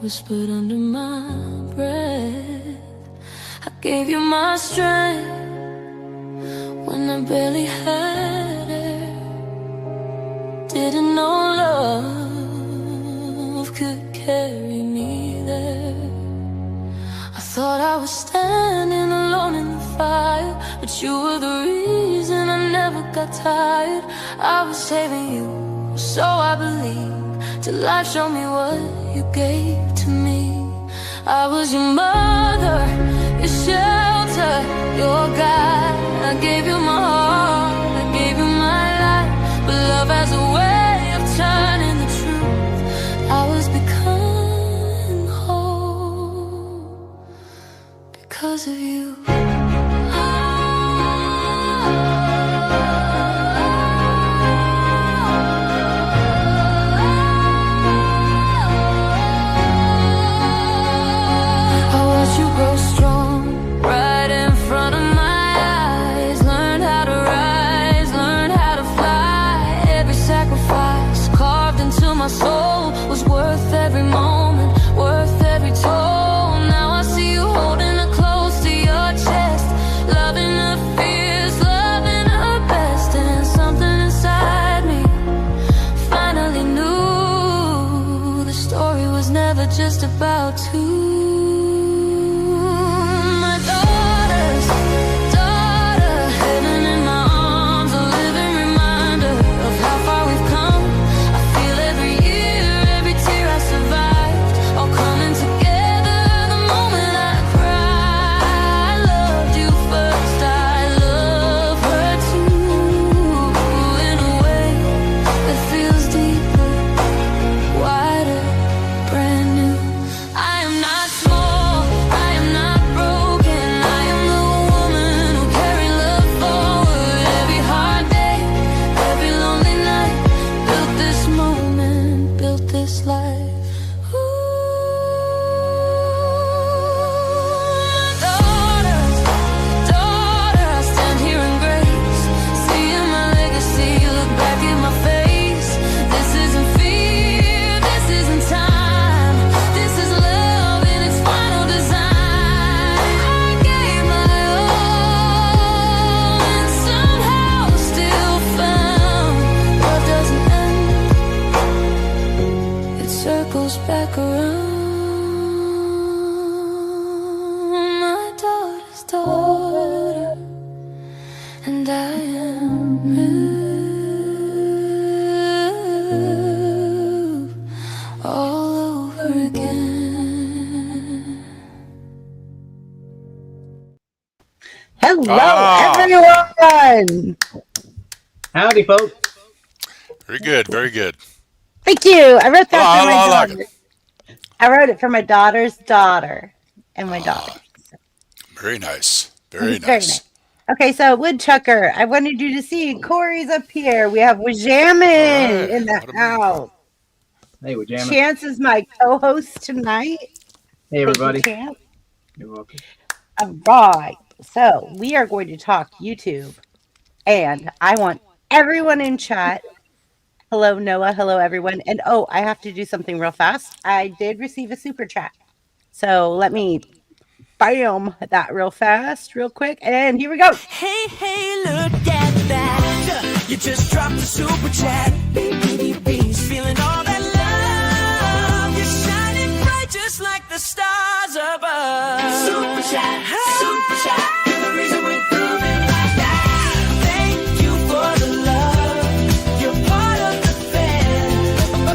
whispered under my breath. I gave you my strength when I barely had it. Didn't know love could carry me there. I thought I was standing alone in the fire, but you were the reason I never got tired. I was saving you, so I believed, till life showed me what you gave to me. I was your mother, your shelter, your guide. I gave you my heart, I gave you my life, but love has a way of turning the truth. I was becoming whole because of you. My soul was worth every moment, worth every toll. Now I see you holding her close to your chest, loving her fears, loving her best. And something inside me finally knew the story was never just about two. My daughter's daughter, heaven in my arms, a living reminder of how far we've come. Back around, my daughter's daughter, and I am new all over again. Hello, everyone. Howdy, folks. Very good, very good. Thank you. I wrote that for my daughter. I wrote it for my daughter's daughter and my daughter. Very nice. Very nice. Very nice. Okay, so Woodchucker, I wanted you to see Cory's up here. We have Wajamin in the house. Hey, Wajamin. Chance is my co-host tonight. Hey, everybody. Chance. You're welcome. All right. So we are going to talk YouTube, and I want everyone in chat. Hello, Noah. Hello, everyone. And oh, I have to do something real fast. I did receive a super chat. So let me bam that real fast, real quick. And here we go. Hey, hey, look at that. You just dropped a super chat. Baby's feeling all that love. You're shining bright just like the stars above. Super chat, super chat. You're the reason we're grooving like that. Thank you for the love. You're part of the fan.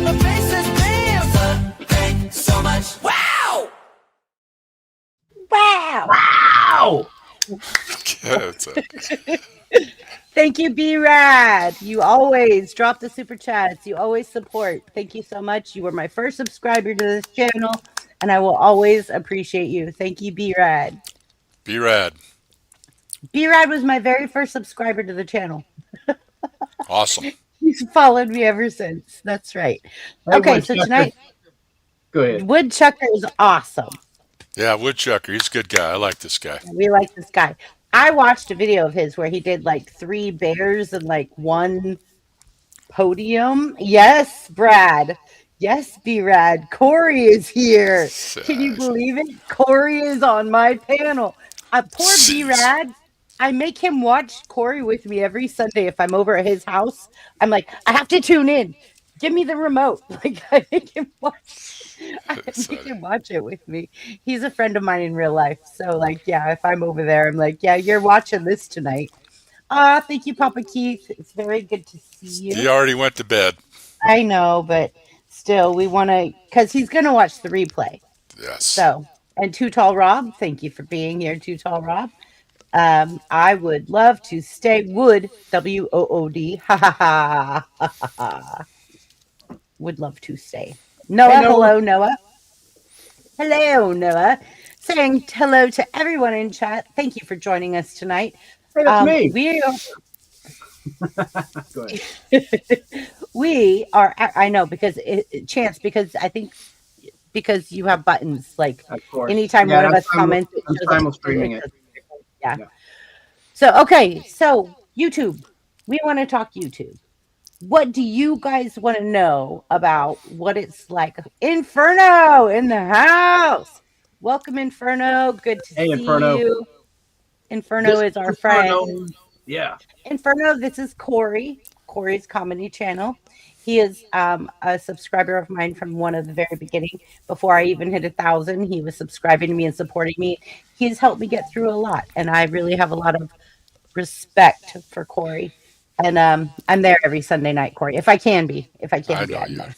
The faces dance. Thanks so much. Wow! Wow. Wow. Thank you, B-Rad. You always drop the super chats. You always support. Thank you so much. You were my first subscriber to this channel, and I will always appreciate you. Thank you, B-Rad. B-Rad. B-Rad was my very first subscriber to the channel. Awesome. He's followed me ever since. That's right. Okay, so tonight, go ahead. Woodchucker is awesome. Yeah, Woodchucker. He's a good guy. I like this guy. We like this guy. I watched a video of his where he did like 3 bears and like 1 podium. Yes, Brad. Yes, B Rad. Corey is here. Can you Uh, believe it? Corey is on my panel. Poor B Jeez. Rad. I make him watch Corey with me every Sunday if I'm over at his house. I'm like, I have to tune in. Give me the remote. Like I make him watch. I It's make funny. him watch it with me. He's a friend of mine in real life. So like, yeah, if I'm over there, I'm like, yeah, you're watching this tonight. Ah, thank you, Papa Keith. It's very good to see He you. already went to bed. I know, but still, we want to, because he's going to watch the replay. Yes. So, and Too Tall Rob, thank you for being here, Too Tall Rob. I would love to stay, WOOD, ha ha ha, ha ha ha, would love to stay. Hey, Noah, Noah. hello, Noah. Hello, Noah. Saying hello to everyone in chat. Thank you for joining us tonight. Hey, that's me. We Go ahead. we are, I know, because Chance, because I think because you have buttons. Like Of course. anytime Yeah, one of us comments, it I'm shows up. simul streaming It it. shows yeah. Yeah. So okay, so YouTube. We want to talk YouTube. What do you guys want to know about what it's like? Inferno in the house. Welcome, Inferno. Good to Hey, see Inferno. you. Inferno This is our Inferno. friend. Yeah. Inferno, this is Cory, Cory's comedy channel. He is a subscriber of mine from one of the very beginning. Before I even hit 1,000, he was subscribing to me and supporting me. He's helped me get through a lot, and I really have a lot of respect for Cory. And I'm there every Sunday night, Cory, if I can be. If I I can be, know I'm you. there.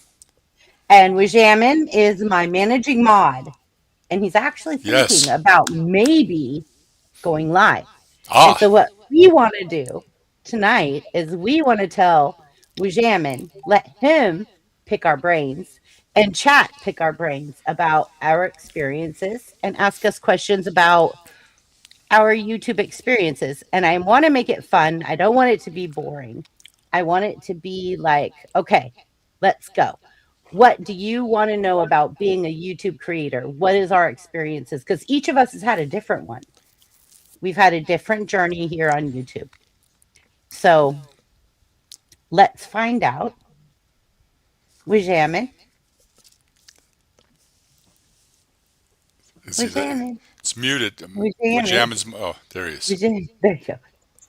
And Wijamin is my managing mod, and he's actually thinking Yes. about maybe going live. And Ah, so what we want to do tonight is we want to tell Wujamin, let him pick our brains and chat pick our brains about our experiences and ask us questions about our YouTube experiences. And I want to make it fun. I don't want it to be boring. I want it to be like, okay, let's go. What do you want to know about being a YouTube creator? What is our experiences? Because each of us has had a different one. We've had a different journey here on YouTube. So let's find out. We're jamming. is We're he there? jamming. It's muted. We're What jamming. jam is? Oh, there he We're is. jamming. There you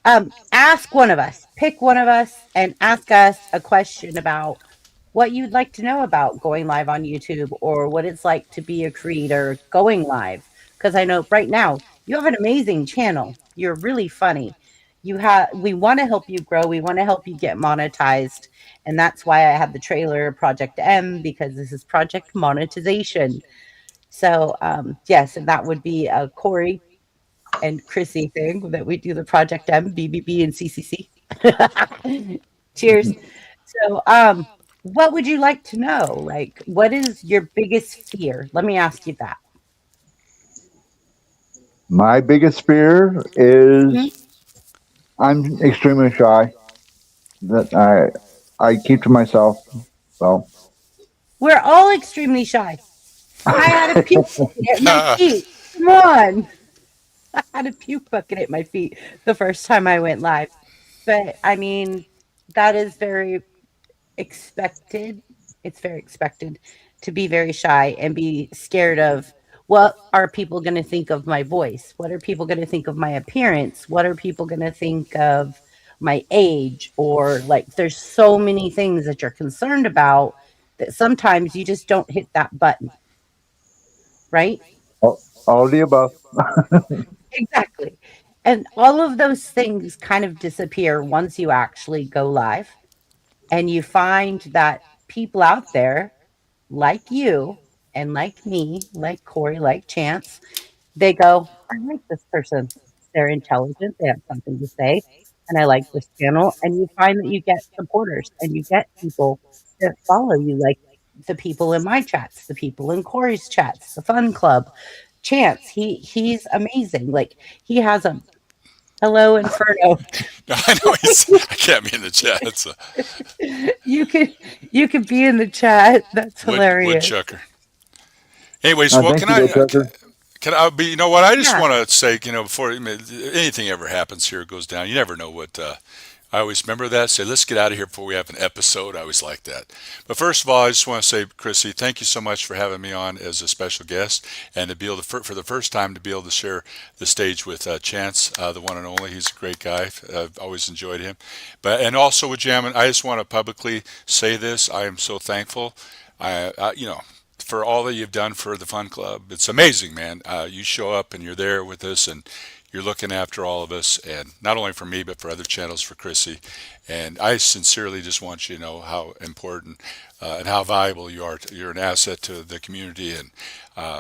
go. Ask one of us. Pick one of us and ask us a question about what you'd like to know about going live on YouTube or what it's like to be a creator going live. Because I know right now you have an amazing channel. You're really funny. We want to help you grow. We want to help you get monetized. And that's why I have the trailer Project M, because this is Project Monetization. So yes, and that would be a Cory and Chrissy thing that we do the Project M, BBB, and CCC. Cheers. So, what would you like to know? Like, what is your biggest fear? Let me ask you that. My biggest fear Mhm. is I'm extremely shy. That I keep to myself. So We're all extremely shy. I had a puke bucket at my feet. Come on. I had a puke bucket at my feet the first time I went live. But I mean, that is very expected. It's very expected to be very shy and be scared of what are people going to think of my voice? What are people going to think of my appearance? What are people going to think of my age? Or like, there's so many things that you're concerned about that sometimes you just don't hit that button, right? all of the above. Exactly. And all of those things kind of disappear once you actually go live and you find that people out there like you and like me, like Cory, like Chance, they go, I like this person. They're intelligent. They have something to say. And I like this channel. And you find that you get supporters and you get people that follow you, like the people in my chats, the people in Cory's chats, the fun club. Chance, he's amazing. Like he has a hello Inferno. I know he's. I can't be in the chat. It's a you could you could be in the chat. That's hilarious. woodchucker. Anyways, well, Thank you, Woodchucker. can I be? You know what? I just Yeah. want to say, before anything ever happens here, goes down. You never know what I always remember that. Say, let's get out of here before we have an episode. I always like that. But first of all, I just want to say, Chrissy, thank you so much for having me on as a special guest, and to be able to, for the first time, to be able to share the stage with Chance, the one and only. He's a great guy. I've always enjoyed him. But and also with Jammin, I just want to publicly say this. I am so thankful. For all that you've done for the Fun Club. It's amazing, man. You show up and you're there with us, and you're looking after all of us, and not only for me, but for other channels, for Chrissy. And I sincerely just want you to know how important and how valuable you are. You're an asset to the community, and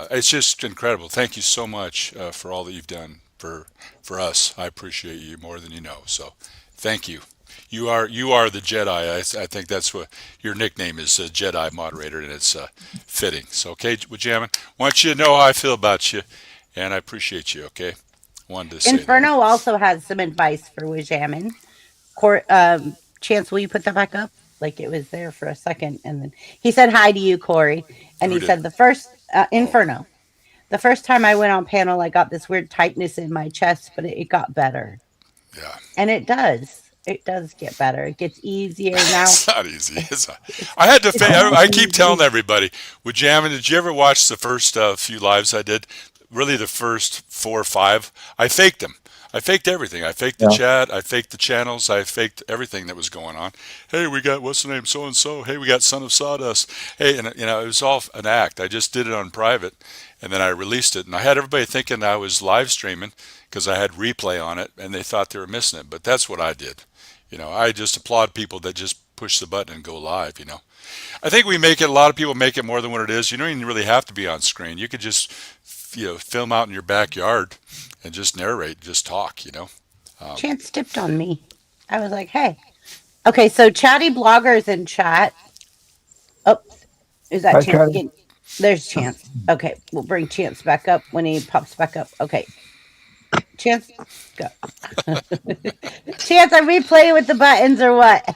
it's just incredible. Thank you so much for all that you've done for us. I appreciate you more than you know. So, thank you. You are the Jedi. I think that's what your nickname is, Jedi Moderator, and it's fitting. So, okay, Jamin, want you to know how I feel about you, and I appreciate you. Okay, wanted to say that. Inferno also has some advice for Wijamin. Chance, will you put that back up? Like it was there for a second, and then he said hi to you, Corey, and Who he did? said the first Oh, Inferno. The first time I went on panel, I got this weird tightness in my chest, but it got better, yeah. and it does. It does get better. It gets easier now. It's not easy. It's I had to. it's I keep telling easy. everybody. With Jammin, did you ever watch the first few lives I did? Really, the first four or five. I faked them. I faked everything. I faked the Yeah. chat. I faked the channels. I faked everything that was going on. Hey, we got what's the name? So and so. Hey, we got Son of Sawdust. Hey, and it was all an act. I just did it on private, and then I released it, and I had everybody thinking I was live streaming because I had replay on it, and they thought they were missing it. But that's what I did. I just applaud people that just push the button and go live. I think we make it, a lot of people make it more than what it is. You don't even really have to be on screen. You could just, film out in your backyard and just narrate, just talk. Um, Chance tipped on me. I was like, hey. Okay, so chatty bloggers in chat. Oh, is that I Chance tried. again? There's Chance. Okay, we'll bring Chance back up when he pops back up. Okay, Chance, go. Chance, are we playing with the buttons or what?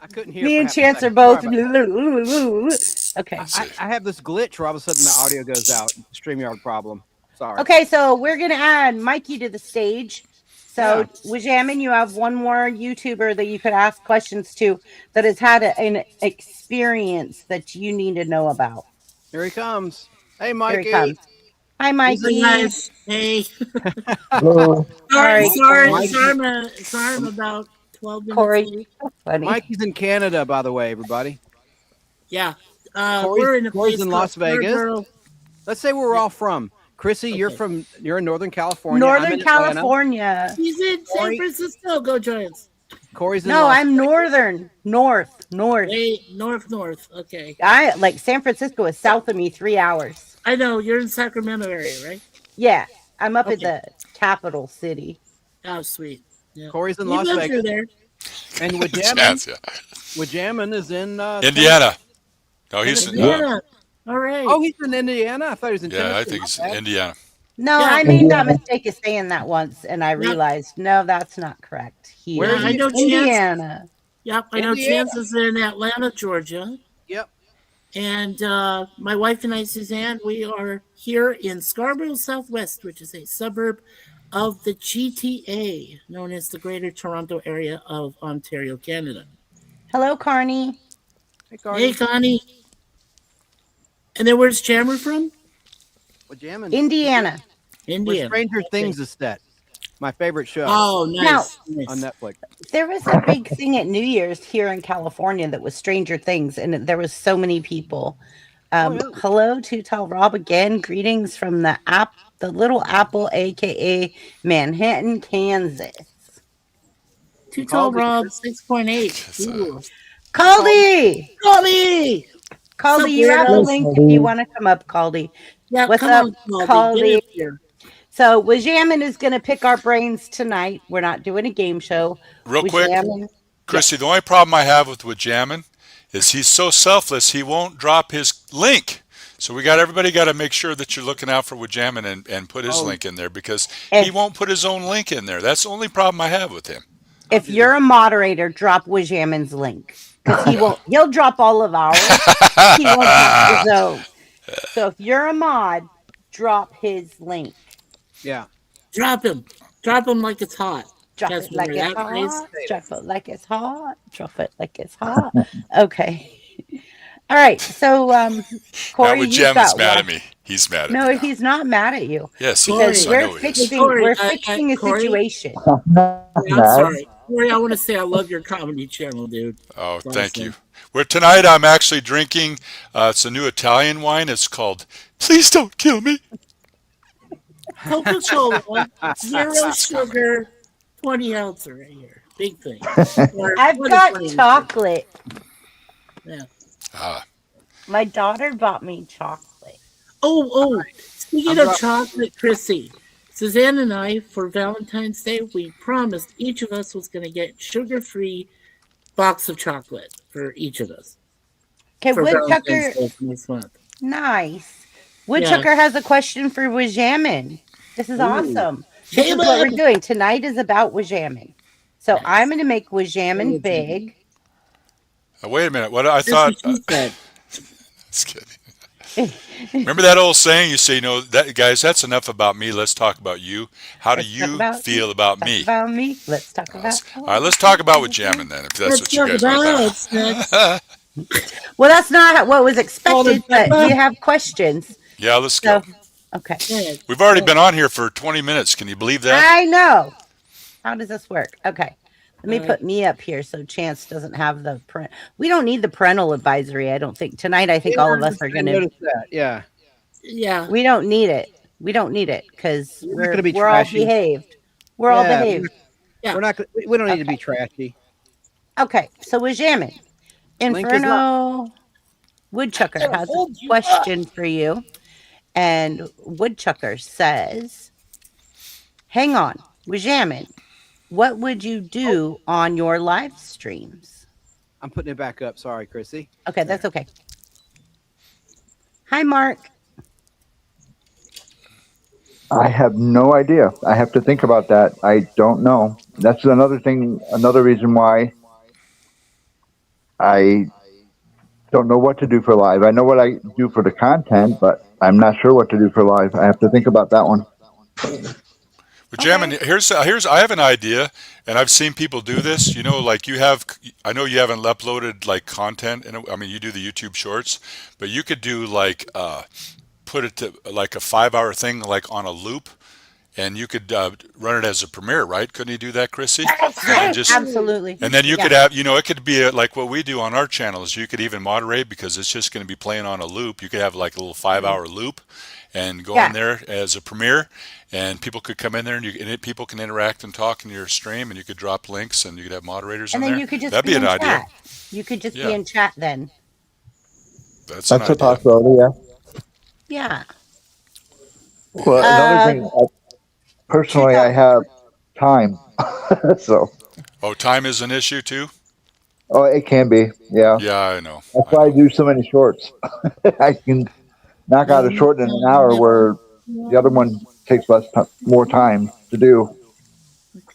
I couldn't hear Me for and half a Chance are second. Sorry both. about that. Okay. let's I, see. I have this glitch where all of a sudden the audio goes out. StreamYard problem. Sorry. Okay, so we're gonna add Mikey to the stage. So, Yeah. Wajamin, you have one more YouTuber that you could ask questions to that has had an experience that you need to know about. Here he comes. Hey, Here he Mikey. comes. Hi, What's up, Mikey. guys? Hey, Hello. All sorry, right, sorry, Corey. Mikey. sorry, I'm about 12 minutes Corey, late. funny. Mikey's in Canada, by the way, everybody. Yeah, Corey's, we're in a Corey's place in called Las Vegas. Scarborough. Let's say where we're Yeah, all from. Chrissy, okay. you're in Northern California. I'm Northern in Atlanta. California. He's in San Corey, Francisco. Go Giants. Corey's in No, Las I'm Vegas. northern, north. Way north. Okay, I like San Francisco is south of me 3 hours. I know you're in Sacramento area, right? Yeah, I'm up at Okay. the capital city. Oh, sweet. Yeah, Corey's in we've Las been through Vegas. there. And Chance, yeah. Wajamin is in Tennessee. Indiana. No, In he's in. Yeah. Indiana. All right. Oh, he's in Indiana. I thought he was in Yeah, I Tennessee. think My he's in bad. Indiana. No, Yeah, I made that Indiana. mistake of saying that once, and I yep, realized no, that's not correct. He Where is yeah. is I in he? know Chance. Indiana. Yep, I know Indiana. Chance is in Atlanta, Georgia. Yep. And my wife and I, Suzanne, we are here in Scarborough Southwest, which is a suburb of the GTA, known as the Greater Toronto Area of Ontario, Canada. Hello, Carney. Hey, Hey, Carney. Connie. And then where's Chandler from? Wajamin. Indiana. Where Indiana. Stranger Okay. Things is set. My favorite show Oh, Now, nice. on Nice. Netflix. there was a big thing at New Year's here in California that was Stranger Things, and there was so many people. Oh, yeah. Hello to tell Rob again. Greetings from the Little Apple, aka Manhattan, Kansas. Too tall, Caldy. Rob, 6.8. It's, Ooh. Caldy, Connie! What's up, Caldy, you have the weirdo? Yes, link if you hello. want to come up, Caldy. Yeah, What's come up, on, Caldy. Get Caldy? up here. So Wajamin is going to pick our brains tonight. We're not doing a game show. Real quick, Wajamin, Chrissy, the yes. only problem I have with Jammin is he's so selfless he won't drop his link. So everybody got to make sure that you're looking out for Wajamin and put his Oh, link in there because he If won't put his own link in there. That's the only problem I have with him. I'll if do you're that. a moderator, drop Wajamin's link because he Yeah. won't. He'll drop all of ours. He won't drop his own. So if you're a mod, drop his link. Yeah. Drop him. Drop him like it's hot. Drop That's it like more it's that phrase. hot. Drop it like it's hot. Drop it like it's hot. Okay. All right. So, Now Corey, with you've Jam is got mad at one. me. He's mad at me No, now. he's not mad at you Yes, he because is. Corey, I we're know he is. hey, fixing Corey, we're fixing a Corey, situation. I'm not I'm mad. sorry. Corey, I want to say I love your comedy channel, dude. Oh, It's thank you. awesome. Well, tonight I'm actually drinking. It's a new Italian wine. It's called Please Don't Kill Me. Coca-Cola, zero It's coming. sugar, 20 ounce right here. Big thing. Or I've what is got 20 ounce? chocolate. Yeah. Ah, My daughter bought me chocolate. Oh, speaking I'm of dro- chocolate, Chrissy, Suzanne and I, for Valentine's Day, we promised each of us was going to get sugar-free box of chocolate for each of us Okay, for Valentine's Woodchucker, Day next month. nice. Yeah. Woodchucker has a question for Wajamin. This is Ooh. awesome. This is what we're Caleb! doing. Tonight is about Wajamin. So I'm Nice. going to make Wajamin big. wait a minute. What I That's thought. what she said. Just kidding. Remember that old saying? You say, that guys, that's enough about me. Let's talk about you. How do Let's talk you about feel about talk me? about me. Let's talk about. All right, let's talk about with jamming then, if that's Let's what you talk guys want to about talk. sex. Well, that's not what was Call expected, it but Peppa. you have questions. Yeah, let's So, go. okay. Yeah. We've already been on here for 20 minutes. Can you believe that? I know. How does this work? Okay. Let me All put me up here so Chance doesn't have the print. We don't need the parental advisory, I don't think. Tonight, I think Yeah, all of us are I going to. noticed that. Yeah, Yeah. We don't need it. We don't need it because we're not going to be we're all trashy. behaved. We're all Yeah, behaved. Yeah. we're not. We don't need to Okay. be trashy. Okay. So we're jamming. Link is up. Inferno Woodchucker Gotta has a hold you up. question for you. And Woodchucker says, hang on, we're jamming. What would you do on your live streams? I'm putting it back up. Sorry, Chrissy. Okay, that's okay. Hi, Mark. I have no idea. I have to think about that. I don't know. That's another thing, another reason why I don't know what to do for live. I know what I do for the content, but I'm not sure what to do for live. I have to think about that one. But jamming, here's I have an idea, and I've seen people do this. Like you have. I know you haven't uploaded like content, I mean, you do the YouTube Shorts, but you could do like put it to like a 5-hour thing, like on a loop, and you could run it as a premiere, right? Couldn't you do that, Chrissy? And just Absolutely. and then you Yeah. could have, it could be like what we do on our channels. You could even moderate because it's just going to be playing on a loop. You could have like a little 5-hour loop and go Yeah. on there as a premiere, and people could come in there and people can interact and talk in your stream, and you could drop links and you could have moderators And in then there. you could just That'd be be in an idea. chat. You could just be Yeah. in chat then. That's an That's a idea. possibility, yeah. Yeah. Well, another thing, personally, I have time. So, Oh, time is an issue too? it can be, yeah. Yeah, I know. That's why I do so many shorts. I can knock out a short in an hour where the other one takes more time to do.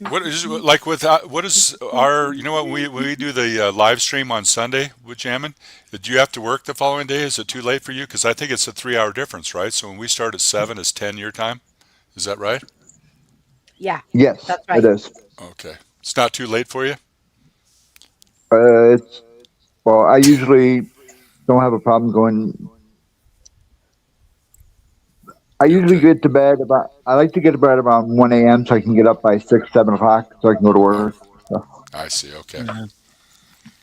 What is like with what is our? When we do the live stream on Sunday with Jammin', do you have to work the following day? Is it too late for you? Because I think it's a 3-hour difference, right? So when we start at 7, it's 10 your time. Is that right? Yeah. Yes, That's right. it is. Okay, it's not too late for you. I usually don't have a problem going. I usually get to bed I like to get to bed around 1 a.m. so I can get up by 6, 7 o'clock so I can go to work. So. I see. Okay.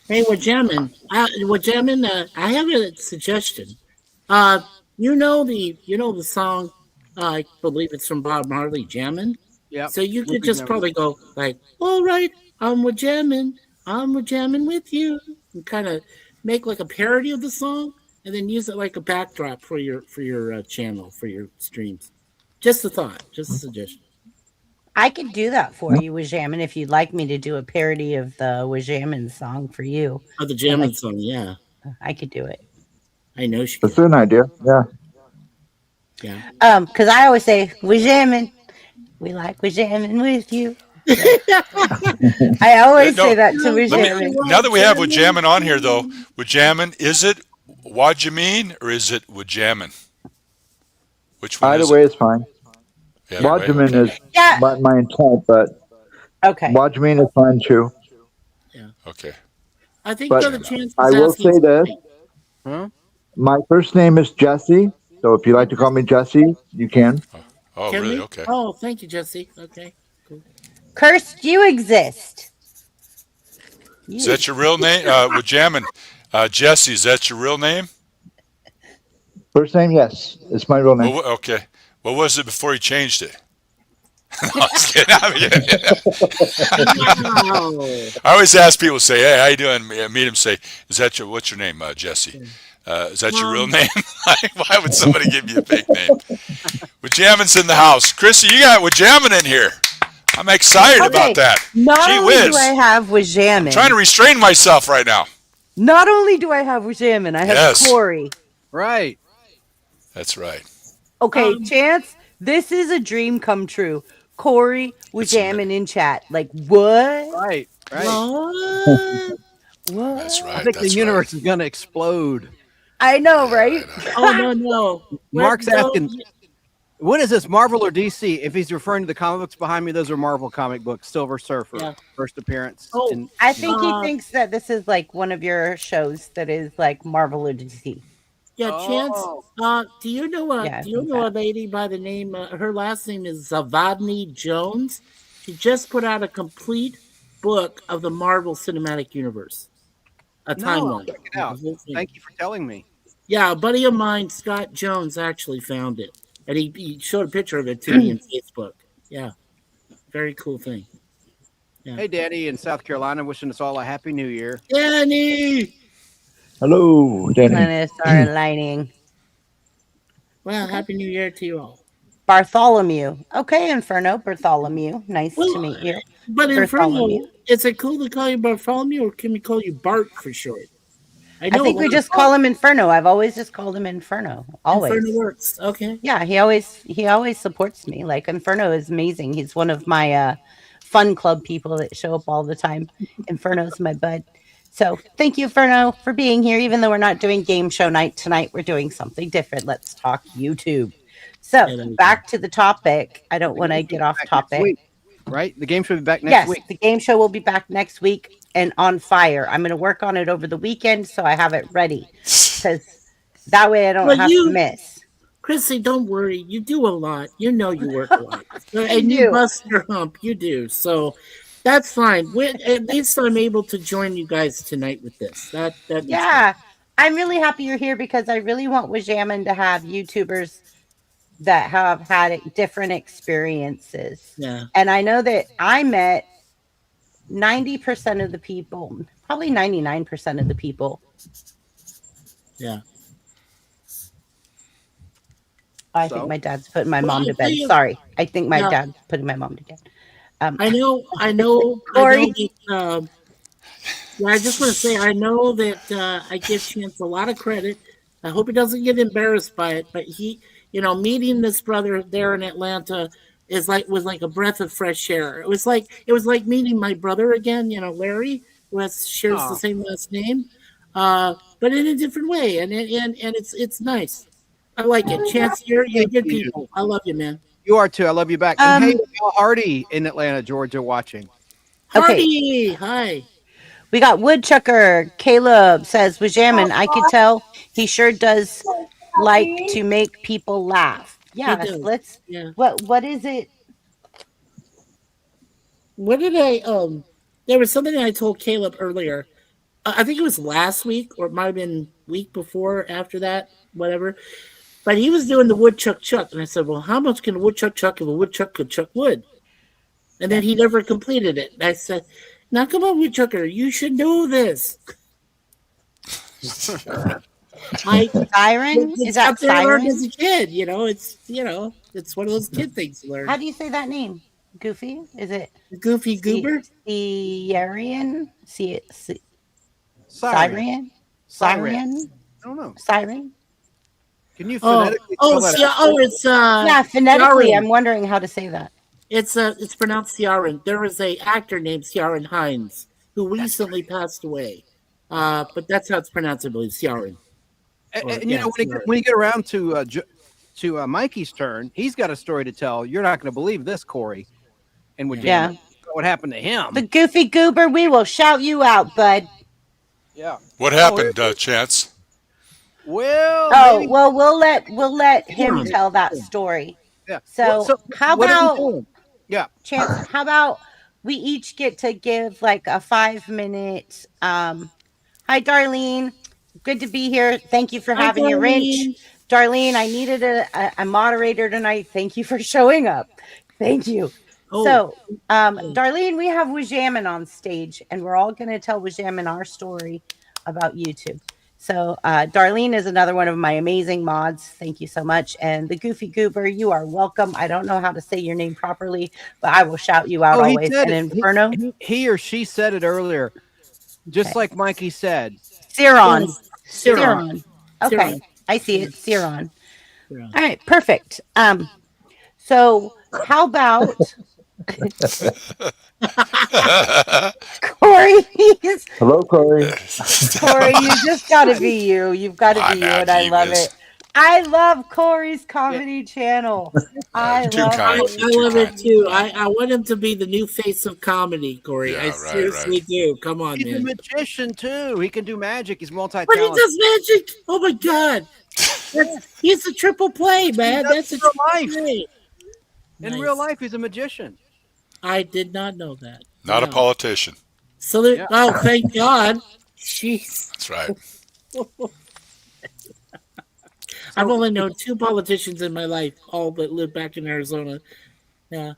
Hey, we're jamming. I have a suggestion. You know the song. I believe it's from Bob Marley, "Jammin'." Yeah. So you could just probably go like, "All right, I'm with jamming. I'm with jamming with you," and kind of make like a parody of the song, and then use it like a backdrop for your channel, for your streams. Just a thought, just a suggestion. I could do that for you, Wajamin, if you'd like me to do a parody of the Wajamin song for you. Oh, the jamming song, yeah. I could do it. I know she That's could. an idea, yeah. Yeah. Because I always say, Wajamin, we like Wajamin with you. I always say that to Wajamin. Now that we have Wajamin on here, though, Wajamin, is it Wajamin or is it Wajamin? Which one Either is way it? is fine. Either way, Wajamin okay. is my intent, but Okay. Watch me is fine too. Okay. I think But Brother Chance I was will asking say this: something. Huh? my first name is Jesse. So if you like to call me Jesse, you can. Oh, Can really? we? Okay. Oh, thank you, Jesse. Okay, cool. Cursed, you exist. Is You. that your real name? With jamming, Jesse. Is that your real name? First name, yes, it's my real name. Well, okay. What was it before you changed it? No, I was kidding. I mean, Wow. I always ask people, say, "Hey, how you doing?" Meet them, say, "Is that your what's your name, Jesse? Is that your real Um, name?" Why would somebody give you a fake name? Wajamin's in the house. Chrissy, you got Wajamin in here. I'm excited about Okay. that. Not Gee only do I whiz. have I'm trying to Wajamin, restrain myself right now. not only do I have Wajamin, I have Yes, Cory. Right. that's right. Okay, um, Chance, this is a dream come true. Cory It's ama- Wajamin in chat. Like, what? Right. Right. what? that's What? I right. think the That's right. universe is going to explode. I know, Yeah, right? I know. Oh no, no. Where, Mark's so, asking, when is this, Marvel or DC? If he's referring to the comic books behind me, those are Marvel comic books. Silver Surfer, yeah. first appearance. Oh, And I you know. think he thinks that this is like one of your shows that is like Marvel or DC. yeah. Chance. Oh, Do you know a Yeah, I Do you think know a that. lady by the name? Her last name is Zavadny Jones. She just put out a complete book of the Marvel Cinematic Universe, a no, I'll timeline. check it The out. whole thing. Thank you for telling me. Yeah, a buddy of mine, Scott Jones, actually found it, and he showed a picture of it to me on Facebook. Yeah, very cool thing. Yeah, Hey, Daddy in South Carolina, wishing us all a happy new year. Danny. Hello, Danny. Planets are aligning. Well, Okay. happy New Year to you all. Bartholomew. Okay, Inferno. Bartholomew. Nice Well, to meet you. but Bartholomew. Inferno, is it cool to call you Bartholomew, or can we call you Bart for short? I I know a think lot we of just call him Inferno. I've always just called him Inferno. Inferno Always. works. Okay. Yeah, he always supports me. Like Inferno is amazing. He's one of my fun club people that show up all the time. Inferno's my bud. So thank you, Inferno, for being here. Even though we're not doing game show night tonight, we're doing something different. Let's talk YouTube. So Yeah, there we go. back to the topic. I don't The want game to should get be off back next topic. week, right? The game should be back next Yes, week. the game show will be back next week and on fire. I'm going to work on it over the weekend so I have it ready because that way I don't Well, have to miss. Chrissy, don't worry. You do a lot. You know you work a lot. I And you do. bust your hump. You do. So that's fine. At least I'm able to join you guys tonight with this. That makes me. Yeah. I'm really happy you're here because I really want Wajamin to have YouTubers that have had different experiences. Yeah. And I know that I met 90% of the people, probably 99% of the people. Yeah. I So? think my dad's putting my Well, mom I'll to tell bed. you. Sorry. I think my Yeah. dad's putting my mom to bed. I know. I know Cory. that. Yeah, I just want to say I know that I give Chance a lot of credit. I hope he doesn't get embarrassed by it, but meeting this brother there in Atlanta was like a breath of fresh air. It was like meeting my brother again. Larry, who shares the Oh, same last name, but in a different way, and it's nice. I like it. Chance, you're thank good you. people. I love you, man. You are too. I love you back. And hey, Um, Al Hardy in Atlanta, Georgia, watching. okay. Hardy, hi. We got Woodchucker. Caleb says, Wajamin, I could tell he sure does like to make people laugh. He Yes, does. let's Yeah. what is it? What did I There was something I told Caleb earlier. I think it was last week, or it might have been week before, after that, whatever. But he was doing the woodchuck chuck, and I said, "Well, how much can a woodchuck chuck if a woodchuck could chuck wood?" And then he never completed it. And I said, "Now, come on, woodchucker, you should know this." I Siren? Is it's that something I learned as Siren? a kid. It's one of those kid things you How learn. do you say that name? Goofy? Is it Goofy goober. Syrian? Siren. Syrian? Siren. Syrian? I don't know. Siren? Can you Oh, phonetically spell that out? it's Yeah, phonetically, Ciaran. I'm wondering how to say that. It's pronounced Ciaran. There was a actor named Ciaran Hines who recently passed away. But that's how it's pronounced, I believe, Ciaran. And you know, when you get around to Mikey's turn, he's got a story to tell. You're not going to believe this, Cory. And with Yeah. what happened to him. The Goofy Goober, we will shout you out, bud. Yeah. What Oh, happened, Chance? well, Oh, maybe. well, we'll let him Yeah. tell that story. Yeah. Well, So, so how what are we about doing? Yeah. Chance? How about we each get to give like a 5 minute hi Darlene. Good to be here. Thank you for Hi, having your wrench. Darlene. Darlene, I needed a moderator tonight. Thank you for showing up. Thank you. Oh, So, oh, Darlene, we have Wajamin on stage, and we're all going to tell Wajamin our story about YouTube. So, Darlene is another one of my amazing mods. Thank you so much. And the Goofy Goober, you are welcome. I don't know how to say your name properly, but I will shout you out Oh, he always. said And it. Inferno, He or she said it earlier, just okay. like Mikey said. Ciron, yes. Ciron. Ciron. Okay, Ciron. I see Yeah, it. Ciron. Ciron. All right, perfect. So how about Cory? Hello, Cory. Cory, you just got to be you. You've got to be you, and I love it. I love Cory's comedy channel. I Too love kind. it. I love it too. I want him to be the new face of comedy, Cory. Yeah, I right, seriously do. Come on, He's a man. magician too. He can do magic. He's But he multi-talented. does magic. Oh my god. He's a triple play, man. That's a real triple life. play. In Nice. real life, he's a magician. I did not know that. Not a Wow. politician. So there, Yeah. oh, thank God. Jeez. That's right. I've only known 2 politicians in my life, all that live back in Arizona. Yeah.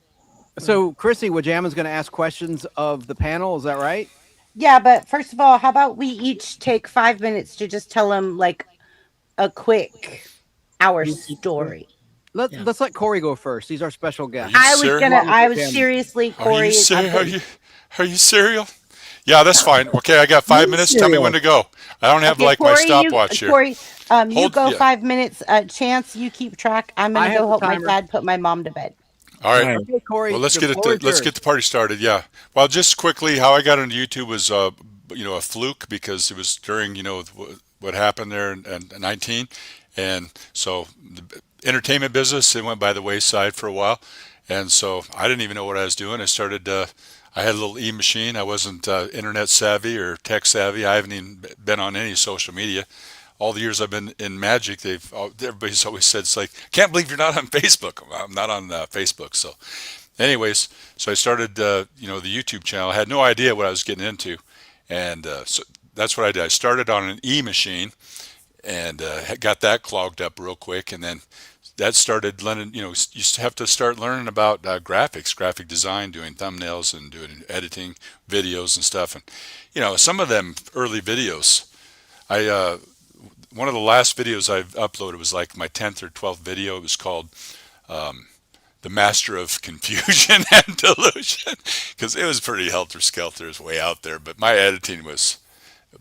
So, Chrissy, Wajamin's going to ask questions of the panel. Is that right? Yeah, but first of all, how about we each take 5 minutes to just tell him like a quick our YouTube story. Let's let Cory go first. He's our special guest. you I was serious? gonna. I was Wajamin. seriously, Are Cory. you serious? Are you serial? Yeah, that's fine. Okay, I got 5 minutes. Tell me when to go. I don't have Okay, like my Cory, stopwatch here. Cory, you Hold- go yeah. 5 minutes. Chance, you keep track. I'm I gonna have go the help my timer. dad put my mom to bed. All right. All right. Okay, Cory. Well, let's the get floor is let's yours. get the party started. Yeah. Well, just quickly, how I got into YouTube was a fluke because it was during what happened there in 19, and so the entertainment business it went by the wayside for a while, and so I didn't even know what I was doing. I started. I had a little e-machine. I wasn't internet savvy or tech savvy. I haven't even been on any social media. All the years I've been in magic, everybody's always said it's like, can't believe you're not on Facebook. I'm not on Facebook. So, anyways, so I started the YouTube channel. I had no idea what I was getting into, and so that's what I did. I started on an e-machine and got that clogged up real quick, and then that started learning. You have to start learning about graphics, graphic design, doing thumbnails and doing editing videos and stuff. And some of them early videos, I one of the last videos I've uploaded was like my 10th or 12th video. It was called The Master of Confusion and Delusion because it was pretty helter-skelter. It was way out there, but my editing was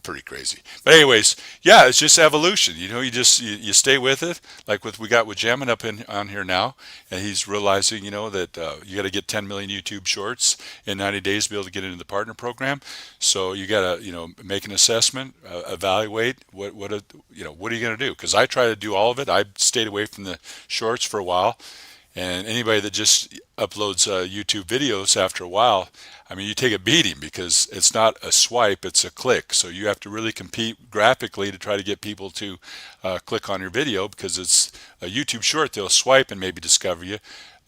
pretty crazy. But anyways, yeah, it's just evolution. You stay with it. Like we got with Jamin up on here now, and he's realizing, that you got to get 10 million YouTube shorts in 90 days to be able to get into the partner program. So you got to, make an assessment, evaluate what are you going to do? Because I try to do all of it. I stayed away from the shorts for a while. And anybody that just uploads YouTube videos after a while, I mean, you take a beating because it's not a swipe, it's a click. So you have to really compete graphically to try to get people to click on your video because it's a YouTube short. They'll swipe and maybe discover you.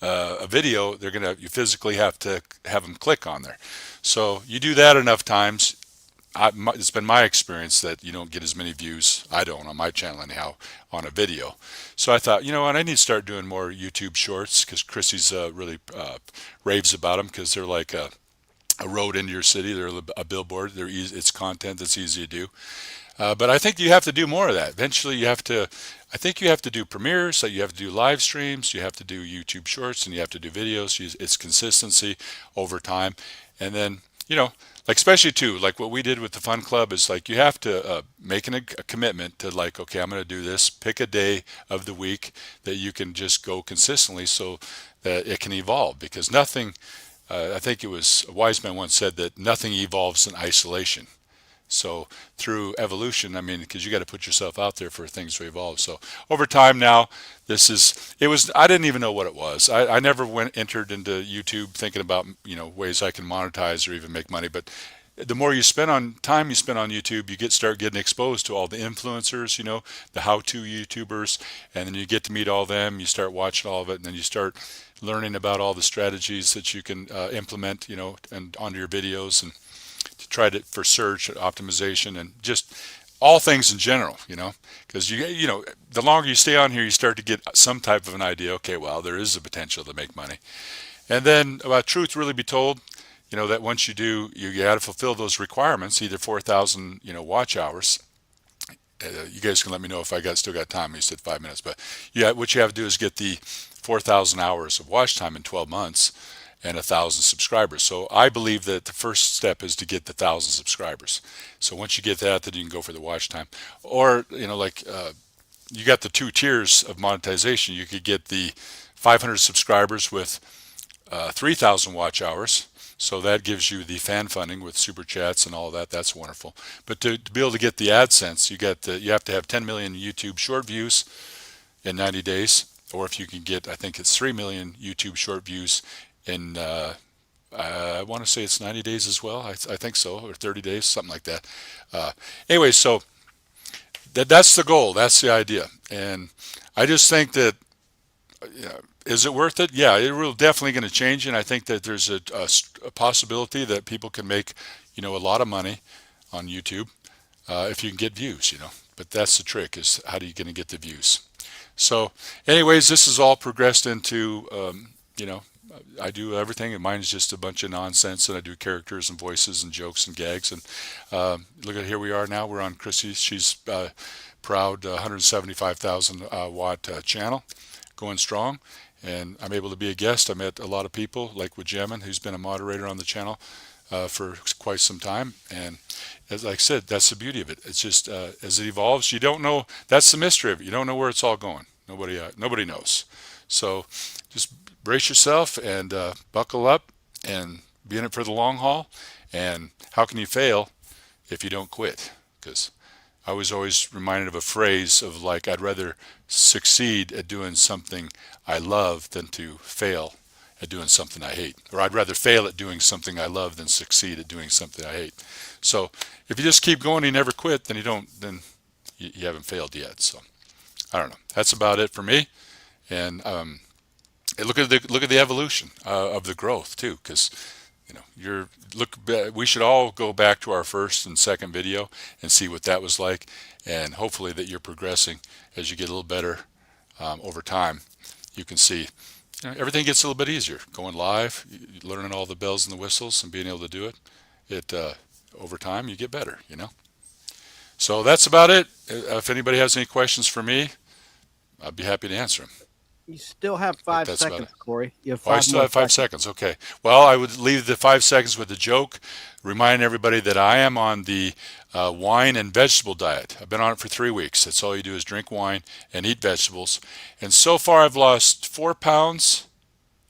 A video, you physically have to have them click on there. So you do that enough times. It's been my experience that you don't get as many views. I don't on my channel anyhow on a video. So I thought, what, I need to start doing more YouTube shorts because Chrissy's really raves about them because they're like a road into your city. They're a billboard. They're easy. It's content that's easy to do. But I think you have to do more of that. Eventually, I think you have to do premieres. So you have to do live streams. You have to do YouTube shorts, and you have to do videos. It's consistency over time, and then like especially too, like what we did with the Fun Club is like you have to make a commitment to like, okay, I'm going to do this. Pick a day of the week that you can just go consistently, so that it can evolve. Because nothing, I think it was a wise man once said that nothing evolves in isolation. So through evolution, I mean, because you got to put yourself out there for things to evolve. So over time now, I didn't even know what it was. I never entered into YouTube thinking about, ways I can monetize or even make money. But the more time you spend on YouTube, you start getting exposed to all the influencers, the how-to YouTubers, and then you get to meet all of them. You start watching all of it, and then you start learning about all the strategies that you can implement, and onto your videos, and to try to for search optimization and just all things in general, because the longer you stay on here, you start to get some type of an idea. Okay, well, there is a potential to make money, and then truth really be told, that once you do, you got to fulfill those requirements, either 4,000 watch hours. You guys can let me know if I still got time. You said 5 minutes, but what you have to do is get the 4,000 hours of watch time in 12 months and 1,000 subscribers. So I believe that the first step is to get the 1,000 subscribers. So once you get that, then you can go for the watch time. Or, you got the two tiers of monetization. You could get the 500 subscribers with 3,000 watch hours. So that gives you the fan funding with super chats and all of that. That's wonderful. But to be able to get the AdSense, you have to have 10 million YouTube short views in 90 days. Or if you can get, I think it's 3 million YouTube short views in, I want to say it's 90 days as well. I think so, or 30 days, something like that. Anyway, so that's the goal. That's the idea. And I just think that, is it worth it? Yeah, it will definitely going to change. And I think that there's a possibility that people can make, a lot of money on YouTube if you can get views, But that's the trick, is how are you going to get the views? So anyways, this has all progressed into, I do everything, and mine is just a bunch of nonsense, and I do characters and voices and jokes and gags. And look at, here we are now. We're on Chrissy. She's proud 175,000 watt channel, going strong. And I'm able to be a guest. I met a lot of people, like with Jemin, who's been a moderator on the channel for quite some time. And as I said, that's the beauty of it. It's just as it evolves, you don't know. That's the mystery of it. You don't know where it's all going. Nobody knows. So just brace yourself and buckle up and be in it for the long haul. And how can you fail if you don't quit? Because I was always reminded of a phrase of I'd rather succeed at doing something I love than to fail at doing something I hate. Or I'd rather fail at doing something I love than succeed at doing something I hate. So if you just keep going and you never quit, then you haven't failed yet. So I don't know. That's about it for me. And look at the evolution of the growth too, because we should all go back to our first and second video and see what that was like, and hopefully that you're progressing as you get a little better over time. You can see everything gets a little bit easier going live, learning all the bells and the whistles and being able to do it. Over time you get better. So that's about it. If anybody has any questions for me, I'd be happy to answer them. You still have 5 seconds, Cory. You have 5 I still have 5 seconds. Okay. Well, I would leave the 5 seconds with a joke. Remind everybody that I am on the wine and vegetable diet. I've been on it for 3 weeks. That's all you do is drink wine and eat vegetables. And so far, I've lost 4 pounds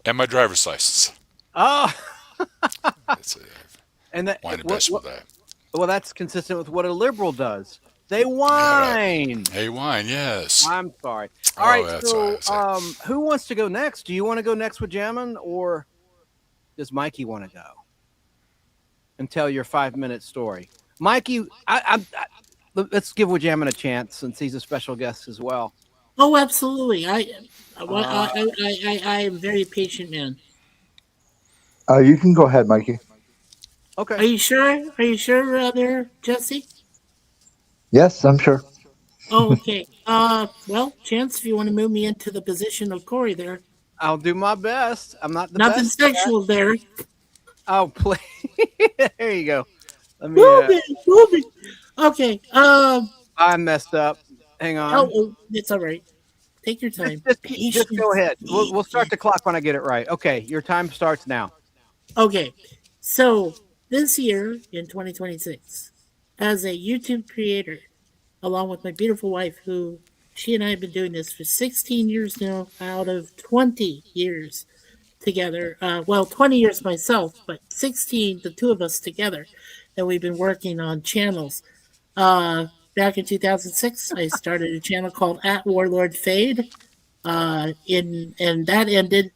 and my driver's license. Oh. It's and that wine and vegetable diet. Well, that's consistent with what a liberal does. They whine. Hey, wine, yes. I'm sorry. All right, so who wants to go next? Do you want to go next with Jemin, or does Mikey want to go and tell your 5-minute story? Mikey, let's give Jemin a chance since he's a special guest as well. Oh, absolutely. I am a very patient man. You can go ahead, Mikey. Okay. Are you sure? Are you sure, there, Jesse? Yes, I'm sure. Oh, okay. Well, Chance, if you want to move me into the position of Cory there. I'll do my best. I'm not the Nothing best sexual there. Oh, please. There you go. Let me. Move me. Okay. I messed up. Hang on. Oh, it's all right. Take your time. Just go ahead. We'll start the clock when I get it right. Okay, your time starts now. Okay. So this year in 2026, as a YouTube creator, along with my beautiful wife, who she and I have been doing this for 16 years now, out of 20 years together. 20 years myself, but 16, the two of us together. and we've been working on channels. Back in 2006, I started a channel called @Warlord Fade, and that ended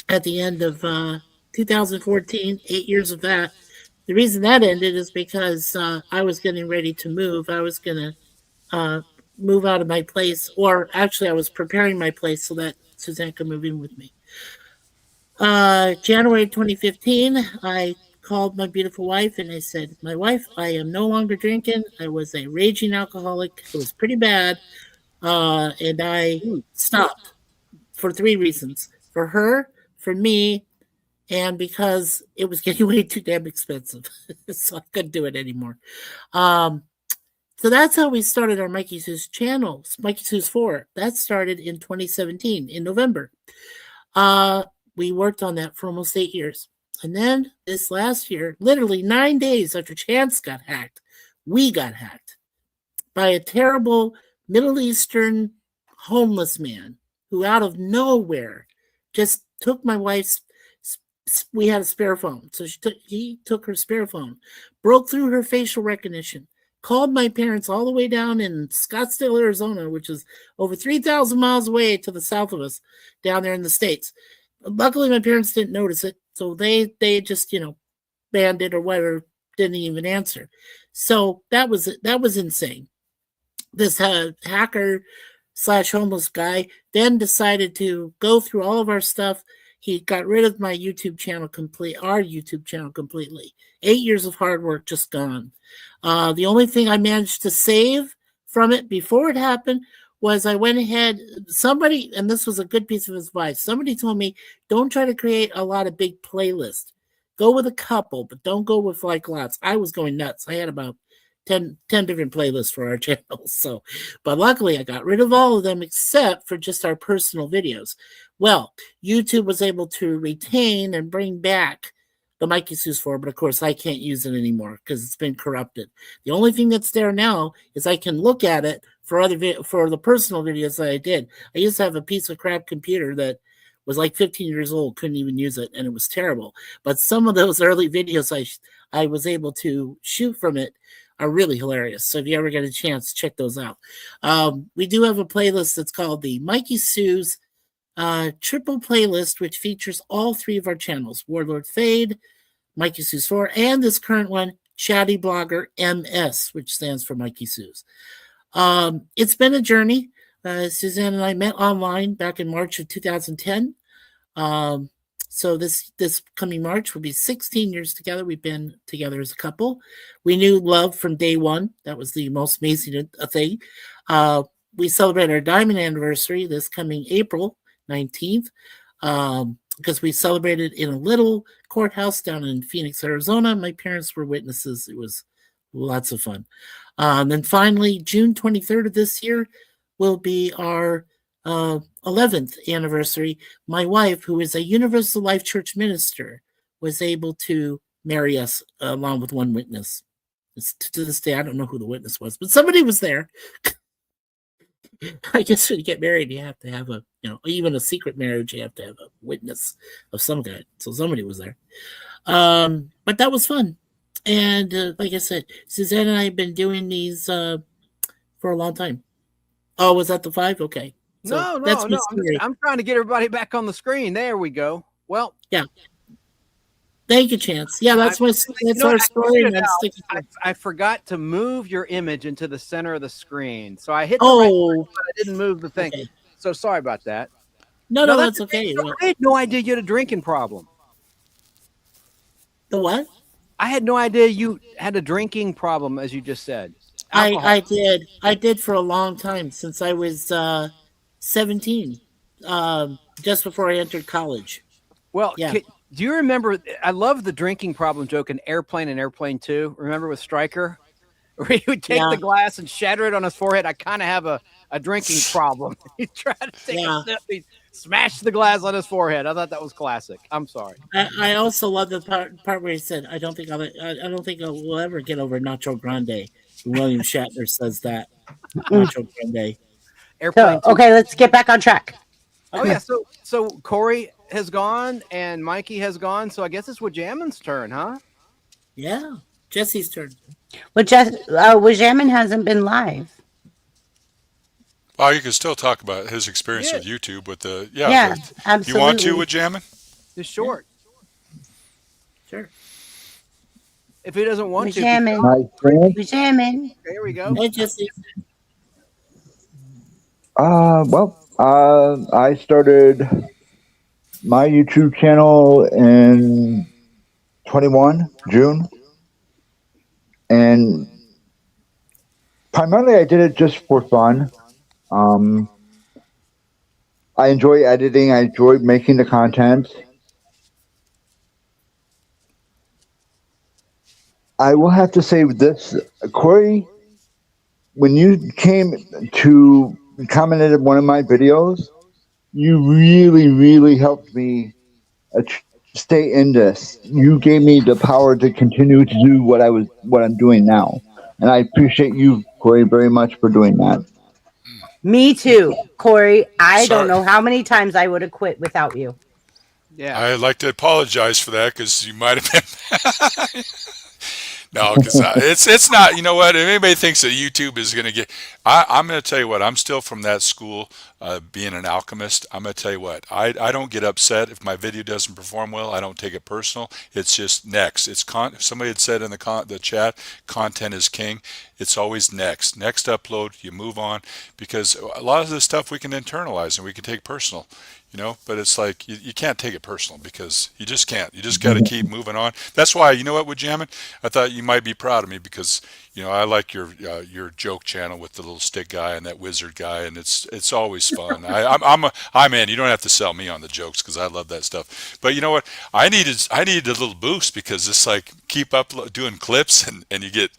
at the end of 2014. 8 years of that. The reason that ended is because I was getting ready to move. I was going to move out of my place, or actually, I was preparing my place so that Suzanne could move in with me. January 2015, I called my beautiful wife and I said, "My wife, I am no longer drinking. I was a raging alcoholic. It was pretty bad. And I stopped for 3 reasons: for her, for me, and because it was getting way too damn expensive. So I couldn't do it anymore. So that's how we started our Mikey Sue's channel, Mikey Sue's 4. That started in 2017, in November. We worked on that for almost 8 years. And then this last year, literally 9 days after Chance got hacked, we got hacked by a terrible Middle Eastern homeless man who out of nowhere just took my wife's, we had a spare phone. So he took her spare phone, broke through her facial recognition, called my parents all the way down in Scottsdale, Arizona, which is over 3,000 miles away to the south of us, down there in the States. Luckily, my parents didn't notice it, so they just, banned it or whatever, didn't even answer. So that was insane. This hacker / homeless guy then decided to go through all of our stuff. He got rid of my YouTube channel our YouTube channel completely. 8 years of hard work just gone. The only thing I managed to save from it before it happened was I went ahead, somebody, and this was a good piece of advice, somebody told me, don't try to create a lot of big playlists. Go with a couple, but don't go with like lots. I was going nuts. I had about 10 different playlists for our channel. So, but luckily I got rid of all of them except for just our personal videos. Well, YouTube was able to retain and bring back the Mikey Sue's 4, but of course I can't use it anymore because it's been corrupted. The only thing that's there now is I can look at it for the personal videos that I did. I used to have a piece of crap computer that was like 15 years old, couldn't even use it, and it was terrible. But some of those early videos I was able to shoot from it are really hilarious. So if you ever get a chance, check those out. We do have a playlist that's called the Mikey Sue's triple playlist, which features all 3 of our channels: Warlord Fade, Mikey Sue's 4, and this current one, Chatty Blogger MS, which stands for Mikey Sue's. It's been a journey. Suzanne and I met online back in March of 2010. So this coming March will be 16 years together. We've been together as a couple. We knew love from day one. That was the most amazing thing. We celebrate our diamond anniversary this coming April 19th because we celebrated in a little courthouse down in Phoenix, Arizona. My parents were witnesses. It was lots of fun. Then finally, June 23rd of this year will be our 11th anniversary. My wife, who is a Universal Life Church minister, was able to marry us along with one witness. To this day, I don't know who the witness was, but somebody was there. I guess when you get married, you have to have even a secret marriage, you have to have a witness of some kind. So somebody was there. But that was fun. And like I said, Suzanne and I have been doing these for a long time. Oh, was that the 5? Okay. So no. I'm trying to get everybody back on the screen. There we go. Well, yeah. Thank you, Chance. Yeah, that's our story. I forgot to move your image into the center of the screen, so I hit the right button, but I didn't move the thing. Okay. So sorry about that. No, that's okay. I had no idea you had a drinking problem. The what? I had no idea you had a drinking problem, as you just said. I did. I did for a long time, since I was 17, just before I entered college. Well, yeah. Do you remember? I love the drinking problem joke in Airplane and Airplane 2. Remember with Stryker? Where he would take the glass and shatter it on his forehead. I kind of have a drinking problem. He tried to take a sip. He smashed the glass on his forehead. I thought that was classic. I'm sorry. I also love the part where he said, I don't think I will ever get over Nacho Grande. William Shatner says that. Nacho Grande. Airplane. So, okay, let's get back on track. Oh yeah, so Cory has gone and Mikey has gone, so I guess it's Wajamin's turn, huh? Yeah. Jesse's turn. Well, just Jamin hasn't been live. Oh, you can still talk about his experience Yeah, with YouTube with the Yeah, you want to absolutely. with jamming? just short. Sure. If he doesn't We're want to, jamming. My experience. We're jamming. there we go. Hey, Jesse. I started my YouTube channel in 21 June, and primarily I did it just for fun. Um, I enjoy editing. I enjoy making the content. I will have to say this, Corey, when you came to commented on one of my videos, you really, really helped me stay in this. You gave me the power to continue to do what I'm doing now, and I appreciate you, Corey, very much for doing that. Me too, Corey. I don't Sorry. know how many times I would have quit without you. Yeah. I'd like to apologize for that because you might have been. No, because it's not. You know what? If anybody thinks that YouTube is going to get, I'm going to tell you what. I'm still from that school, being an alchemist. I'm going to tell you what. I don't get upset if my video doesn't perform well. I don't take it personal. It's just next. Somebody had said in the chat, content is king. It's always next upload. You move on because a lot of this stuff we can internalize and we can take personal. But it's like you can't take it personal because you just can't. You just got to keep moving on. That's why, you know what, with jamming, I thought you might be proud of me because I like your joke channel with the little stick guy and that wizard guy, and it's always fun. I'm in. You don't have to sell me on the jokes because I love that stuff. But you know what, I needed a little boost because it's like keep up doing clips and you get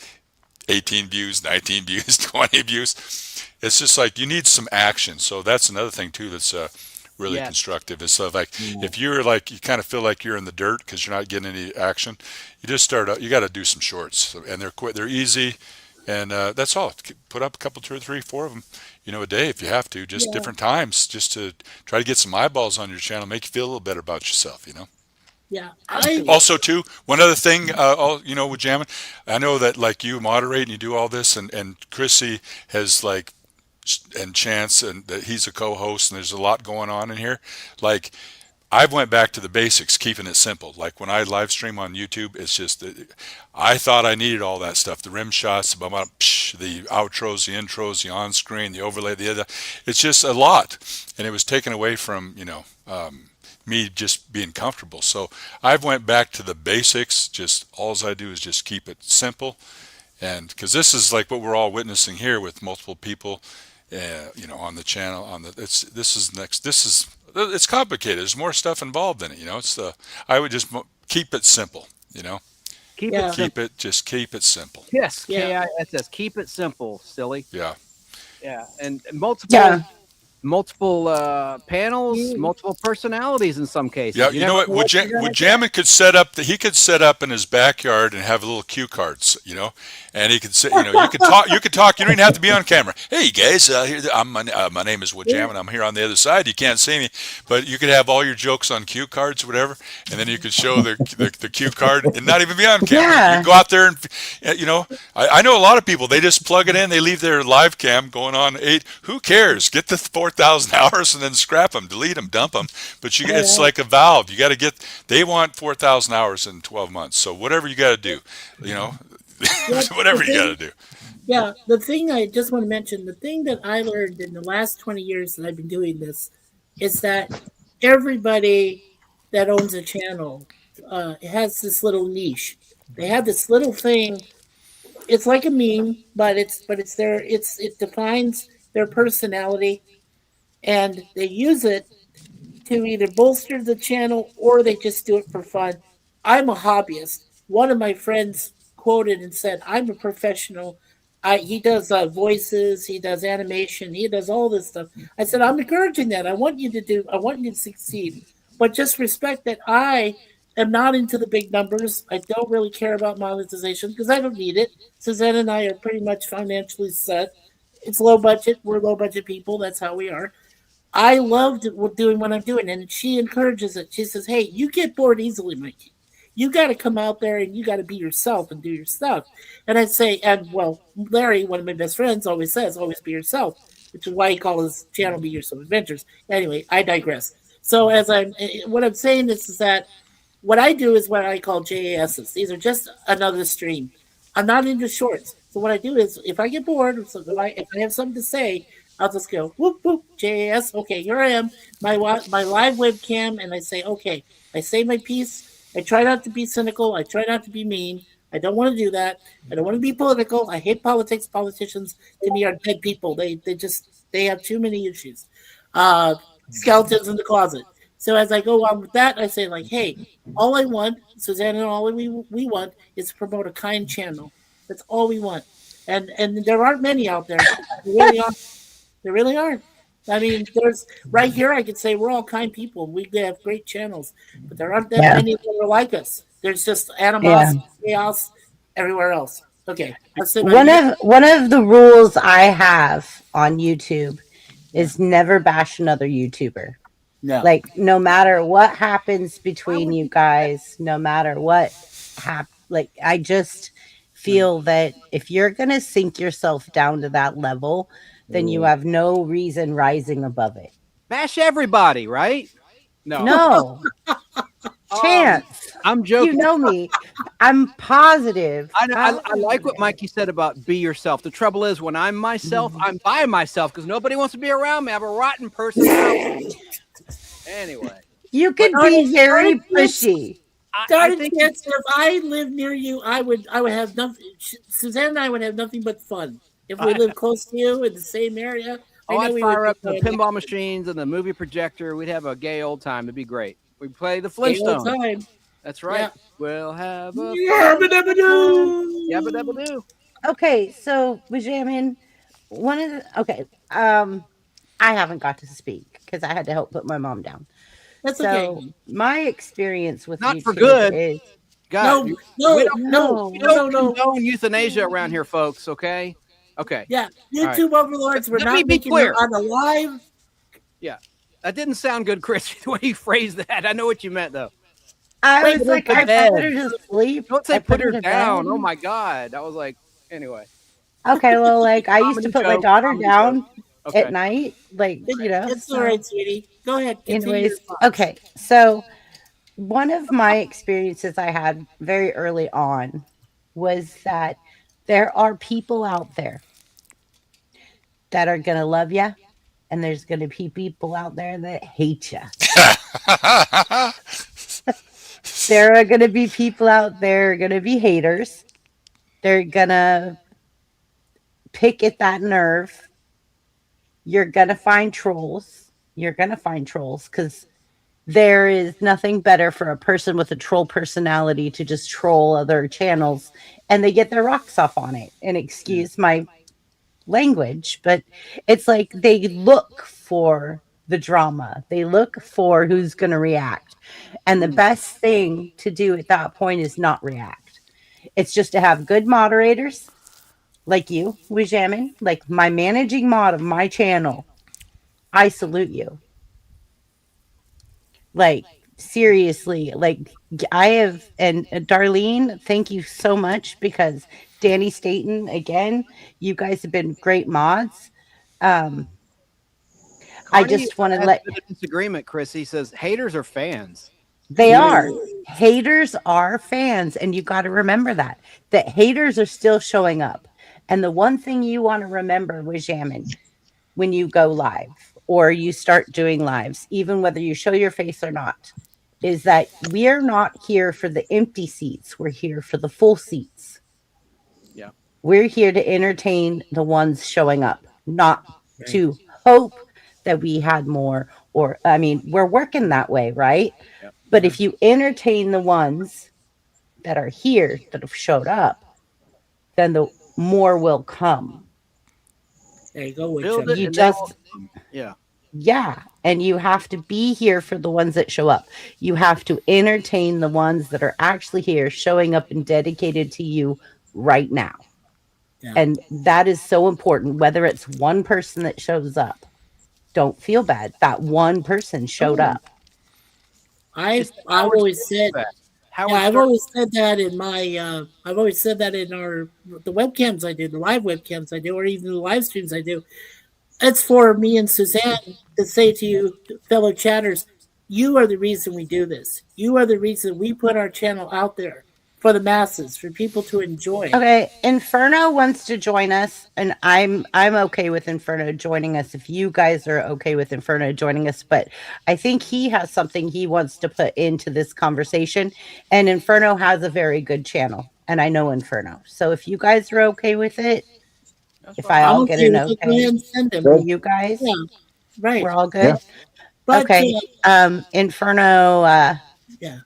18 views, 19 views, 20 views. It's just like you need some action. So that's another thing too that's really Yes. constructive. It's like if you're like you kind of feel like you're in the dirt because you're not getting any action, you just start. You got to do some shorts, and they're quick. They're easy, and that's all. Put up a couple, two or three, four of them, a day if you have to. Just Yeah. different times, just to try to get some eyeballs on your channel, make you feel a little better about yourself. Yeah. I Also, too, one other thing, with jamming, I know that like you moderate and you do all this, and Chrissy has like and Chance, and that he's a co-host, and there's a lot going on in here. Like, I've went back to the basics, keeping it simple. Like when I live stream on YouTube, it's just I thought I needed all that stuff: the rim shots, the outros, the intros, the on-screen, the overlay, the other. It's just a lot, and it was taken away from me just being comfortable. So I've went back to the basics. Just all I do is just keep it simple, and because this is like what we're all witnessing here with multiple people on the channel. It's complicated. There's more stuff involved in it. I would just keep it simple. Keep Yeah. it simple. Just keep it simple. Yes. Yeah. KISS. Keep it simple, silly. Yeah. Yeah. And multiple Yeah. panels, multiple personalities in some cases. Yeah, you know what? Would Jammin could set up? He could set up in his backyard and have little cue cards, and he could say, you could talk. You could talk. You don't even have to be on camera. Hey guys, my name is Wood Jammin. I'm here on the other side. You can't see me, but you could have all your jokes on cue cards or whatever, and then you could show the cue card and not even be on camera. Yeah. You go out there and I know a lot of people. They just plug it in. They leave their live cam going on 8. Who cares? Get the 4,000 hours and then scrap them, delete them, dump them. But it's like a valve. You got to get. They want 4,000 hours in 12 months. So whatever you got to do, whatever you got to do. Yeah, the thing I just want to mention, the thing that I learned in the last 20 years that I've been doing this is that everybody that owns a channel has this little niche. They have this little thing. It's like a meme, but it defines their personality, and they use it to either bolster the channel or they just do it for fun. I'm a hobbyist. One of my friends quoted and said, "I'm a professional." He does voices, he does animation, he does all this stuff. I said, "I'm encouraging that. I want you to succeed, but just respect that I am not into the big numbers. I don't really care about monetization because I don't need it. Suzanne and I are pretty much financially set. It's low budget. We're low budget people. That's how we are. I loved doing what I'm doing, and she encourages it. She says, "Hey, you get bored easily, Mikey. You got to come out there and you got to be yourself and do your stuff. And I'd say, and well, Larry, one of my best friends, always says, always be yourself, which is why he calls his channel Be Yourself Adventures. Anyway, I digress. So what I'm saying is that what I do is what I call JASs. These are just another stream. I'm not into shorts. So what I do is if I get bored, so if I have something to say, I'll just go whoop whoop JAS. Okay, here I am, my live webcam, and I say okay. I say my piece. I try not to be cynical. I try not to be mean. I don't want to do that. I don't want to be political. I hate politics. Politicians to me are dead people. They have too many issues. Skeletons in the closet. So as I go on with that, I say like, hey, all I want, Suzanne, and all we want is to promote a kind channel. That's all we want. And there aren't many out there. There really aren't. There really aren't. I mean, there's right here. I could say we're all kind people. We have great channels, but there aren't that many that are like us. There's just animosity, chaos everywhere else. Okay, one of the rules I have on YouTube is never bash another YouTuber. No. Like no matter what happens between you guys, no matter what like I just feel that if you're gonna sink yourself down to that level, then you have no reason rising above it. Bash everybody, right? No. Chance. I'm joking. You know me. I'm positive. I like what Mikey said about be yourself. The trouble is when I'm myself, I'm by myself because nobody wants to be around me. I have a rotten personality. Anyway. You could be very pushy. I think if I lived near you, I would have nothing. Suzanne and I would have nothing but fun. If we live close to you in the same area. I'd fire up the pinball machines and the movie projector. We'd have a gay old time. It'd be great. We'd play the Flintstones. That's right. Yeah. We'll have a yabba-dabba-doo. Okay, so Benjamin, I haven't got to speak because I had to help put my mom down. That's so okay. My experience with not YouTube for good. Is God, no, we don't condone euthanasia around here, folks. Okay. Yeah, YouTube overlords. We're not making it on the live. Yeah, that didn't sound good, Chris. The way you phrased that, I know what you meant though. I was like, I put her to sleep. Don't say put her down. Oh my God, I was like, anyway. Okay, well, like I used to put my daughter down at night, like you know. It's all right, sweetie. Go ahead. Anyways, okay, so one of my experiences I had very early on was that there are people out there that are going to love you, and there's going to be people out there that hate you. There are going to be people out there going to be haters. They're going to pick at that nerve. You're going to find trolls. You're going to find trolls because there is nothing better for a person with a troll personality to just troll other channels and they get their rocks off on it. And excuse my language, but it's like they look for the drama. They look for who's going to react. And the best thing to do at that point is not react. It's just to have good moderators like you, Wijamin, like my managing mod of my channel. I salute you. Like, seriously, like I have, and Darlene, thank you so much because Danny Staten, again, you guys have been great mods. I just want to let disagreement, Chris. He says haters are fans. They are. Haters are fans, and you got to remember that haters are still showing up. And the one thing you want to remember, Wijamin, when you go live or you start doing lives, even whether you show your face or not, is that we are not here for the empty seats. We're here for the full seats. Yeah. We're here to entertain the ones showing up, not to hope that we had more, or, I mean, we're working that way, right? Yeah. But if you entertain the ones that are here, that have showed up, then the more will come. There you go. You just, yeah. And you have to be here for the ones that show up. You have to entertain the ones that are actually here, showing up and dedicated to you right now. Yeah. And that is so important, whether it's one person that shows up. Don't feel bad. That one person showed up. I've always said Howard I've Stern. always said that in my. I've always said that in the webcams I do, the live webcams I do, or even the live streams I do. It's for me and Suzanne to say to you, fellow chatters, you are the reason we do this. You are the reason we put our channel out there for the masses, for people to enjoy. Okay, Inferno wants to join us, and I'm okay with Inferno joining us if you guys are okay with Inferno joining us, but I think he has something he wants to put into this conversation, and Inferno has a very good channel, and I know Inferno. So if you guys are okay with it, if I all get an okay, go ahead and send him. from you guys, Yeah, right. we're all good. Yeah. But Okay, Inferno, yeah.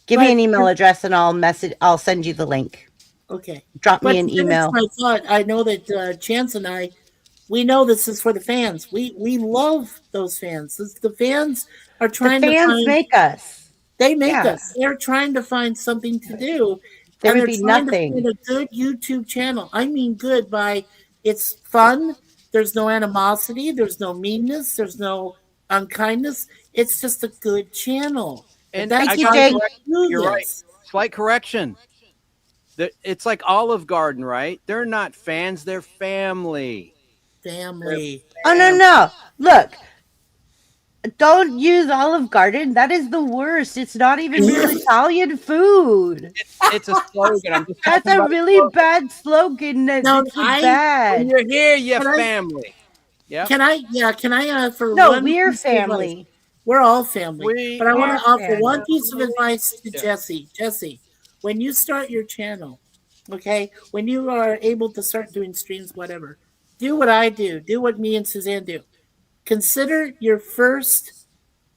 give me an email address and I'll send you the link. Okay. Drop me an email. My thought. I know that Chance and I, we know this is for the fans. We love those fans. The fans are trying the fans to make us. They make us. They're trying to find something to do. There and would they're be trying nothing. to find a good YouTube channel. I mean good by it's fun. There's no animosity. There's no meanness. There's no unkindness. It's just a good channel. And thank you, Jake. You're right. Slight correction. It's like Olive Garden, right? They're not fans. They're family. Family. Oh, no. Look, don't use Olive Garden. That is the worst. It's not even real Italian food. It's a slogan. That's a really bad slogan. That's bad. When you're here, you're family. Yeah. Can I for no, one we're family. We're all family. But I want to offer one piece of advice to Jesse. Jesse, when you start your channel, okay, when you are able to start doing streams, whatever, do what I do. Do what me and Suzanne do. Consider your first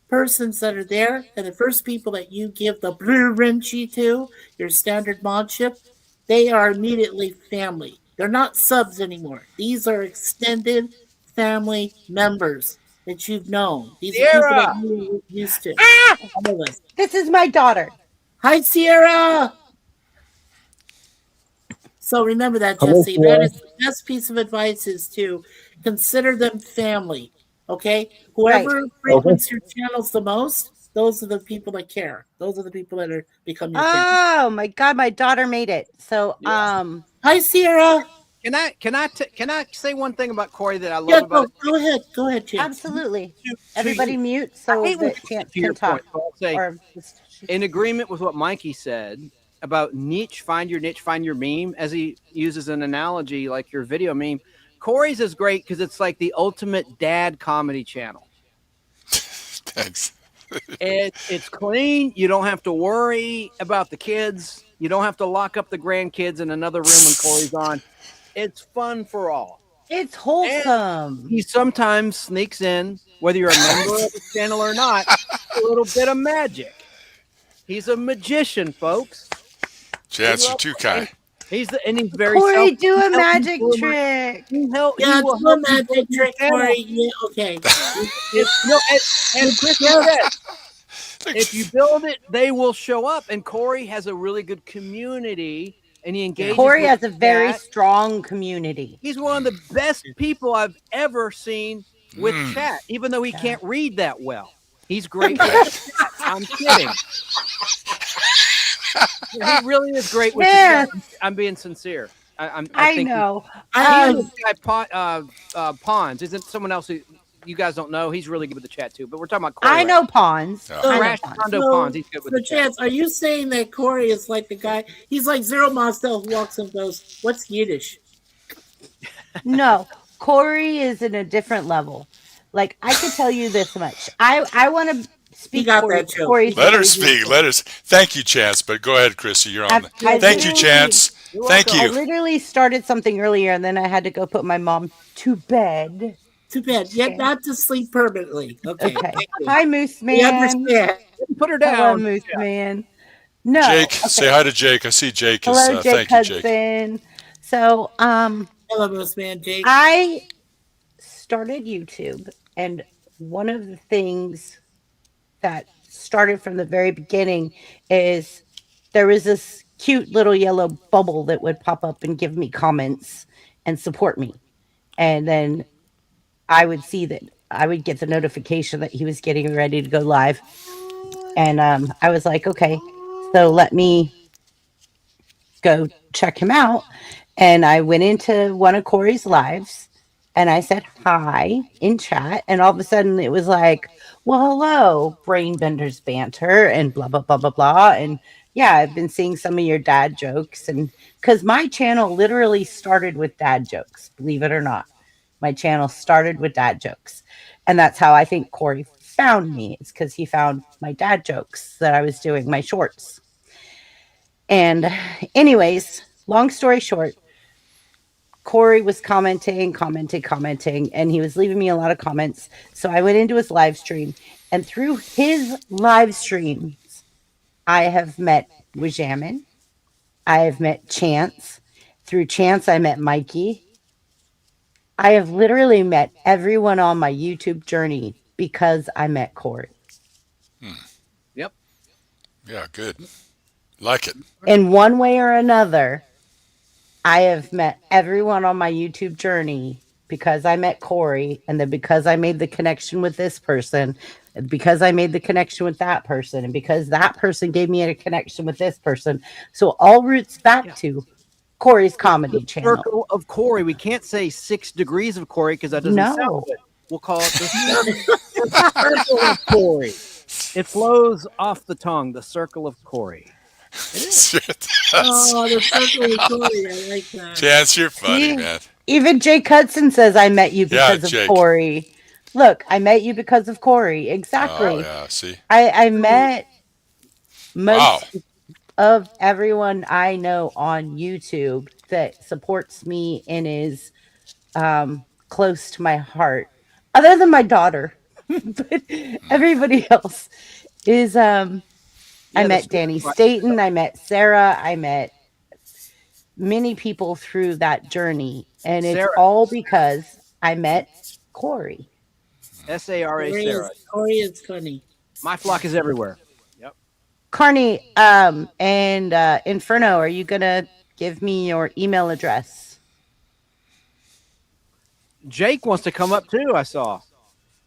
persons that are there and the first people that you give the blue wrenchy to, your standard modship, they are immediately family. They're not subs anymore. These are extended family members that you've known. These are people that you used to. This is my daughter. Hi, Sierra. So remember that, Jesse. That is the best piece of advice is to consider them family. Okay? Whoever frequents your channels the most, those are the people that care. Those are the people that are becoming your family. Oh my God, my daughter made it. So hi, Sierra. Can I say one thing about Cory that I love about it? Go ahead, Chance. Absolutely. Everybody mute so that Chance can talk. In agreement with what Mikey said about niche, find your meme, as he uses an analogy like your video meme. Cory's is great because it's like the ultimate dad comedy channel. Thanks. It's clean. You don't have to worry about the kids. You don't have to lock up the grandkids in another room when Cory's on. It's fun for all. It's wholesome. And he sometimes sneaks in, whether you're a member of the channel or not, a little bit of magic. He's a magician, folks. Chance, you're too kind. He's very Cory, do a magic trick. Do a magic trick, Cory. Yeah, okay. And Chris said, if you build it, they will show up. And Cory has a really good community, and he engages. Cory has a very strong community. He's one of the best people I've ever seen with chat, even though he can't read that well. He's great with chat. I'm kidding. He really is great with chat. I'm being sincere. I think know. This guy, Pawns, isn't someone else who you guys don't know? He's really good with the chat too. But we're talking about Cory. I know Pawns. Crash Condo Pawns. He's good with the Chance, chat. are you saying that Cory is like the guy? He's like Zero Mostel who walks and goes, "What's Yiddish?" No, Cory is in a different level. Like I could tell you this much. I want to speak. Cory. Let her speak. Thank you, Chance. But go ahead, Chrissy. You're on. Thank you, Chance. Thank you. I literally started something earlier, and then I had to go put my mom to bed. Yet not to sleep permanently. Okay. Hi, Moose Man. We understand. Put her down. Hello, Moose Man. No. Jake, say hi to Jake. I see Jake. Hello, Jake thank you, Hudson. So, hello, Moose Man, Jake. I started YouTube, and one of the things that started from the very beginning is there was this cute little yellow bubble that would pop up and give me comments and support me. And then I would see that I would get the notification that he was getting ready to go live. And I was like, okay, so let me go check him out. And I went into one of Corey's lives and I said hi in chat. And all of a sudden it was like, well, hello, Brain Benders Banter and blah, blah, blah, blah, blah. And yeah, I've been seeing some of your dad jokes. And because my channel literally started with dad jokes, believe it or not. My channel started with dad jokes. And that's how I think Corey found me. It's because he found my dad jokes that I was doing, my shorts. And, anyways, long story short, Corey was commenting, and he was leaving me a lot of comments. So I went into his live stream, and through his live streams, I have met Wajamin. I have met Chance. Through Chance, I met Mikey. I have literally met everyone on my YouTube journey because I met Corey. Yep. Yeah, good. Like it. In one way or another, I have met everyone on my YouTube journey because I met Corey, and then because I made the connection with this person, and because I made the connection with that person, and because that person gave me a connection with this person. So all roots back to Corey's comedy channel. Circle of Cory. We can't say 6 degrees of Cory because that doesn't sound good. We'll call it the circle of Cory. It flows off the tongue. The circle of Cory. Oh, the circle of Cory. I like that. Chance, you're funny, man. Even Jake Hudson says I met you because of Corey. Look, I met you because of Corey. Exactly. Oh, yeah, see? I met most of everyone I know on YouTube that supports me and is close to my heart. Other than my daughter. But everybody else is I met Danny Staten, I met Sarah, I met many people through that journey, and it's all because I met Corey. Sara. Sarah. Cory is funny. My flock is everywhere. Yep. Carney and Inferno, are you gonna give me your email address? Jake wants to come up too. I saw.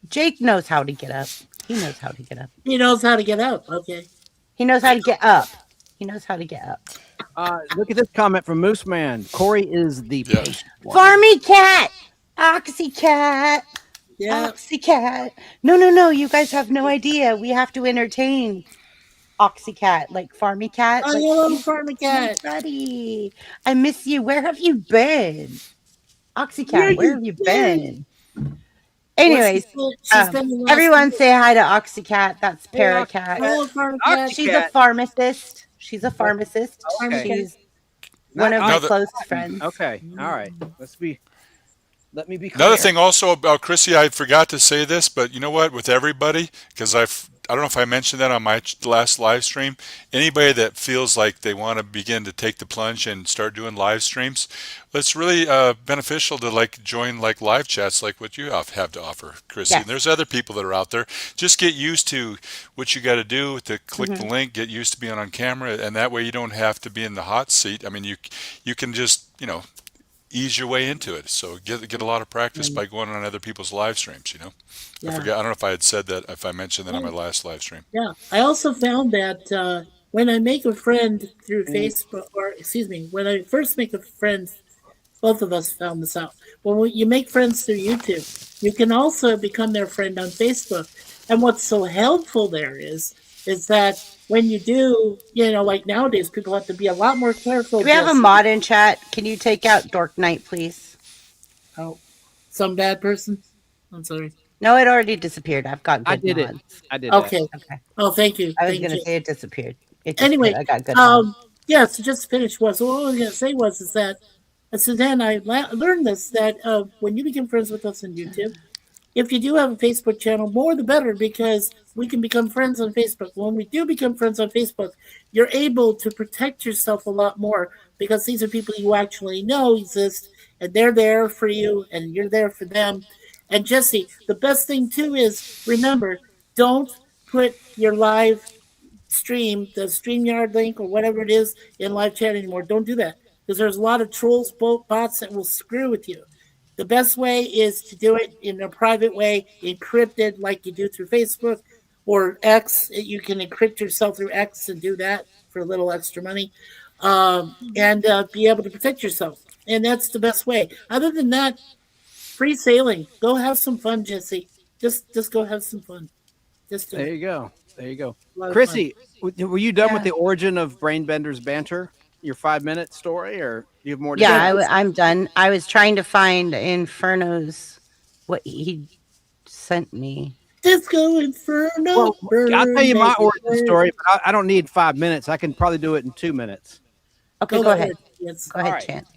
Jake knows how to get up. He knows how to get up. He knows how to get up. Okay. He knows how to get up. He knows how to get up. Look at this comment from Moose Man. Cory is the patient one. Farmy cat, Oxy cat, Oxy cat. No. You guys have no idea. We have to entertain Oxy cat, like Farmy cat. I love Farmy cat, buddy. I miss you. Where have you been, Oxy cat? Where have you been? Anyways, everyone say hi to Oxy cat. That's Paracat. She's a pharmacist. She's a pharmacist. Okay. She's one of my close friends. Okay. All right. Let me be clear. Another thing also about Chrissy, I forgot to say this, but you know what? With everybody, because I don't know if I mentioned that on my last live stream. Anybody that feels like they want to begin to take the plunge and start doing live streams, it's really beneficial to join live chats like what you have to offer, Chrissy. Yes. And there's other people that are out there. Just get used to what you got to do to click the link. Get used to being on camera, and that way you don't have to be in the hot seat. I mean, you can just ease your way into it. So get a lot of practice by going on other people's live streams. I forgot. I don't know if I had said that, if I mentioned that on my last live stream. Yeah, I also found that when I make a friend through Facebook, when I first make a friend, both of us found this out. When you make friends through YouTube, you can also become their friend on Facebook. And what's so helpful there is that when you do, like nowadays, people have to be a lot more careful. Do we have a mod in chat? Can you take out Dork Knight, please? Oh, some bad person? I'm sorry. No, it already disappeared. I've got good mods. I did Okay. that. Okay. Oh, thank you. I was going to say it disappeared. Anyway, I got good mods. Yeah, so just to finish what I was going to say is that, Suzanne, I learned this, that when you become friends with us on YouTube, if you do have a Facebook channel, more the better, because we can become friends on Facebook. When we do become friends on Facebook, you're able to protect yourself a lot more, because these are people you actually know exist, and they're there for you, and you're there for them. And Jesse, the best thing too is, remember, don't put your live stream, the StreamYard link or whatever it is, in live chat anymore. Don't do that, because there's a lot of trolls, bots that will screw with you. The best way is to do it in a private way, encrypted, like you do through Facebook, or X. You can encrypt yourself through X and do that for a little extra money, and be able to protect yourself. And that's the best way. Other than that, free sailing. Go have some fun, Jesse. Just go have some fun. Just do There it. you go. There you go. A lot of fun. Chrissy, were you done with Yeah. the origin of Brain Benders Banter? Your 5-minute story, or do you have more to Yeah, say? I'm done. I was trying to find Inferno's what he sent me. Disco Inferno. Well, I'll tell you my burn, origin story, but I don't need 5 minutes. I can probably do it in 2 minutes. Okay, go ahead. Yes. Go ahead, All right. Chance.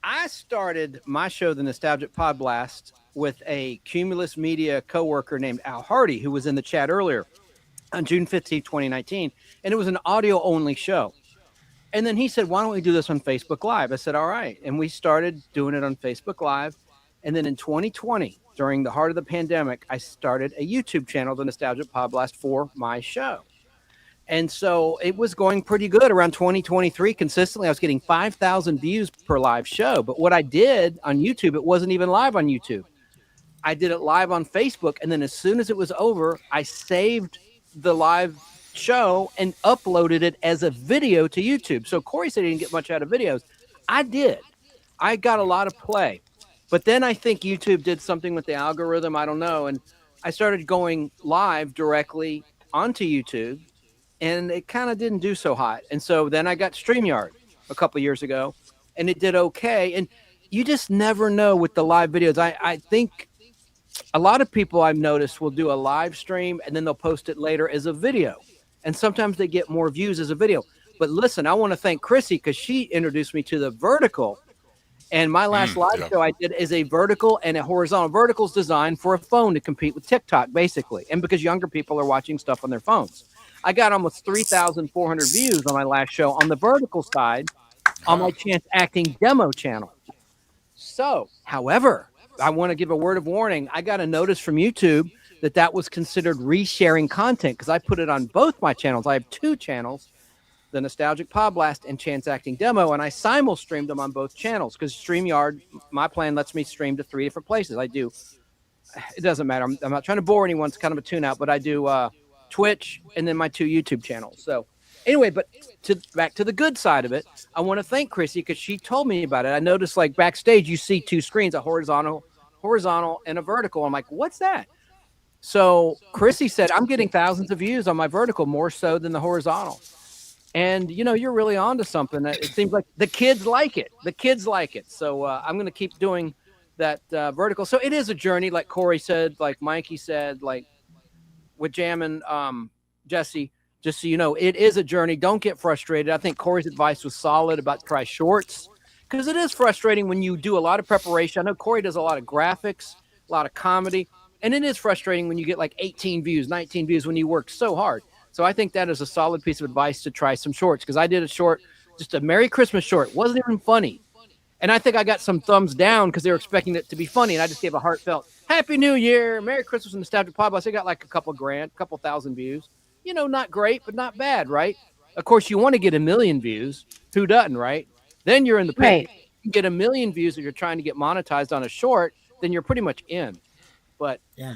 I started my show, The Nostalgic Pod Blast, with a Cumulus Media coworker named Al Hardy, who was in the chat earlier on June 15th, 2019. And it was an audio only show. And then he said, why don't we do this on Facebook Live? I said, all right. And we started doing it on Facebook Live. And then in 2020, during the heart of the pandemic, I started a YouTube channel, The Nostalgic Pod Blast, for my show. And so it was going pretty good around 2023. Consistently, I was getting 5,000 views per live show. But what I did on YouTube, it wasn't even live on YouTube. I did it live on Facebook. And then as soon as it was over, I saved the live show and uploaded it as a video to YouTube. So Cory said he didn't get much out of videos. I did. I got a lot of play. But then I think YouTube did something with the algorithm. I don't know. And I started going live directly onto YouTube. And it kind of didn't do so hot. And so then I got StreamYard a couple years ago, and it did okay. And you just never know with the live videos. I think a lot of people I've noticed will do a live stream, and then they'll post it later as a video. And sometimes they get more views as a video. But listen, I want to thank Chrissy because she introduced me to the vertical. And my last live show I did is a vertical and a horizontal. Vertical's designed for a phone to compete with TikTok, basically. And because younger people are watching stuff on their phones. I got almost 3,400 views on my last show on the vertical side on my Chance Acting demo channel. So, however, I want to give a word of warning. I got a notice from YouTube that was considered resharing content because I put it on both my channels. I have 2 channels, the Nostalgic Pod Blast and Chance Acting Demo, and I simul-streamed them on both channels because StreamYard, my plan lets me stream to 3 different places. I do. It doesn't matter. I'm not trying to bore anyone. It's kind of a tune-out, but I do Twitch and then my 2 YouTube channels. So anyway, but back to the good side of it, I want to thank Chrissy because she told me about it. I noticed like backstage, you see 2 screens, a horizontal and a vertical. I'm like, what's that? So Chrissy said, I'm getting thousands of views on my vertical, more so than the horizontal. And, you know, you're really onto something. It seems like the kids like it. The kids like it. So I'm going to keep doing that vertical. So it is a journey, like Cory said, like Mikey said, like with Jammin', Jesse, just so you know, it is a journey. Don't get frustrated. I think Cory's advice was solid about try shorts because it is frustrating when you do a lot of preparation. I know Cory does a lot of graphics, a lot of comedy, and it is frustrating when you get like 18 views, 19 views when you work so hard. So I think that is a solid piece of advice to try some shorts because I did a short, just a Merry Christmas short. It wasn't even funny. And I think I got some thumbs down because they were expecting it to be funny. And I just gave a heartfelt Happy New Year, Merry Christmas, and Nostalgic Pod Blast. I got like a couple thousand views. You know, not great, but not bad, right? Of course, you want to get 1 million views. Who doesn't, right? Then you're in the pit. Right. You get 1 million views if you're trying to get monetized on a short, then you're pretty much in. But yeah,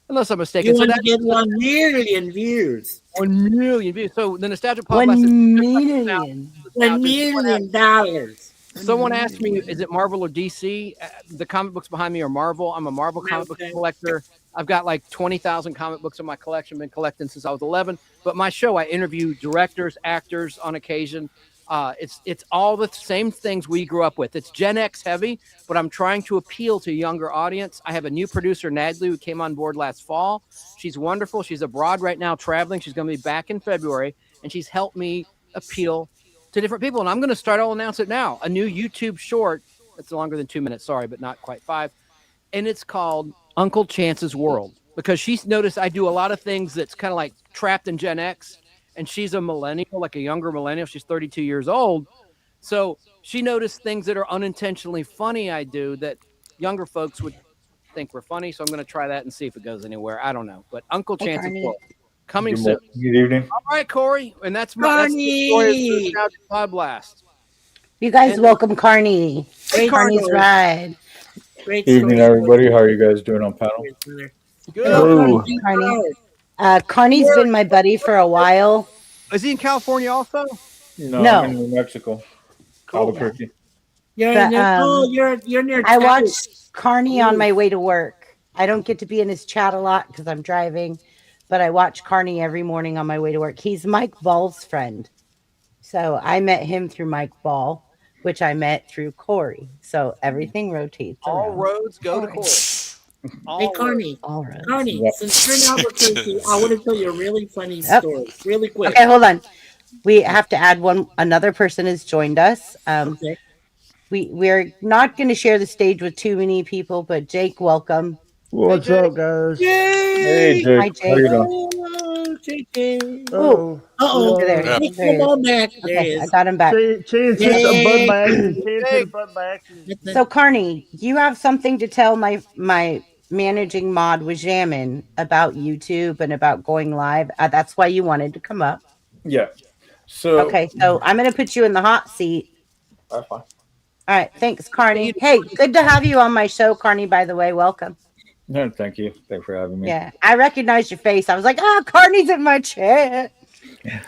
unless I'm mistaken. You so want to get 1 million views. 1 million views. So the Nostalgic Pod 1 Blast is million. $1 million. Someone asked me, is it Marvel or DC? The comic books behind me are Marvel. I'm a Marvel comic book collector. I've got like 20,000 comic books in my collection. Been collecting since I was 11. But my show, I interview directors, actors on occasion. It's all the same things we grew up with. It's Gen X heavy, but I'm trying to appeal to a younger audience. I have a new producer, Nadley, who came on board last fall. She's wonderful. She's abroad right now traveling. She's going to be back in February, and she's helped me appeal to different people. And I'm going to start, I'll announce it now, a new YouTube short. It's longer than 2 minutes, sorry, but not quite 5. And it's called Uncle Chance's World, because she's noticed I do a lot of things that's kind of like trapped in Gen X. And she's a millennial, like a younger millennial. She's 32 years old. So she noticed things that are unintentionally funny I do that younger folks would think were funny. So I'm going to try that and see if it goes anywhere. I don't know. But Uncle Chance's World coming soon. Good evening. All right, Cory. And that's the story of the Nostalgic Pod Blast. You guys welcome Carney. Great Carney's story. ride. Great Evening, story. everybody. How are you guys doing on panel? Good. Hello. Carney. Carney's been my buddy for a while. Is he in California also? No, I'm in No, New Mexico, Cool. yeah. Albuquerque. You're But near, oh, you're near I Taos. watch Carney on my way to work. I don't get to be in his chat a lot because I'm driving, but I watch Carney every morning on my way to work. He's Mike Ball's friend. So I met him through Mike Ball, which I met through Cory. So everything rotates All around. roads go to Cory. Cory. Hey, Carney. All roads. Carney, Yep. since you're in Albuquerque, I want to tell you a really funny story, really quick. Okay, hold on. We have to add one. Another person has joined us. Okay. We're not going to share the stage with too many people, but Jake, welcome. What's up, guys? Hey, Yay! Jake. Hi, How Jake. you doing? Oh, JK. Oh, Uh-oh. there. Yeah. Jake, There he come is. on back. There he Okay, I is. got him back. Chance hit the button by accident. Chance hit the button by accident. So, Carney, you have something to tell my managing mod with Jamin about YouTube and about going live. That's why you wanted to come up. Yeah. So Okay, so I'm going to put you in the hot seat. that's fine. All right, thanks, Carney. Hey, good to have you on my show, Carney, by the way. Welcome. No, thank you. Thanks for having me. Yeah, I recognized your face. I was like, oh, Carney's in my chat.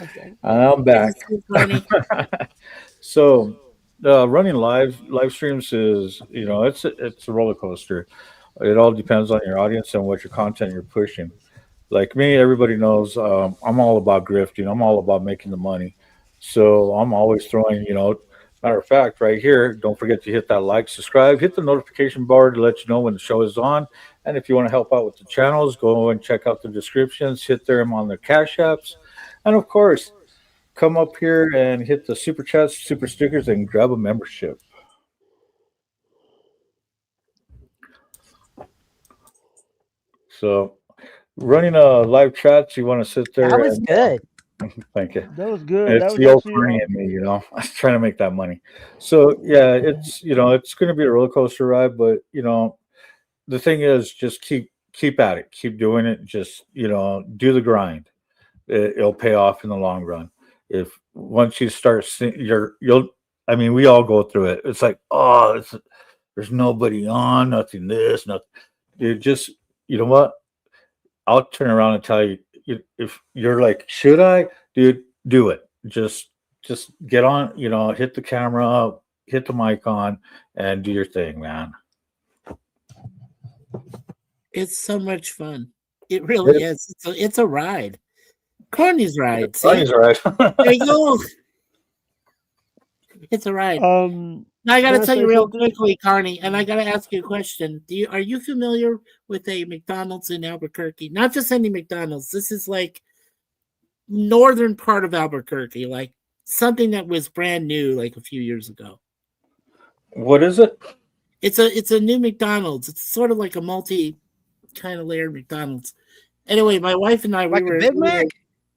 Okay. I'm back. Carney. So, running live streams is, it's a roller coaster. It all depends on your audience and what your content you're pushing. Like me, everybody knows I'm all about grifting. I'm all about making the money. So I'm always throwing, matter of fact, right here, don't forget to hit that like, subscribe, hit the notification bar to let you know when the show is on. And if you want to help out with the channels, go and check out the descriptions, hit them on the cash apps. And of course, come up here and hit the super chats, super stickers, and grab a membership. So, running a live chat, you want to sit there. That was good. Thank you. That was good. It's That was the old actually, Carney in me, I was trying to make that money. So yeah, it's it's going to be a roller coaster ride, but the thing is, just keep at it, keep doing it. Just do the grind. It'll pay off in the long run. If once you start seeing, you'll. I mean, we all go through it. It's like, oh, there's nobody on, nothing this, nothing. You just, you know what? I'll turn around and tell you, if you're like, should I, dude, do it. Just get on, hit the camera, hit the mic on, and do your thing, man. It's so much fun. It really is. It's a ride. Carney's ride. See? Carney's ride. There you go. It's a ride. Now I got to tell you real quickly, Carney, and I got to ask you a question. Are you familiar with a McDonald's in Albuquerque? Not just any McDonald's. This is like northern part of Albuquerque, like something that was brand new, like a few years ago. What is it? It's a new McDonald's. It's sort of like a multi kind of layered McDonald's. Anyway, my wife and I, like a Big Mac,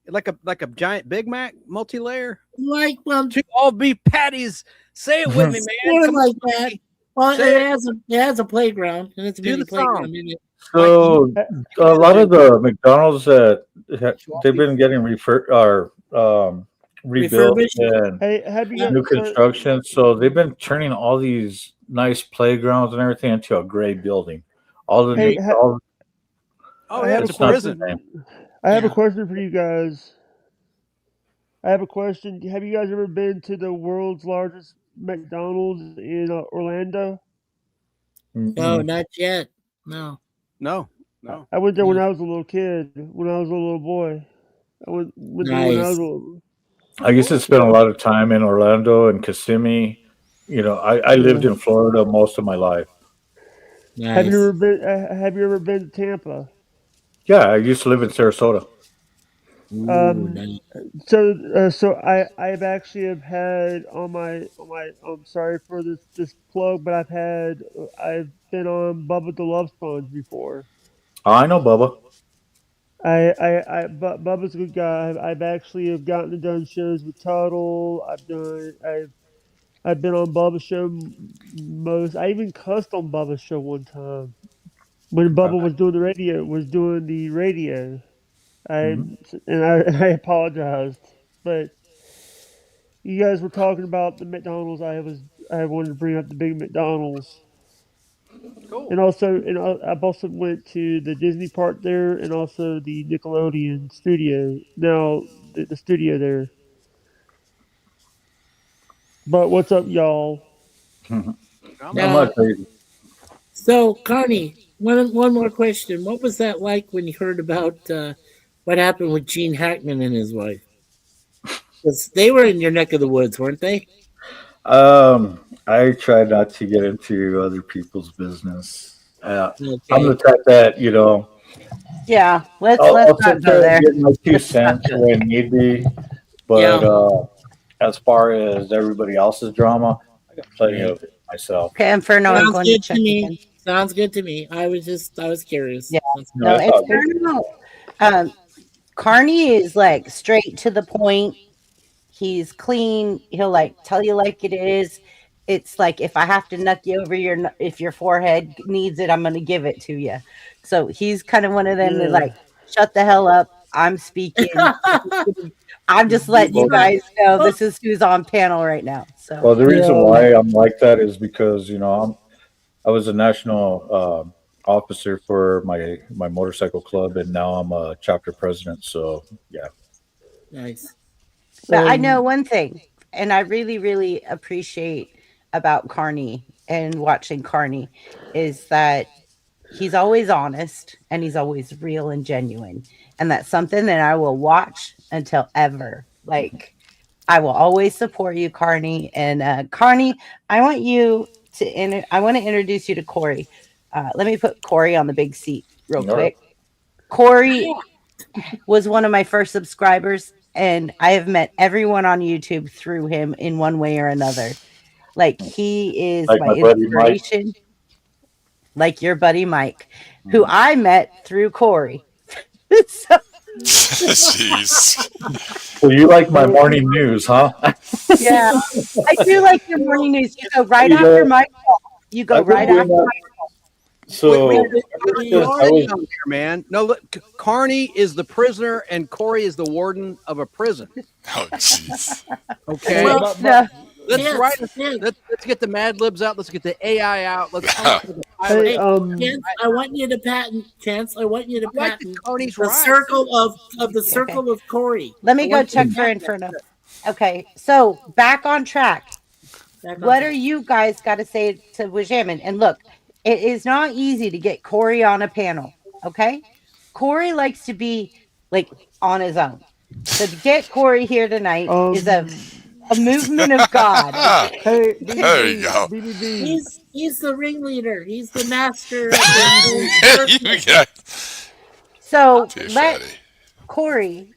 like a giant Big Mac multi-layer, like two all beef patties. Say it with me, man. Sort of like that. Well, it has a playground, and it's a mini playground in it. So a lot of the McDonald's that they've been getting rebuilt and new construction. So they've been turning all these nice playgrounds and everything into a gray building. All the it's a prison. I have a question for you guys. I have a question. Have you guys ever been to the world's largest McDonald's in Orlando? No, not yet. No. I went there when I was a little kid. When I was a little boy. I went there when I was a little. I guess it's been a lot of time in Orlando and Kissimmee. I lived in Florida most of my life. Nice. Have you ever been to Tampa? Yeah, I used to live in Sarasota. Nice. So I've actually have had on my I'm sorry for this plug, but I've been on Bubba the Love Sponge before. Oh, I know Bubba. Bubba's a good guy. I've actually have gotten to done shows with Tuttle. I've been on Bubba's show most. I even cussed on Bubba's show one time when Bubba was doing the radio. I apologized, but you guys were talking about the McDonald's. I wanted to bring up the big McDonald's. Cool. And also, I've also went to the Disney park there, and also the Nickelodeon studio. Now the studio there. But what's up, y'all? I'm Not much, baby. So, Connie, one more question. What was that like when you heard about what happened with Gene Hackman and his wife? 'Cause they were in your neck of the woods, weren't they? I try not to get into other people's business. I'm Okay. the type that Yeah, let's I'll not sit go there there. and get my 2 cents when need be. But as far as everybody else's drama, I got plenty of it myself. Okay, Inferno, I'm Sounds going to good check to me. again. Sounds good to me. I was curious. Yeah, No, no, it's all good. Inferno. Carney is like straight to the point. He's clean. He'll like tell you like it is. It's like if I have to knock you over if your forehead needs it, I'm going to give it to you. So he's kind of one of them that like shut the hell up. I'm speaking. I'm just letting you guys know this is who's on panel right now. So Well, the reason why I'm like that is because I was a national officer for my motorcycle club, and now I'm a chapter president. So yeah. Nice. But I know one thing, and I really, really appreciate about Carney and watching Carney is that he's always honest and he's always real and genuine. And that's something that I will watch until ever. Like, I will always support you, Carney. And Carney, I want to introduce you to Cory. Let me put Cory on the big seat real quick. Cory was one of my first subscribers, and I have met everyone on YouTube through him in one way or another. Like he is Like my my buddy Mike. inspiration, like your buddy Mike, who I met through Cory. So, Jeez. So you like my morning news, huh? yeah, I do like your morning news. You go right after Michael. You go right after Michael. So You're I already was- on there, man. No, look, Carney is the prisoner and Cory is the warden of a prison. Oh, jeez. Okay. Well, let's Chance, write. Chance. Let's get the Mad Libs out. Let's get the AI out. Let's come up with a Hey, pilot. Chance, I want you to patent. Chance, I want you to I like patent that Carney's the right. circle of the circle of Cory. Let me I go want you to check for patent Inferno. that. Okay, so back on track. Back on What track. are you guys got to say to Wajamin? And look, it is not easy to get Cory on a panel. Okay, Cory likes to be like on his own. So to get Cory here tonight is a movement of God. Hey, There you go. BBB. He's the ringleader. He's the master of the You got So fish let daddy. Cory.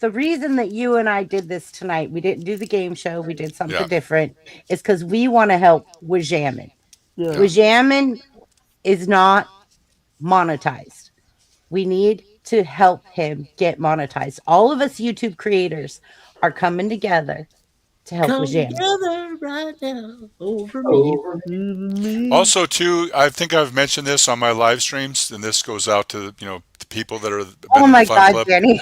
The reason that you and I did this tonight, we didn't do the game show, we did something Yeah. different, is because we want to help Wajamin. Yeah. Wajamin is not monetized. We need to help him get monetized. All of us YouTube creators are coming together to help Come Wajamin. together right now over me. Also, too, I think I've mentioned this on my live streams, and this goes out to the people that are been Oh in my the Fun God, Club. Danny.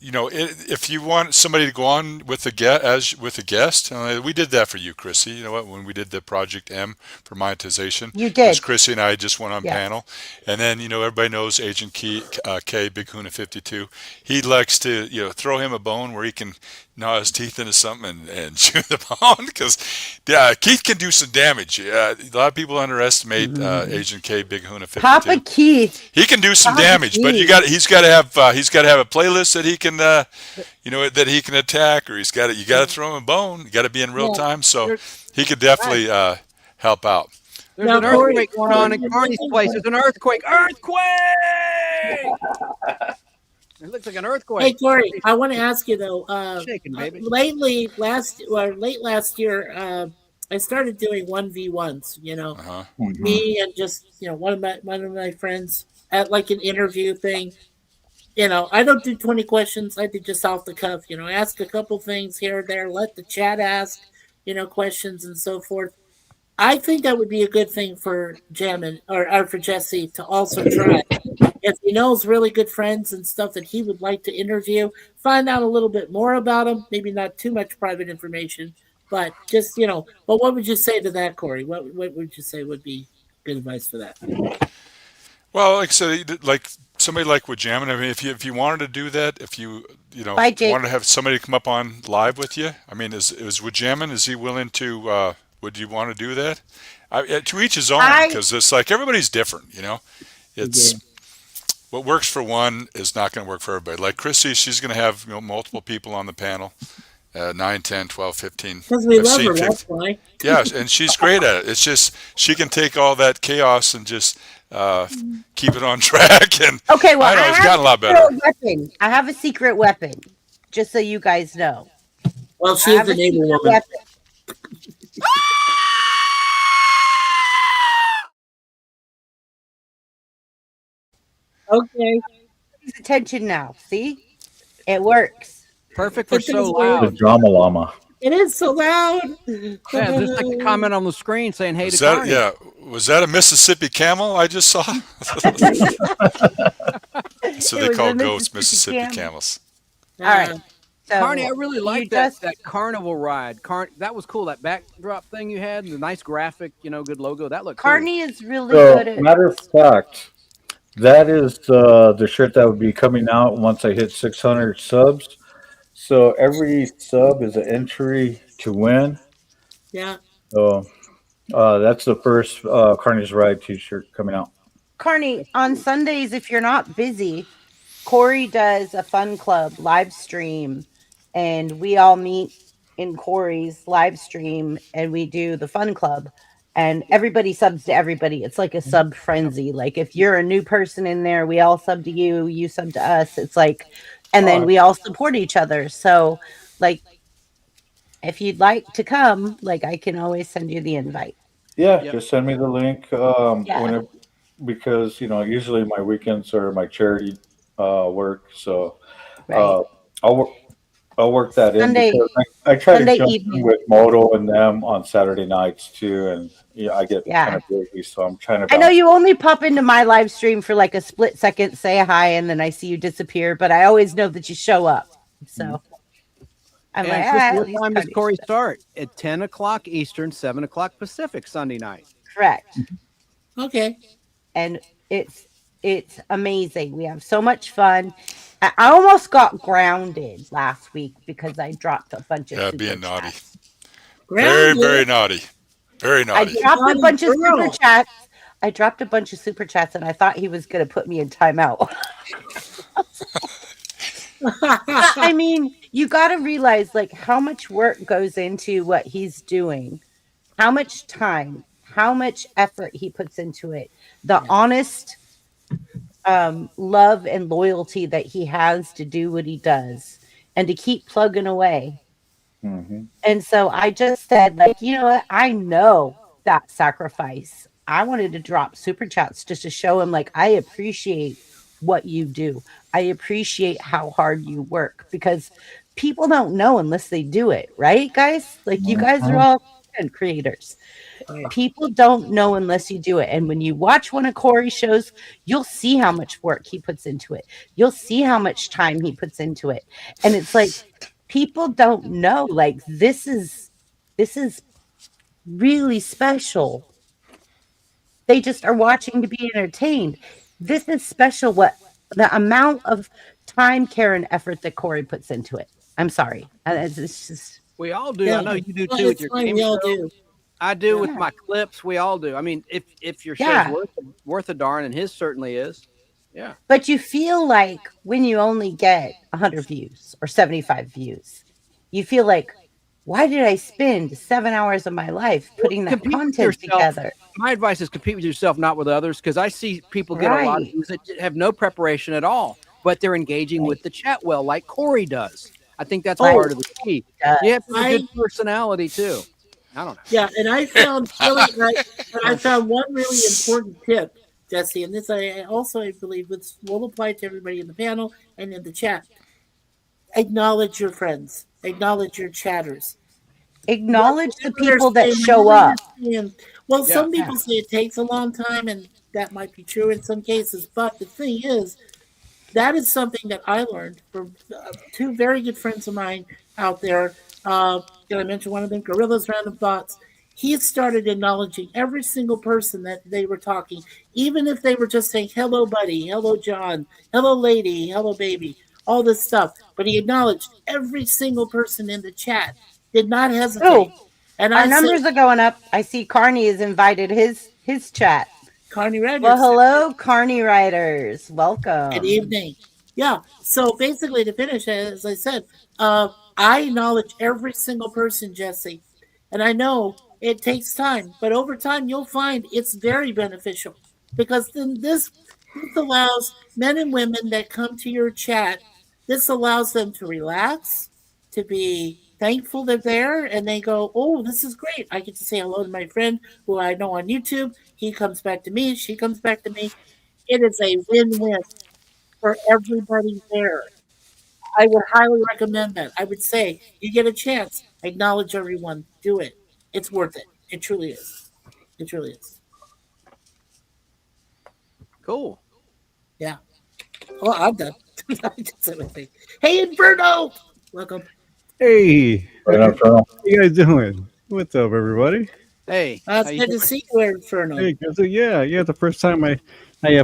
If you want somebody to go on with a guest, we did that for you, Chrissy. You know what? When we did the Project M for monetization, You it was did. Chrissy and I just went on Yes. panel, and then everybody knows Agent K, Big Huna 52. He likes to throw him a bone where he can gnaw his teeth into something and chew the bone because Keith can do some damage. A lot of people underestimate Agent K, Big Huna 52. Papa Keith. He can do some Papa damage, but Keith. he's got to have a playlist that he can that he can attack, or you got to throw him a bone. You got to be in real time, so he could definitely help out. There's Now, an Cory- earthquake going on in Carney's place. There's an earthquake. Earthquake! It looks like an earthquake. Hey Cory, I want to ask you though. Shaking, baby. Late last year, I started doing 1v1s. Me and just one of my friends at like an interview thing. I don't do 20 questions. I do just off the cuff. Ask a couple things here or there. Let the chat ask questions and so forth. I think that would be a good thing for Jammin or for Jesse to also try. If he knows really good friends and stuff that he would like to interview, find out a little bit more about them. Maybe not too much private information, But just, you know, but what would you say to that, Cory? What would you say would be good advice for that? Well, like I said, like somebody like with Jamming, I mean, if you wanted to do that, if you Bye, Jake. wanted to have somebody come up on live with you, I mean, is with Jamming, is he willing to? Would you want to do that? To each his own, because it's like everybody's different, you know. It's what works for one is not going to work for everybody. Like Chrissy, she's going to have multiple people on the panel. 9, 10, 12, 15. Because we love her, that's why. Yeah, and she's great at it. It's just she can take all that chaos and just keep it on track. And okay, well, I know it's gotten a lot better. Weapon. I have a secret weapon, just so you guys know. Well, she's the neighbor woman. Okay. Please attention now. See, it works. Perfect for so loud. The drama llama. It is so loud. Yeah, just like a comment on the screen saying, "Hey," was that a Mississippi camel I just saw? So they call goats Mississippi camels. All right. So Carney, I really like that carnival ride. That was cool. That backdrop thing you had, the nice graphic, good logo. That looked Carney cool. is really good at. Matter of fact, that is the shirt that would be coming out once I hit 600 subs. So every sub is an entry to win. Yeah. So that's the first Carney's Ride t-shirt coming out. Carney, on Sundays, if you're not busy, Cory does a fun club live stream, and we all meet in Cory's live stream, and we do the fun club, and everybody subs to everybody. It's like a sub frenzy. Like if you're a new person in there, we all sub to you, you sub to us. It's like, and then we all support each other. So like, if you'd like to come, like I can always send you the invite. Yeah, just send me the link. Whenever, because usually my weekends are my charity work, so I'll work that Sunday, in because I try Sunday to jump evening. in with Moto and them on Saturday nights too, and I get kind of busy, so I'm trying to. I know you only pop into my live stream for like a split second, say hi, and then I see you disappear. But I always know that you show up. So I'm like, what time does Cory start? At 10 o'clock Eastern, 7 o'clock Pacific, Sunday night. Correct. Okay. And it's amazing. We have so much fun. I almost got grounded last week because I dropped a bunch of being naughty. Very, very naughty. Very naughty. I dropped a bunch of super chats. I dropped a bunch of super chats, and I thought he was going to put me in timeout. I mean, you got to realize like how much work goes into what he's doing, how much time, how much effort he puts into it, the honest love and loyalty that he has to do what he does and to keep plugging away. And so I just said, like, you know what? I know that sacrifice. I wanted to drop super chats just to show him, like, I appreciate what you do. I appreciate how hard you work, because people don't know unless they do it, right, guys? Like, you guys are all content creators. People don't know unless you do it. And when you watch one of Cory's shows, you'll see how much work he puts into it. You'll see how much time he puts into it. And it's like, people don't know, like, this is really special. They just are watching to be entertained. This is special. What the amount of time, care, and effort that Cory puts into it. I'm sorry. It's just, we all do. I know you do too with your game show. I do with my clips. We all do. I mean, if your show's worth a darn, and his certainly is. Yeah. But you feel like when you only get 100 views or 75 views, you feel like, why did I spend 7 hours of my life putting that content together? My advice is compete with yourself, not with others, because I see people get a lot of views that have no preparation at all, but they're engaging with the chat well, like Cory does. I think that's part of the key. You have to have a good personality too. I don't know. Yeah, and I found one really important tip, Jesse, and this I believe will apply to everybody in the panel and in the chat. Acknowledge your friends. Acknowledge your chatters. Acknowledge the people that show up. Well, some people say it takes a long time, and that might be true in some cases. But the thing is, that is something that I learned from two very good friends of mine out there Did I mention one of them? Gorilla's Random Thoughts. He started acknowledging every single person that they were talking, even if they were just saying, hello, buddy, hello, John, hello, lady, hello, baby, all this stuff. But he acknowledged every single person in the chat, did not hesitate. Oh, And our I said, numbers are going up. I see Carney has invited his chat. Carney Riders. Well, hello, Carney Riders. Welcome. Good evening. Yeah. So basically, to finish, as I said, I acknowledge every single person, Jesse, and I know it takes time, but over time you'll find it's very beneficial because then this allows men and women that come to your chat. This allows them to relax, to be thankful they're there, and they go, "Oh, this is great! I get to say hello to my friend who I know on YouTube. He comes back to me. She comes back to me. It is a win-win for everybody there. I would highly recommend that. I would say you get a chance, acknowledge everyone, do it. It's worth it. It truly is. It truly is. Cool. Yeah. Well, I'm done. I just said my thing. Hey, Inferno! Welcome. Hey, Right up front. how you guys doing? What's up, everybody? Hey, It's good to see you, Inferno. Hey, so yeah, the first time I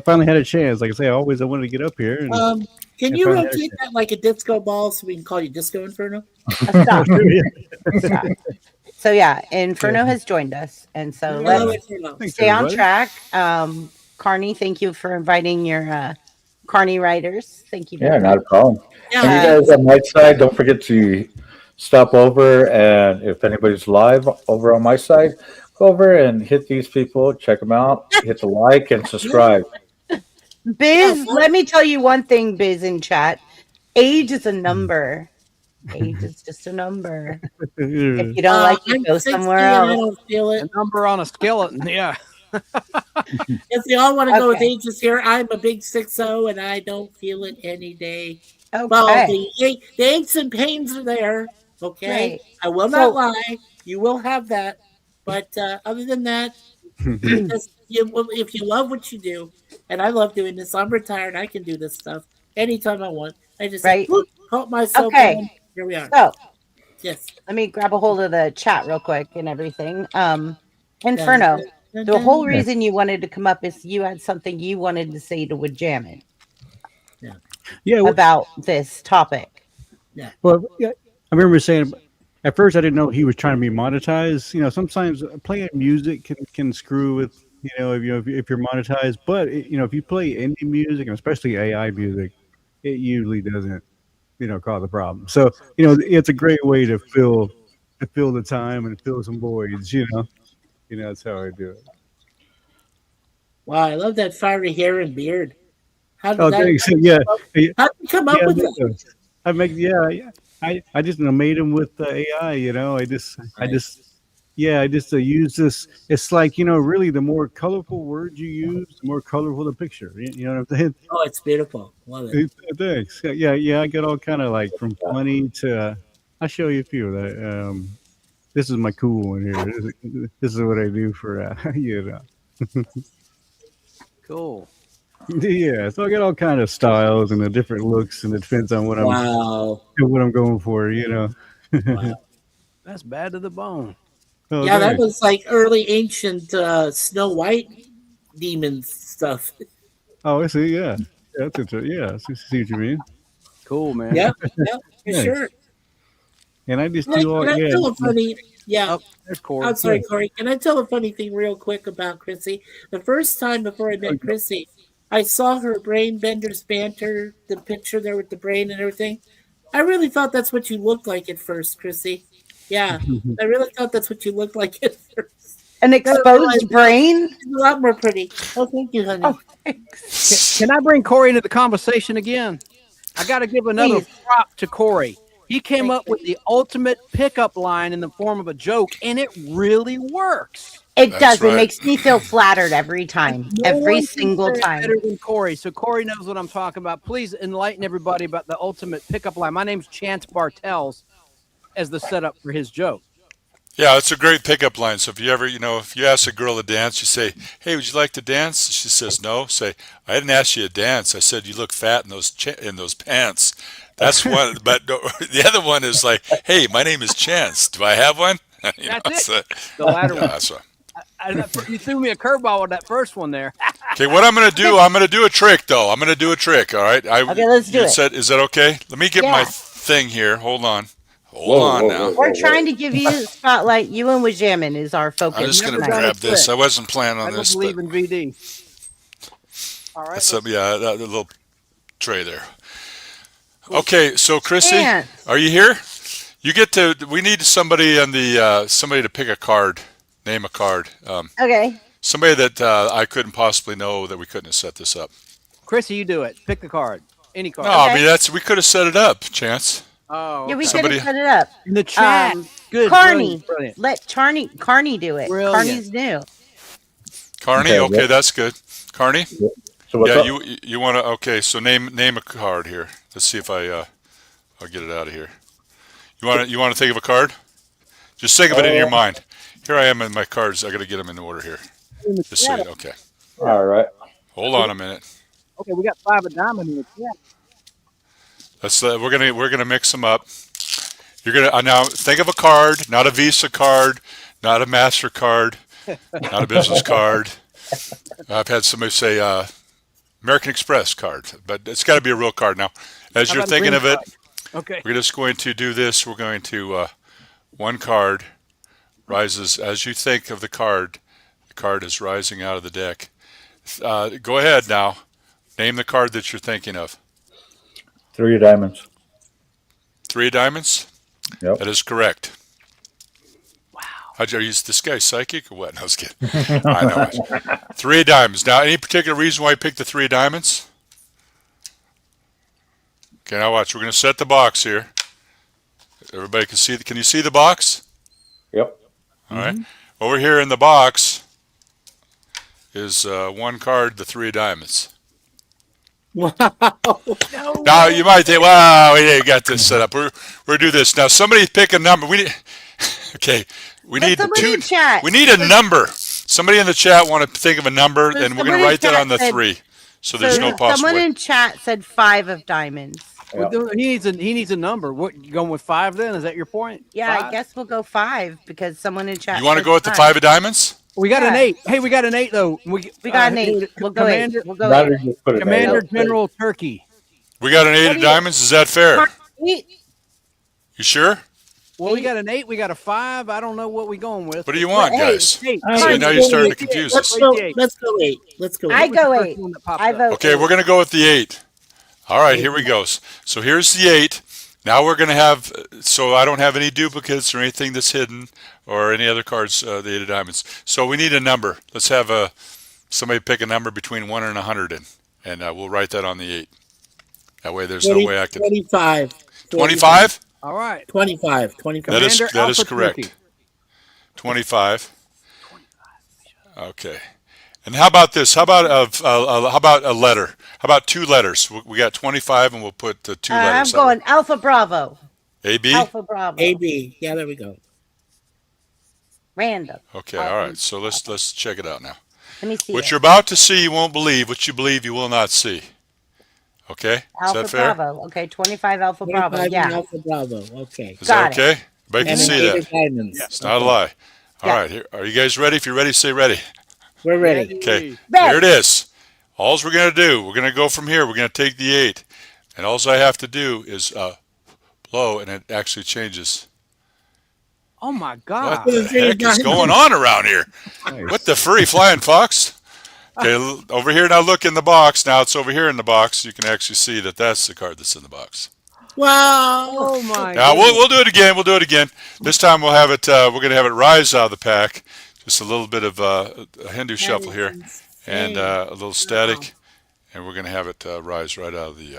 finally had a chance. Like I say, I wanted to get up here. And, Can you rotate that like a disco ball so we can call you Disco Inferno? Stop. Stop. So yeah, Inferno has joined us, and so let's stay on track. Carney, thank you for inviting your Carney Riders. Thank you. Yeah, not a problem. Yeah. And you guys on my side, don't forget to stop over, and if anybody's live over on my side, go over and hit these people, check them out, hit the like and subscribe. Biz, let me tell you one thing, Biz in chat. Age is a number. Age is just a number. If you don't like it, go somewhere else. I don't feel it. A number on a skeleton, yeah. If you all want to go with ages here, I'm a big 6'0", and I don't feel it any day. Okay. Well, the aches and pains are there. Okay, Right. I will not lie. You will have that, but other than that, if you love what you do, and I love doing this, I'm retired. I can do this stuff anytime I want. I just help myself. Okay. In. Here we are. So, yes. Let me grab a hold of the chat real quick and everything. Inferno, the whole reason you wanted to come up is you had something you wanted to say to Woodjamin. Yeah. About this topic. Yeah. Well, yeah, I remember saying at first I didn't know he was trying to be monetized. You know, sometimes playing music can screw with if you're monetized. But if you play indie music and especially AI music, it usually doesn't cause a problem. So it's a great way to fill the time and fill some voids. That's how I do it. Wow, I love that fiery hair and beard. How did thanks. How did you come up with that? I just made them with AI. I just use this. It's like really, the more colorful words you use, the more colorful the picture. You know what I'm saying? Oh, it's beautiful. Love it. Thanks. Yeah. I get all kind of like from funny to. I'll show you a few of that. This is my cool one here. This is what I do for Cool. Yeah, so I get all kind of styles and the different looks, and it depends on what I'm going for. Wow. That's bad to the bone. Oh, yeah, thanks. that was like early ancient Snow White demon stuff. Oh, I see. Yeah, that's interesting. Yeah, I see what you mean. Cool, man. Yeah, for sure. And I just do all. Can I tell a funny? Yeah. Oh, there's Cory. I'm sorry, Cory. Can I tell a funny thing real quick about Chrissy? The first time before I met Chrissy, I saw her Brain Benders Banter, the picture there with the brain and everything. I really thought that's what you looked like at first, Chrissy. Yeah, I really thought that's what you looked like at first. An exposed brain? It's a lot more pretty. Oh, thank you, honey. Oh, Can I bring Cory into the conversation again? I got to give another prop to Cory. He came up with the ultimate pickup line in the form of a joke, and it really works. It does. Right. It makes me feel flattered every time, every single time. Better than Cory. So Cory knows what I'm talking about. Please enlighten everybody about the ultimate pickup line. My name's Chance Bartels as the setup for his joke. Yeah, it's a great pickup line. So if you ever, if you ask a girl to dance, you say, "Hey, would you like to dance?" She says no. Say, "I didn't ask you to dance. I said you look fat in those pants." That's one. But the other one is like, "Hey, my name is Chance. Do I have one?" That's So, it. The latter yeah, one. that's right. You threw me a curveball with that first one there. Okay, what I'm going to do, I'm going to do a trick, though. I'm going to do a trick, all right? Okay, let's do it. Is that okay? Let me get my Yeah. thing here. Hold on. Hold on now. We're trying to give you spotlight. You and with jamming is our focus. I'm just going to Never done grab a this. trick. I wasn't planning I on don't this, believe but in VD. All right. that's that little tray there. Okay, so Chrissy, Chance. are you here? We need somebody somebody to pick a card, name a card. Okay. Somebody that I couldn't possibly know that we couldn't have set this up. Chrissy, you do it. Pick the card. Any card. No, I mean we could have set it up, Chance. Oh, Yeah, we could Somebody- have set it up. in the chat. Good. Carney. Brilliant. Let Carney do it. Brilliant. Carney's new. Carney, okay, that's good. Carney, So what's yeah, up? you want to? Okay, so name a card here. Let's see if I'll get it out of here. You want to think of a card? Just think of it in your mind. Here I am in my cards. I got to get them in order here. Just so okay. All right. Hold on a minute. Okay, we got 5 of diamond in the chat. We're gonna mix them up. You're gonna now think of a card, not a Visa card, not a MasterCard, not a business card. I've had somebody say American Express card, but it's got to be a real card now. As How you're about a thinking green of it, card? Okay. we're just going to do this. We're going to one card rises as you think of the card. The card is rising out of the deck. Go ahead now. Name the card that you're thinking of. 3 of diamonds. 3 of diamonds? Yep. That is correct. Wow. Are you this guy psychic or what? No, I was kidding. I know it. 3 of diamonds. Now, any particular reason why you picked the 3 of diamonds? Okay, now watch. We're going to set the box here. Everybody can see. Can you see the box? Yep. All right. Over here in the box is one card, the 3 of diamonds. Wow. Now you might think, "Wow, we got this set up. We're gonna do this now." Somebody pick a number. We need. Okay, we need somebody in chat. We need a number. Somebody in the chat want to think of a number, So and we're gonna somebody in write that chat on the said- 3. So there's no Someone possible way. in chat said 5 of diamonds. Yep. He needs a number. What, you going with 5 then? Is that your point? Yeah, 5? I guess we'll go 5 because someone in chat. You want to said go with the 5 of diamonds? We got an Yeah. 8. Hey, we got an 8 though. We got an 8. We'll go 8. Commander, We'll go Rather 8. just put it Commander there. General Turkey. We got an 8 of diamonds. Is that fair? You sure? Well, we got an 8. We got a 5. I don't know what we going with. What do you want, Well, 8. guys? 8. See, now you're starting to confuse Let's us. go 8. Let's go 8. Let's go 8. I go What was the 8. first one that popped I up? vote. Okay, 8. we're gonna go with the 8. All right, here we go. So here's the 8. Now we're gonna have. So I don't have any duplicates or anything that's hidden or any other cards. The 8 of diamonds. So we need a number. Let's have somebody pick a number between 1 and 100, and we'll write that on the 8. That way, there's no way I can. 25. 25. All right. 25. 25. That is Commander correct. Turkey. 25. Okay. And how about this? How about a letter? How about 2 letters? We got 25, and we'll put 2 I'm letters. going Alpha Bravo. AB. Alpha Bravo. AB. Yeah, there we go. Random. Okay. All right. So let's check it out now. Let me see. What it. you're about to see, you won't believe. What you believe, you will not see. Okay. Alpha Is that fair? Bravo. Okay, 25 Alpha Bravo. 25 Yeah. Alpha Bravo. Okay. Is Got that okay? Everybody can And see an 8 that. of diamonds. It's not a lie. All Yeah. right. Here, are you guys ready? If you're ready, say ready. We're ready. Okay. Ready. Here it is. All we're going to do, we're going to go from here. We're going to take the 8. And all I have to do is blow, and it actually changes. Oh my What God. the heck is going on around here? What the furry flying fox? Okay, over here now. Look in the box. Now it's over here in the box. You can actually see that that's the card that's in the box. Wow. Oh my. Now we'll do it again. We'll do it again. This time we'll have it. We're going to have it rise out of the pack. Just a little bit of a Hindu shuffle here, and a little static, and we're going to have it rise right out of the.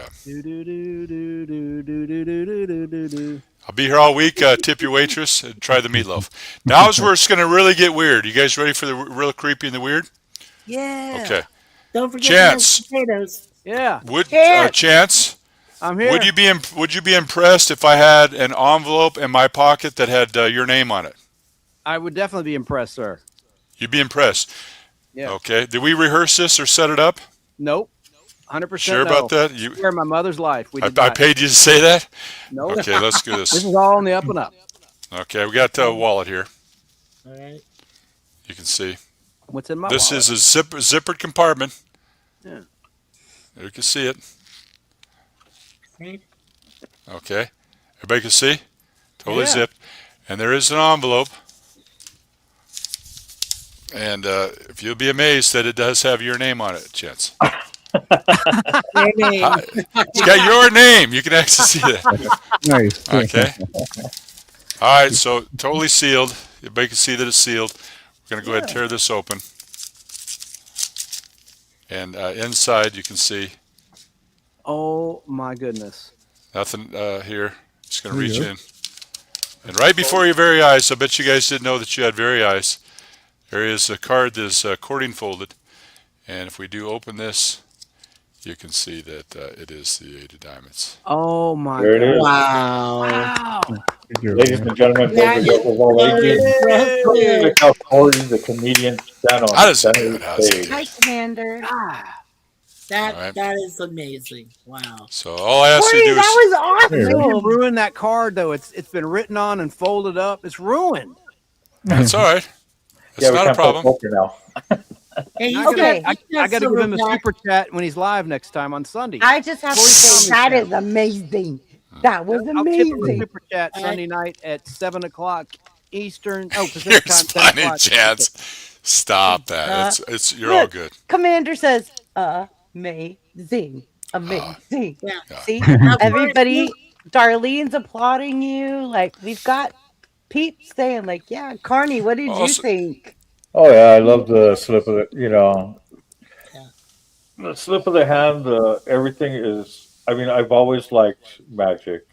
I'll be here all week. Tip your waitress and try the meatloaf. Now is where it's going to really get weird. You guys ready for the real creepy and the weird? Yeah. Okay. Don't forget Chance. the potatoes. Yeah. Chance? I'm here. Would you be impressed if I had an envelope in my pocket that had your name on it? I would definitely be impressed, sir. You'd be impressed. Yeah. Okay. Did we rehearse this or set it up? Nope. 100% Sure no. about that? You, Swear my mother's life. We did I not. paid you to say that? Nope. Okay, let's do This this. is all on the up and up. Okay, we got a wallet here. All right. You can see. What's in my This wallet? is a zippered compartment. Yeah. You can see it. Right. Okay. Everybody can see? Totally Yeah. zipped. And there is an envelope. And if you'll be amazed that it does have your name on it, Chance. Your name. It's got your name. You can actually see that. Nice. Okay. All right, so totally sealed. Everybody can see that it's sealed. We're going to go ahead and tear this open. And inside you can see Oh my goodness. nothing here. Just going to There you reach go. in. And right before your very eyes, I bet you guys didn't know that you had very eyes. There is a card that is accordion folded. And if we do open this, you can see that it is the Eight of Diamonds. Oh my There it god. is. Wow. Wow. Good job. Ladies and gentlemen, boys That and is girls of all ages, impressive. check out Cory, the comedian, stand on That the is center good. That stage. is Hi, good. Commander. Ah. That All right. that is amazing. Wow. So all I ask Corey, you to do is that was There you You awesome. ruined that card though. It's been written on and folded up. It's ruined. that's all right. It's Yeah, we not a can't play problem. poker now. Hey, I you gotta, Okay. I, got I gotta give him a Silverback. super chat when he's live next time on Sunday. I just have to say that is amazing. That was I'll tip him a amazing. super chat I- Sunday night at 7:00 Eastern. Oh, Here's Pacific time. 10 funny, o'clock. Chance. Stop that. You're all Look, good. Commander says amazing. Amazing. Yeah. See? Now, Everybody, Darlene's applauding you. Like, we've got peeps saying, like, yeah, Carney, what did you Also- think? Oh yeah, I love the slip of the, Yeah. the slip of the hand. Everything is. I mean, I've always liked magic,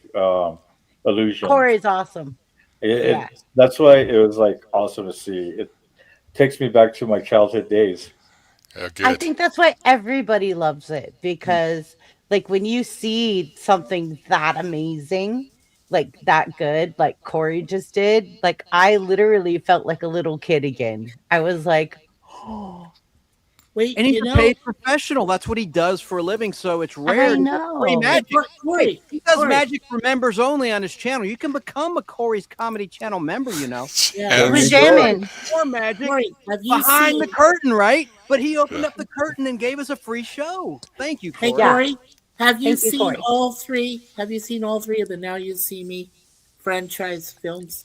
illusion. Corey's awesome. Yeah. That's why it was like awesome to see. It takes me back to my childhood days. Yeah, good. I think that's why everybody loves it because, like, when you see something that amazing, like that good, like Corey just did, like, I literally felt like a little kid again. I was like, oh, Wait, And he's you a know, paid professional. That's what he does for a living. So it's rare. I to get know. Corey magic. Corey, He does Corey. magic for members only on his channel. You can become a Corey's Comedy Channel member. Yeah. Yeah. We're jamming. More magic Corey, have you behind seen? the curtain, right? But he opened up the curtain and gave us a free show. Thank you, Hey, Corey. Yeah. Corey, have you Thank you, seen Corey. all three? Have you seen all three of the Now You See Me franchise films?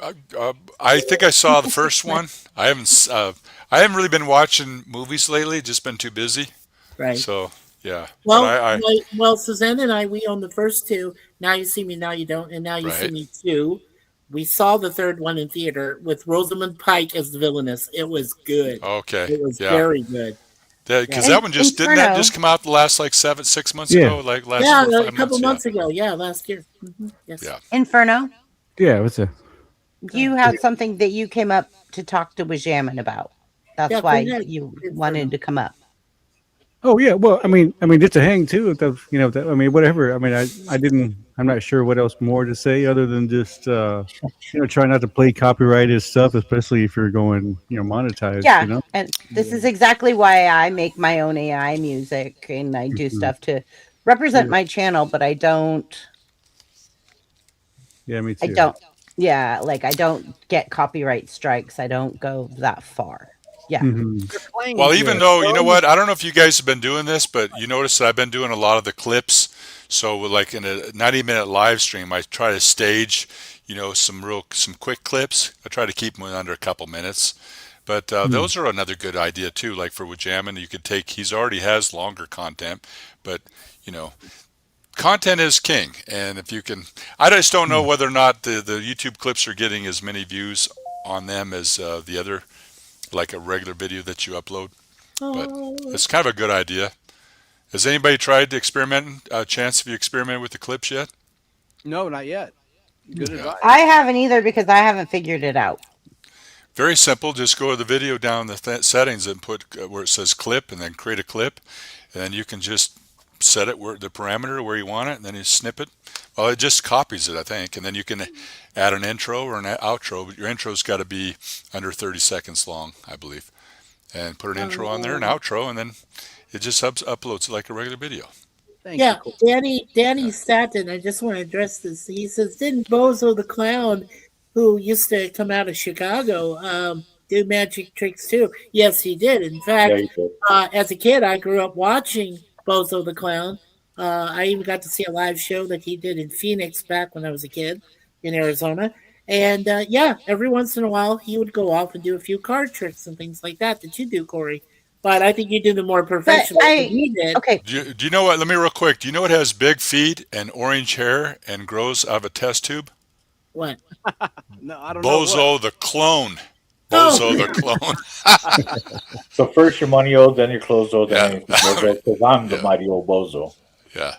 I think I saw the first one. I haven't really been watching movies lately. Just been too busy. Right. So yeah. Well, But well, Suzanne and I, we own the first two. Now You See Me, Now You Don't, and Now You See Right. Me 2. We saw the third one in theater with Rosamund Pike as the villainess. It was good. okay. It was Yeah. very good. Because Yeah. that one just didn't that Inferno. just come out the last like 6 months Yeah. ago? Like last Yeah, 4 or a 5 couple months. months ago. Yeah, last year. Yes. Yeah. Inferno, Yeah, what's a you had something that you came up to talk to Wajamin about. That's Yeah, why go ahead. you Inferno. wanted to come up. Oh yeah, well, I mean, just to hang too. If that, I mean, whatever. I mean, I didn't. I'm not sure what else more to say other than just, try not to play copyrighted stuff, especially if you're going, monetized. Yeah, You know? and this is exactly why I make my own AI music and I do Mhm. stuff to represent my channel, but I don't. Yeah, me I too. don't. Yeah, like I don't get copyright strikes. I don't go that far. Yeah. Mhm. You're playing Well, with even it. though, you know what, I don't know if you guys have been doing this, but you notice that I've been doing a lot of the clips. So, like in a 90-minute live stream, I try to stage, some quick clips. I try to keep them under a couple minutes. But those are another good idea too. Like for Wajamin, you could he's already has longer content, but content is king. And if you can, I just don't know whether or not the YouTube clips are getting as many views on them as the other, like a regular video that you upload. But it's kind of a good idea. Has anybody tried to experiment? Chance, have you experimented with the clips yet? No, not yet. Good advice. I haven't either because I haven't figured it out. Very simple. Just go to the video down the settings and put where it says clip and then create a clip. And then you can just set it where the parameter where you want it, and then you snip it. Well, it just copies it, I think, and then you can add an intro or an outro. But your intro's got to be under 30 seconds long, I believe, and put an intro on there, an outro, and then it just uploads it like a regular video. Thank you, Cory. Danny Staten, I just want to address this. He says, didn't Bozo the Clown, who used to come out of Chicago, do magic tricks too? Yes, he did. In fact, as a kid, I grew up watching Bozo the Clown. I even got to see a live show that he did in Phoenix back when I was a kid in Arizona. And yeah, every once in a while, he would go off and do a few card tricks and things like that you do, Cory. But I think you do the more professional than he did. Okay. Do you know what? Let me real quick. Do you know what has big feet and orange hair and grows out of a test tube? What? No, I don't know. Bozo the clone. Bozo the clone. So first your money owed, then your clothes owed, then anything because I'm the mighty old Bozo. Yeah.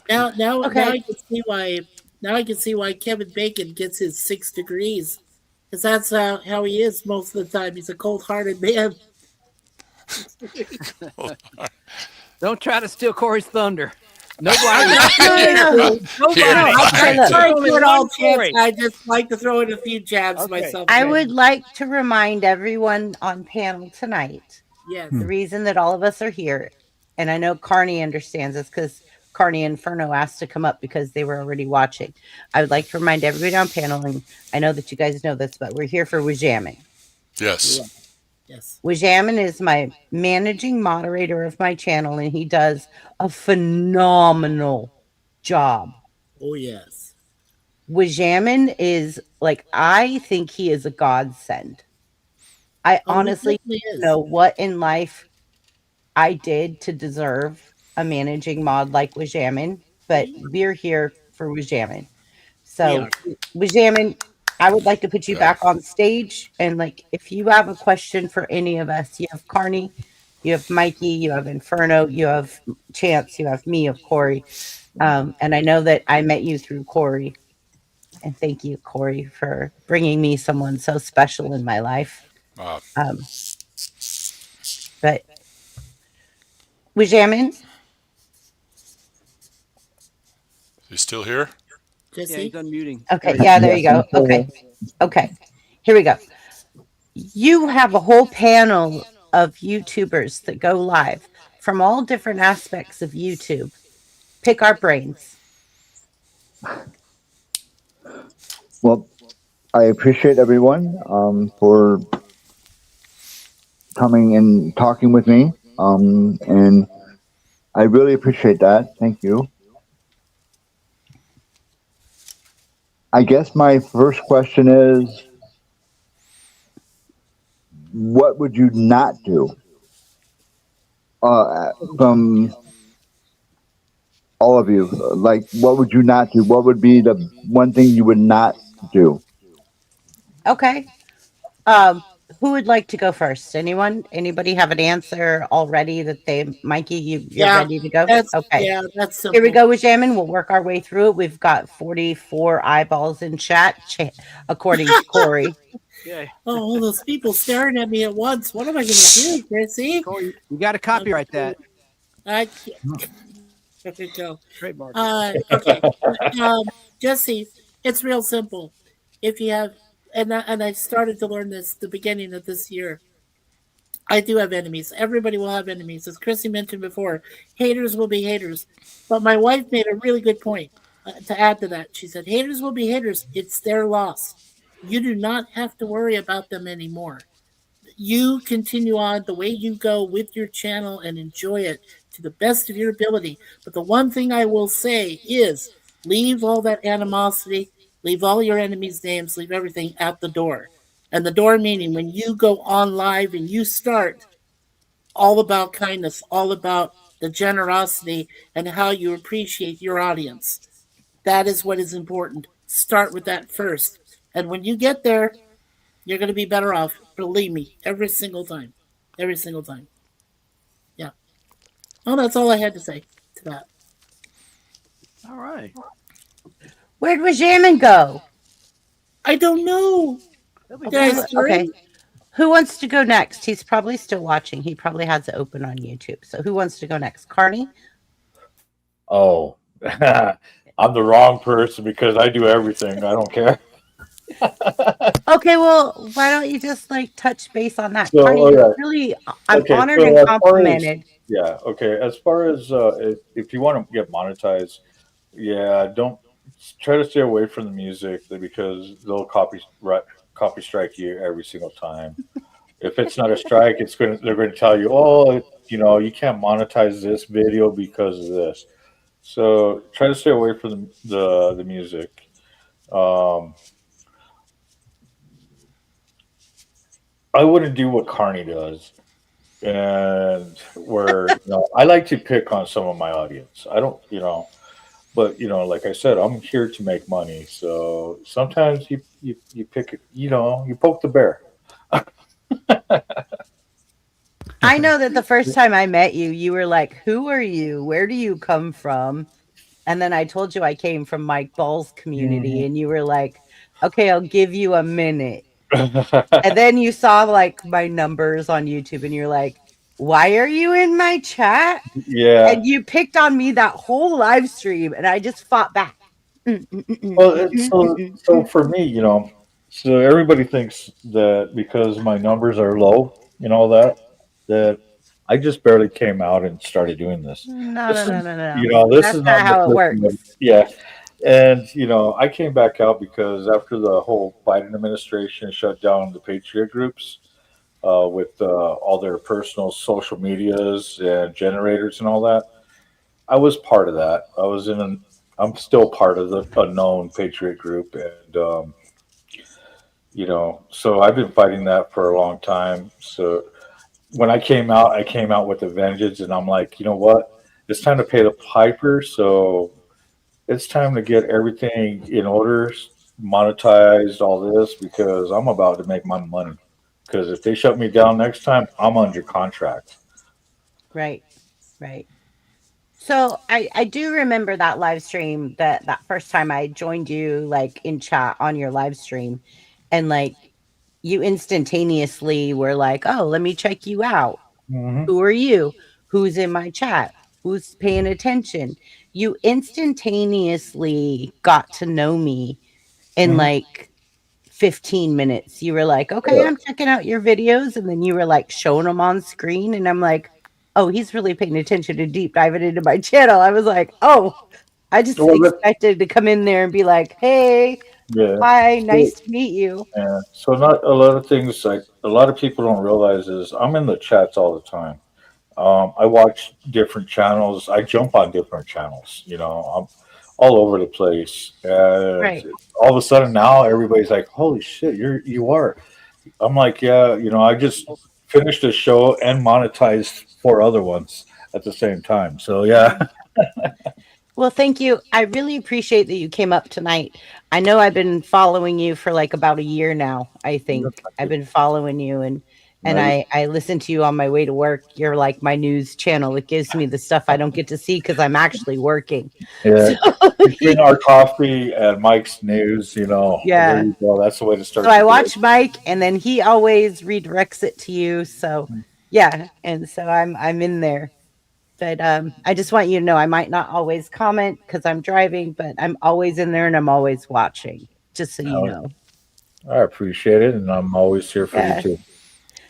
Now I can see why. Now I can see why Kevin Bacon gets his 6 degrees, because that's how he is most of the time. He's a cold-hearted man. Don't try to steal Cory's thunder. Nobody. I just like to throw in a few jabs myself. I would like to remind everyone on panel tonight. Yes. The reason that all of us are here, and I know Carney understands this because Carney Inferno asked to come up because they were already watching. I would like to remind everybody on panel, and I know that you guys know this, but we're here for Wajamin. Yes. Yeah. Yes. Wajamin is my managing moderator of my channel, and he does a phenomenal job. Oh, yes. Wajamin is like, I think he is a godsend. I honestly don't know what in life I did to deserve a managing mod like Wajamin, but we're here for Wajamin. So, Wajamin, I would like to put you back on stage. And like, if you have a question for any of us, you have Carney, you have Mikey, you have Inferno, you have Chance, you have me, of Cory. And I know that I met you through Cory. And thank you, Cory, for bringing me someone so special in my life. But Wajamin? You still here? Yeah, he's unmuting. Okay, yeah, there you go. Okay. Here we go. You have a whole panel of YouTubers that go live from all different aspects of YouTube. Pick our brains. Well, I appreciate everyone for coming and talking with me. And I really appreciate that. Thank you. I guess my first question is, what would you not do? From all of you, like, what would you not do? What would be the one thing you would not do? Okay. Who would like to go first? Anyone? Anybody have an answer already that Mikey, you're ready to go? Okay. Yeah, that's simple. Here we go with Jamin. We'll work our way through it. We've got 44 eyeballs in chat, according to Cory. Yeah. Oh, all those people staring at me at once. What am I going to do, Chrissy? Cory, you got to copyright that. There we go. Trademark. Okay. Jesse, it's real simple. If you have, and I started to learn this the beginning of this year. I do have enemies. Everybody will have enemies. As Chrissy mentioned before, haters will be haters. But my wife made a really good point to add to that. She said, haters will be haters. It's their loss. You do not have to worry about them anymore. You continue on the way you go with your channel and enjoy it to the best of your ability. But the one thing I will say is leave all that animosity, leave all your enemies' names, leave everything at the door. And the door meaning when you go on live and you start, all about kindness, all about the generosity and how you appreciate your audience. That is what is important. Start with that first. And when you get there, you're going to be better off. Believe me, every single time. Every single time. Yeah. Oh, that's all I had to say to that. All right. Where'd Wajamin go? I don't know. Okay. Who wants to go next? He's probably still watching. He probably has it open on YouTube. So who wants to go next? Carney? Oh, I'm the wrong person because I do everything. I don't care. Okay, well, why don't you just like touch base on that? So, Carney, all you're right. really, I'm Okay. honored So, and as far as, complimented. yeah, okay. As far as if you want to get monetized, yeah, don't try to stay away from the music because they'll copy strike you every single time. If it's not a strike, they're going to tell you, oh, you can't monetize this video because of this. So try to stay away from the music. Um, I wouldn't do what Carney does, and where I like to pick on some of my audience. I don't, but like I said, I'm here to make money. So sometimes you pick it, you poke the bear. I know that the first time I met you, you were like, "Who are you? Where do you come from?" And then I told you I came from Mike Ball's community, Mhm. and you were like, "Okay, I'll give you a minute." And then you saw like my numbers on YouTube, and you're like, "Why are you in my chat?" Yeah. And you picked on me that whole live stream, and I just fought back. Well, so for me, so everybody thinks that because my numbers are low and all that I just barely came out and started doing this. No, This no, is, no, no, no. this That's is not not my how it first time. works. Yeah. And, I came back out because after the whole Biden administration shut down the Patriot groups with all their personal social medias and generators and all that, I was part of that. I'm still part of the unknown Patriot group. And, so I've been fighting that for a long time. So when I came out with a vengeance, and I'm like, you know what? It's time to pay the piper. So it's time to get everything in order, monetized, all this, because I'm about to make my money. Because if they shut me down next time, I'm under contract. Right, right. So I do remember that live stream that first time I joined you like in chat on your live stream, and like you instantaneously were like, "Oh, let me check you out. Hmm. Who are you? Who's in my chat? Who's paying attention?" You instantaneously got to know me in Hmm. like 15 minutes. You were like, "Okay, Yeah. I'm checking out your videos." And then you were like showing them on screen. And I'm like, "Oh, he's really paying attention to deep diving into my channel." I was like, "Oh, I just Well, expected to come in there and be like, 'Hey, yeah. hi, So, nice to meet you.'" yeah. So not a lot of things like a lot of people don't realize is I'm in the chats all the time. I watch different channels. I jump on different channels. I'm all over the place, and Right. all of a sudden now everybody's like, "Holy shit, you are!" I'm like, "Yeah, I just finished a show and monetized four other ones at the same time." So yeah. Well, thank you. I really appreciate that you came up tonight. I know I've been following you for like about a year now, I think. I've been following you, and Nice. I listen to you on my way to work. You're like my news channel. It gives me the stuff I don't get to see because I'm actually working. Yeah, So between our coffee and Mike's news, there yeah. you go. That's the way to So start I the day. watch Mike, and then he always redirects it to you. So yeah, and so I'm in there. But I just want you to know I might not always comment because I'm driving, but I'm always in there and I'm always watching. Just so you Uh, know. I appreciate it, and I'm always here for you Yeah. too.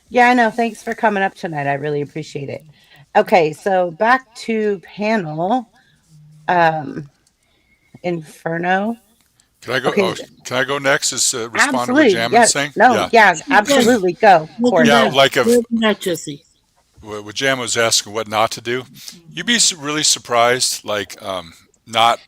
Yeah, I know. Thanks for coming up tonight. I really appreciate it. Okay, so back to panel. Um, Inferno. Can I go? Okay, Oh, can I go next? Is respond to what absolutely. Jammin's Yeah. saying? No, Yeah, yeah, Good. absolutely. Go, Welcome Corey. yeah. back. Like if Welcome back, Jesse. what Jam was asking, what not to do, you'd be really surprised. Like not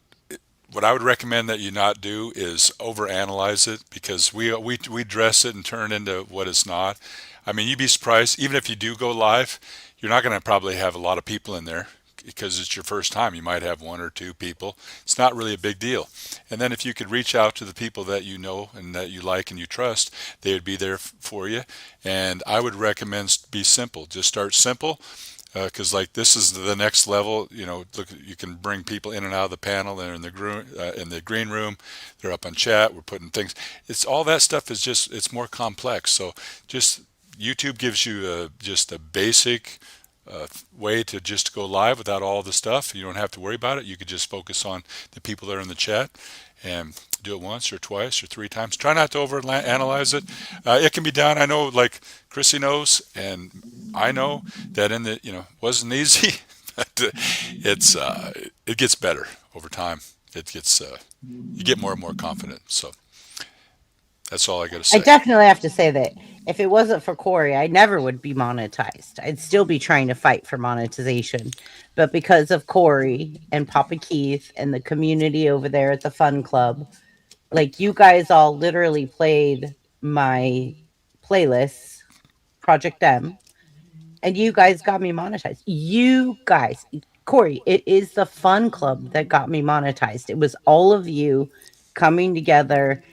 what I would recommend that you not do is overanalyze it because we dress it and turn it into what it's not. I mean, you'd be surprised even if you do go live, you're not going to probably have a lot of people in there because it's your first time. You might have one or two people. It's not really a big deal. And then if you could reach out to the people that you know and that you like and you trust, they would be there for you. And I would recommend be simple. Just start simple because like this is the next level. Look, you can bring people in and out of the panel. They're in the green room. They're up on chat. We're putting things. It's all that stuff is it's more complex. So just YouTube gives you just a basic way to just go live without all the stuff. You don't have to worry about it. You could just focus on the people that are in the chat and do it once or twice or 3 times. Try not to over analyze it. It can be done. I know, like Chrissy knows, and I know that wasn't easy, but it gets better over time. It gets you get more and more confident. So that's all I got to say. I definitely have to say that if it wasn't for Cory, I never would be monetized. I'd still be trying to fight for monetization. But because of Cory and Papa Keith and the community over there at the Fun Club, like you guys all literally played my playlists, Project M, and you guys got me monetized. You guys, Cory, it is the Fun Club that got me monetized. It was all of you coming together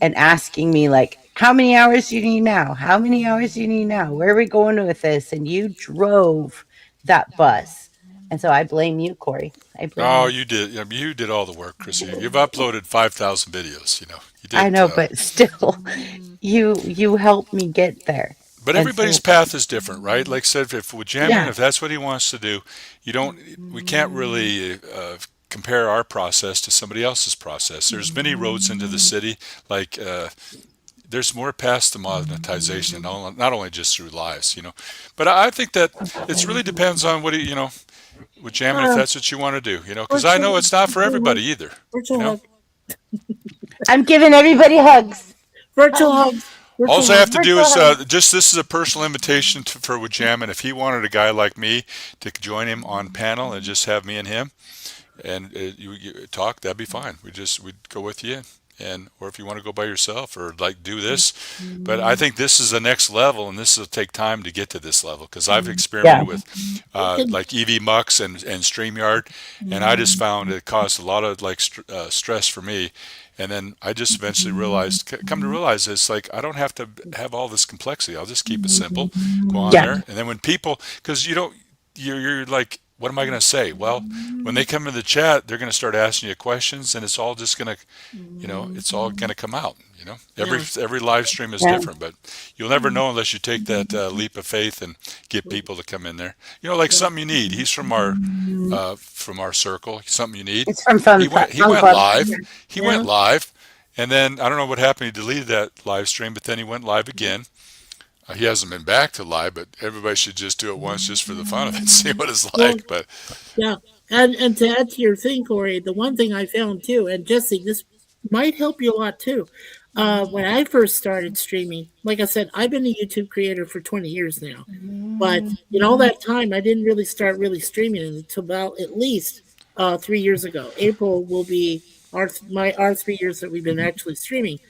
and asking me, like, how many hours do you need now? How many hours do you need now? Where are we going with this? And you drove that bus. And so I blame you, Cory. You did. You did all the work, Chrissy. You've uploaded 5,000 videos. You did. I know, but still, you helped me get there. But everybody's path is different, right? Like I said, if with Jamming, if that's what he wants to do, we can't really compare our process to somebody else's process. There's many roads into the city. Like there's more paths to monetization, not only just through lives, But I think that it really depends on what with Jamming, if that's what you want to do, because I know it's not for everybody either. I'm giving everybody hugs. Virtual hugs. All I have to do is this is a personal invitation for Wajam, and if he wanted a guy like me to join him on panel and just have me and him, and you talk, that'd be fine. We'd go with you, or if you want to go by yourself or like do this, but I think this is the next level, and this will take time to get to this level because I've experimented with like EV Mux and StreamYard, and I just found it caused a lot of like stress for me. And then I just eventually come to realize it's like I don't have to have all this complexity. I'll just keep it simple, go on there. And then when people, because you're like, what am I going to say? Well, when they come in the chat, they're going to start asking you questions, and it's all just going to, it's all going to come out. Every live stream is different, but you'll never know unless you take that leap of faith and get people to come in there. Like something you need. He's from our circle. Something you need. It's from Fun. He went live. He went live, and then I don't know what happened. He deleted that live stream, but then he went live again. He hasn't been back to live, but everybody should just do it once just for the fun of it, see what it's like. But and to add to your thing, Cory, the one thing I found too, and Jesse, this might help you a lot too. When I first started streaming, like I said, I've been a YouTube creator for 20 years now, but in all that time, I didn't really start streaming until about at least 3 years ago. April will be our 3 years that we've been actually streaming.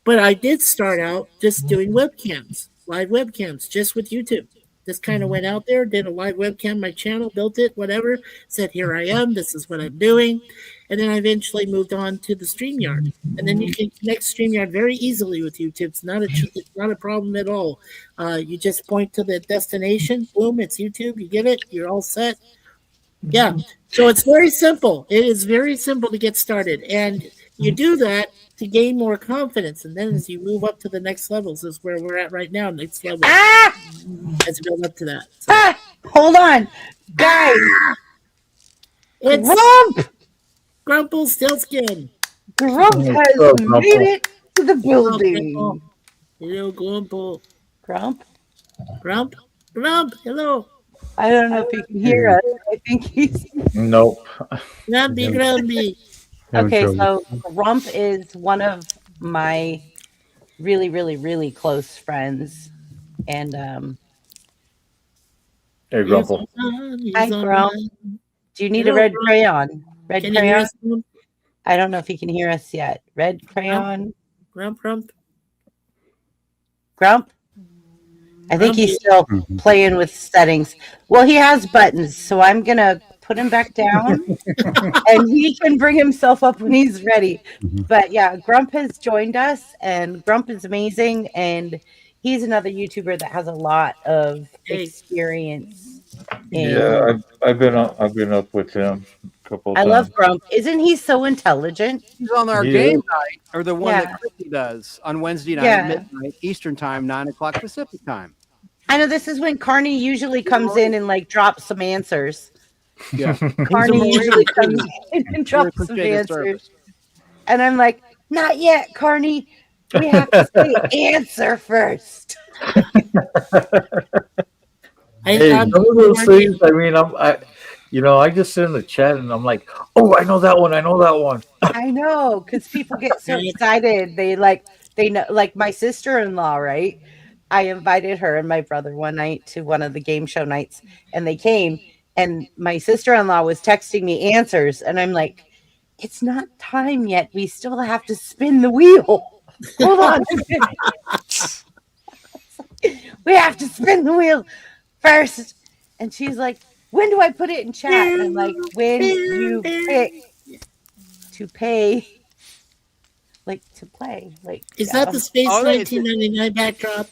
But I did start out just doing webcams, live webcams, just with YouTube. Just kind of went out there, did a live webcam, my channel, built it, whatever, said, here I am, this is what I'm doing. And then I eventually moved on to the StreamYard. And then you can connect StreamYard very easily with YouTube. It's not a problem at all. You just point to the destination, boom, it's YouTube, you get it, you're all set. Yeah, so it's very simple. It is very simple to get started. And you do that to gain more confidence. And then as you move up to the next levels is where we're at right now, next level. Let's build up to that. So. Hold on. Guys. It's Grumpelstiltskin. Grump has made it to the building. Hello, Grumple. Grump? Grump? Hello. I don't know if he can hear us. I think he's... Nope. Grumpy. Okay, so Grump is one of my really, really, really close friends. And hey, Grumple. Hi, Grump. Do you need a red crayon? Red crayon? I don't know if he can hear us yet. Red crayon? Grump. Grump? I think he's still playing with settings. Well, he has buttons, so I'm going to put him back down and he can bring himself up when he's ready. But yeah, Grump has joined us, and Grump is amazing, and he's another YouTuber that has a lot of experience. Yeah, I've been up with him a couple of times. I love Grump. Isn't he so intelligent? He's on our game night, or the one that Chrissy does on Wednesday night at midnight Eastern time, 9 o'clock Pacific time. I know this is when Carney usually comes in and like drops some answers. Yeah. Carney usually comes in and drops some appreciate his answers. service. And I'm like, not yet, Carney. We have to say answer first. Hey, some of those things. I mean, I just sit in the chat and I'm like, oh, I know that one. I know that one. I know, because people get so excited. They know, like my sister-in-law, right? I invited her and my brother one night to one of the game show nights, and they came, and my sister-in-law was texting me answers, and I'm like, it's not time yet. We still have to spin the wheel. Hold on. We have to spin the wheel first. And she's like, when do I put it in chat? And I'm like, when you pick to pay, like to play. Like, is that the Space 1999 backdrop?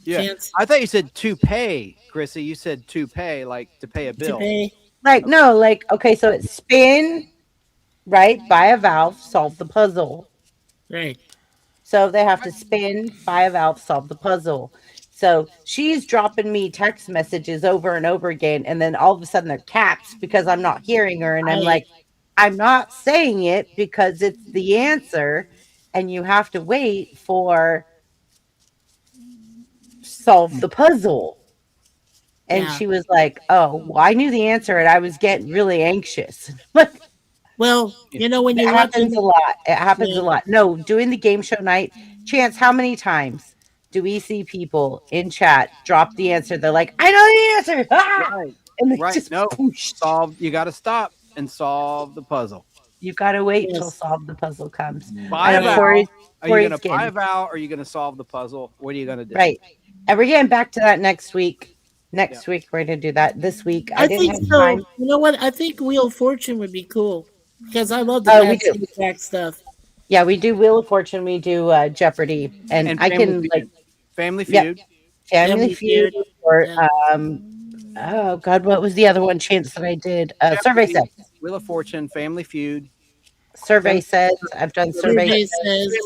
Yeah. Chance? I thought you said to pay, Chrissy. You said to pay, like to pay a bill. To pay. Like, no, like, okay, so it's spin, right? Buy a valve, solve the puzzle. Right. So they have to spin, buy a valve, solve the puzzle. So she's dropping me text messages over and over again. And then all of a sudden they're caps because I'm not hearing her. And I'm like, I'm not saying it because it's the answer. And you have to wait for solve the puzzle. And she was like, oh, well, I knew the answer and I was getting really anxious. Well, you know, when it you happens a lot. It happens a lot. No, doing the game show night, Chance, how many times do we see people in chat drop the answer? They're like, I know the answer. Ah! Right. And they Right. just No, solve. You got to stop and solve the puzzle. You got to wait till solve the puzzle comes. Buy a vowel. Corey's Are you going to getting- buy a vowel or are you going to solve the puzzle? What are you going to do? Right. And we're getting back to that next week. Next week, we're going to do that. This week, I didn't think have so. time. You know what? I think Wheel of Fortune would be cool because I love the we do. back stuff. Yeah, we do Wheel of Fortune. We do Jeopardy. And I can, Feud. like, Family Feud. Family Feud. Or, oh, God, what was the other one, Chance, that I did? Survey Says. Wheel of Fortune, Family Feud. Survey Says. I've done Survey Says.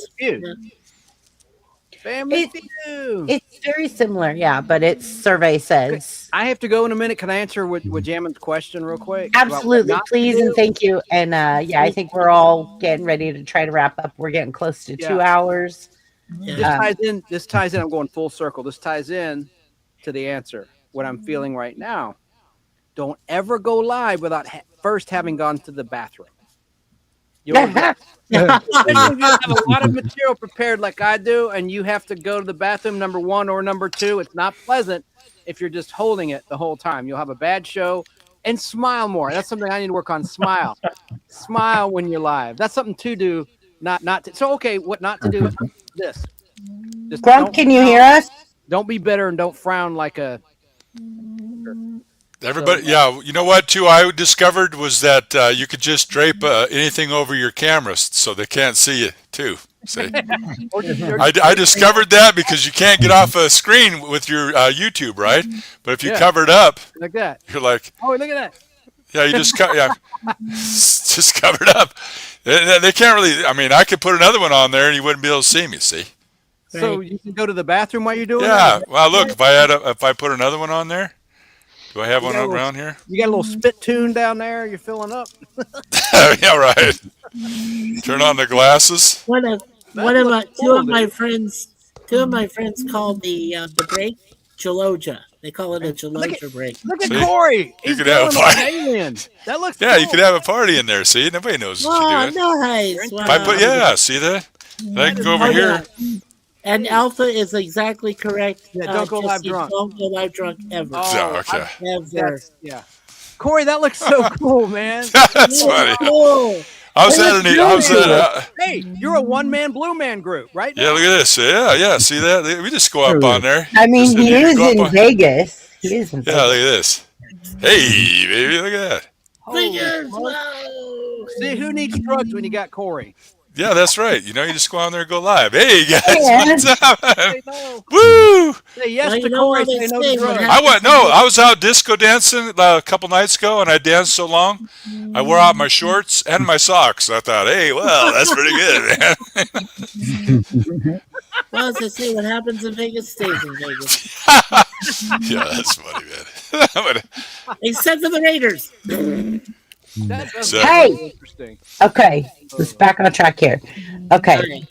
Family Feud. It's very similar, yeah, but it's Survey Says. I have to go in a minute. Can I answer with Jammin's question real quick? Absolutely, please and thank you. And I think we're all getting ready to try to wrap up. We're getting close to 2 hours. This ties in. I'm going full circle. This ties in to the answer. What I'm feeling right now. Don't ever go live without first having gone to the bathroom. Especially if you have a lot of material prepared like I do, and you have to go to the bathroom, number one or number two. It's not pleasant if you're just holding it the whole time. You'll have a bad show. And smile more. That's something I need to work on. Smile. Smile when you're live. That's something to do, not to. So, okay, what not to do is this. Just Grump, can you hear us? Don't be bitter and don't frown like a... Everybody, yeah. You know what, too, I discovered was that you could just drape anything over your camera so they can't see you, too. See? I discovered that because you can't get off a screen with your YouTube, right? But if you cover it up, like that, you're like, oh, look at that. Yeah, you just just cover it up. They can't really. I mean, I could put another one on there and you wouldn't be able to see me. See? So you can go to the bathroom while you're doing that? Yeah. Well, look, if I put another one on there. Do I have one around here? You got a little spit tune down there. You're filling up. Yeah, right. Turn on the glasses. Two of my friends called the break Geloja. They call it a Geloja break. Look at Cory. You could have a party. Alien. That looks cool. You could have a party in there. See, nobody knows what you're doing. Nice. Wow. If I put, see that? I can go over here. And Alpha is exactly correct. Yeah, don't go live drunk. Don't go live drunk ever. Oh, okay. Ever. Yeah. Cory, that looks so cool, man. That's funny. Cool. How's that? Hey, you're a one-man Blue Man group, right? Yeah, look at this. Yeah. See that? We just go up on there. I mean, he is in Vegas. He is in Vegas. Yeah, look at this. Hey, baby, look at that. See, who needs drugs when you got Cory? Yeah, that's right. You just go on there and go live. Hey, guys, what's up? Woo! Say yes to Cory. Say no to drugs. I was out disco dancing a couple nights ago, and I danced so long, I wore out my shorts and my socks. I thought, hey, well, that's pretty good, man. Well, as I say, what happens in Vegas stays in Vegas. Yeah, that's funny, man. Except for the Raiders. That does So- sound Hey! really interesting. Okay, let's back on track here. Okay,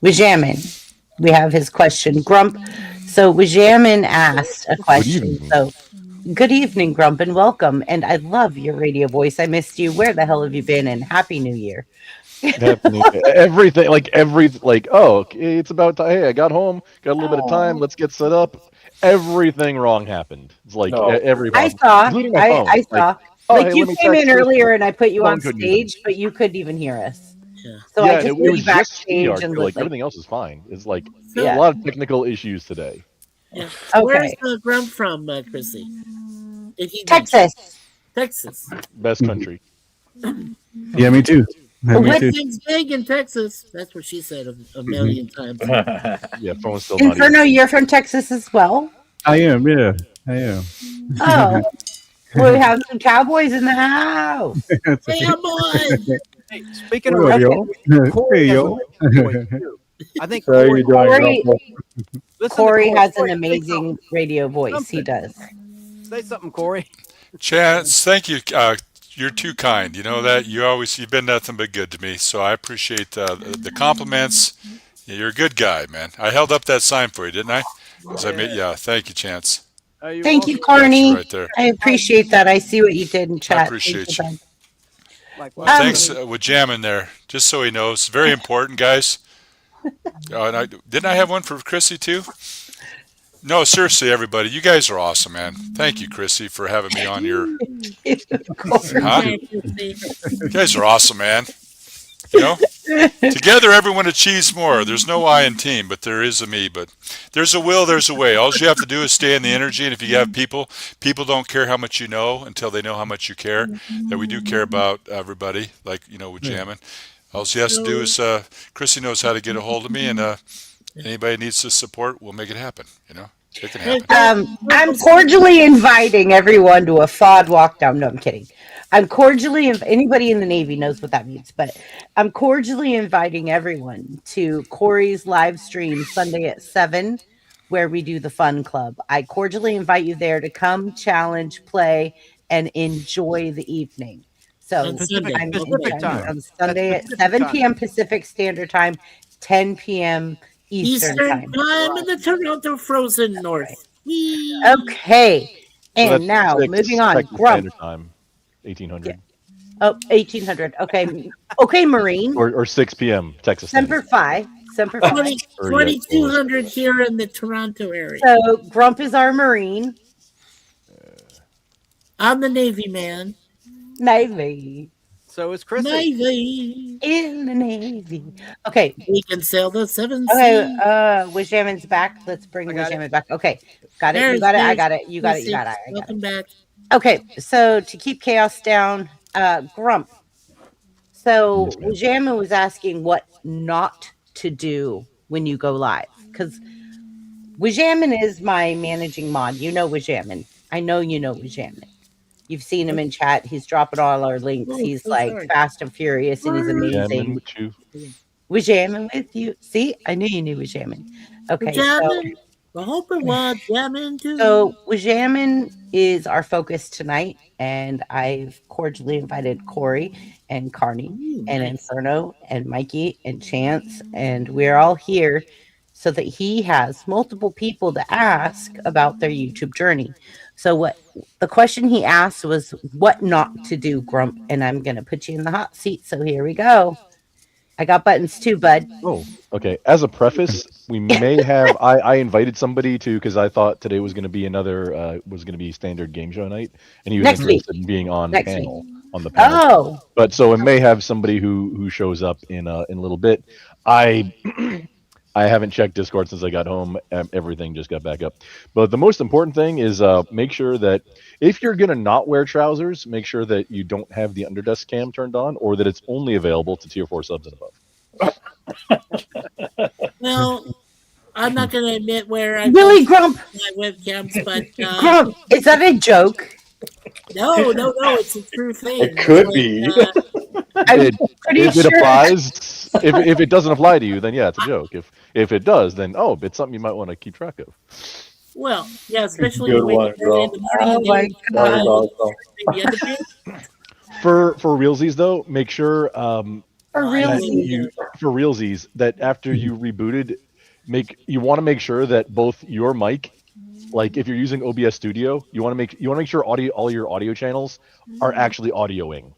Wajamin, we have his question. Grump. So Wajamin asked a question. evening. So, good evening, Grump, and welcome. And I love your radio voice. I missed you. Where the hell have you been? And Happy New Year. Happening. Everything, oh, it's about time. Hey, I got home, got a little bit of time. Let's get set up. Everything wrong happened. It's like every I problem, saw. including my phone. I saw. oh, Like hey, you let me came text in this. earlier and I put you Phone on couldn't even- stage, but you couldn't even hear us. Yeah. So yeah, I just it put you was just backstage StreamYard, and like listened. everything else is fine. It's like Yeah. a lot of technical issues today. Yeah. Okay. Where's the Grump from, Chrissy? If he Texas. Texas. Best country. Yeah, me too. Yeah, me When too. things big in Texas. That's what she said a million times. Yeah, phone's still not Inferno, you're from Texas as well? I am. Yeah, I am. Oh. Well, we have some cowboys in the house. Hey, boy! Hey, speaking of What up, radio, y'all? Cory Hey, has y'all. a radio voice, too. I think So how Cory, you doing, Cory- Grumpo? listen to Corey has an Cory, say amazing something. radio voice. He Something. does. Say something, Cory. Chance, thank you. You're too kind. You know that you've been nothing but good to me. So I appreciate the compliments. You're a good guy, man. I held up that sign for you, didn't I? 'Cause thank you, Chance. Thank you, That's Carney. right there. I appreciate that. I see what you did in chat. appreciate Thank you. bud. Likewise. Thanks with jamming there, just so he knows. Very important, guys. And didn't I have one for Chrissy too? No, seriously, everybody, you guys are awesome, man. Thank you, Chrissy, for having me on your. Huh? You guys are awesome, man. You know, together everyone achieves more. There's no I in team, but there is a me. But there's a will, there's a way. All you have to do is stay in the energy. And if you have people don't care how much you know until they know how much you care. That we do care about everybody, like, with jamming. All she has to do is, Chrissy knows how to get a hold of me, and anybody needs the support, we'll make it happen. It can happen. I'm cordially inviting everyone to a FOD walk down. No, I'm kidding. Anybody in the Navy knows what that means, but I'm cordially inviting everyone to Cory's live stream Sunday at 7, where we do the fun club. I cordially invite you there to come, challenge, play, and enjoy the evening. So On Sunday. Pacific time. on Sunday at Pacific 7 time. p.m. Pacific Standard Time, 10 p.m. Eastern Time. in the Toronto frozen north. Whee! Okay. So And that's now, 6 moving on. Texas Grump. Standard Time, 1800. Oh, 1800. Okay. Okay, Marine. Or 6 p.m. Texas Standard. Semper Fi. Semper Fi. 2200 here in the Toronto area. So Grump is our Marine. I'm the Navy man. Navy. So is Chrissy. Navy. In the Navy. Okay. We can sail the 7 Okay. seas. Wishaman's back. Let's bring I got Wishaman back. Okay. Got it. You There's- got it. I there's got it. You got it. You Chrissy. got it. I got it. Welcome back. Okay. So to keep chaos down, Grump. So Yes, ma'am. Wishaman was asking what not to do when you go live. Because Wishaman is my managing mod. You know Wishaman. I know you know Wishaman. You've seen him in chat. He's dropping all our links. Oh, He's so like sorry. fast and furious, and he's Jamming amazing. with you. We're jamming with you. See, I knew you knew we're jamming. Okay, Jamming. I hope it was jamming too. so Wajamin is our focus tonight, and I've cordially invited Cory and Carney and Inferno and Mikey and Chance, and we're all here so that he has multiple people to ask about their YouTube journey. So what the question he asked was what not to do, Grump, and I'm gonna put you in the hot seat. So here we go. I got buttons too, bud. Oh, okay. As a preface, we may have. I invited somebody to because I thought today was going to be standard game show night, and he was Next interested in being on Next panel on the panel. Oh, But so it may have somebody who shows up in a little bit. I I haven't checked Discord since I got home. Everything just got back up. But the most important thing is make sure that if you're gonna not wear trousers, make sure that you don't have the underdesk cam turned on, or that it's only available to tier 4 subs and above. Well, I'm not going to admit where I Really, Grump? my webcams, but Grump, is that a joke? no, it's a true thing. It could It's be. I'm pretty If it sure. applies, if it doesn't apply to you, then yeah, it's a joke. If it does, then it's something you might want to keep track of. Well, yeah, especially Good when one, you're early in bro. the morning. Oh my That was God. awesome. For realsies though, make sure For that realsies. for realsies that after you rebooted, you want to make sure that both your mic, like if you're using OBS Studio, you want to make sure all your audio channels are actually audioing.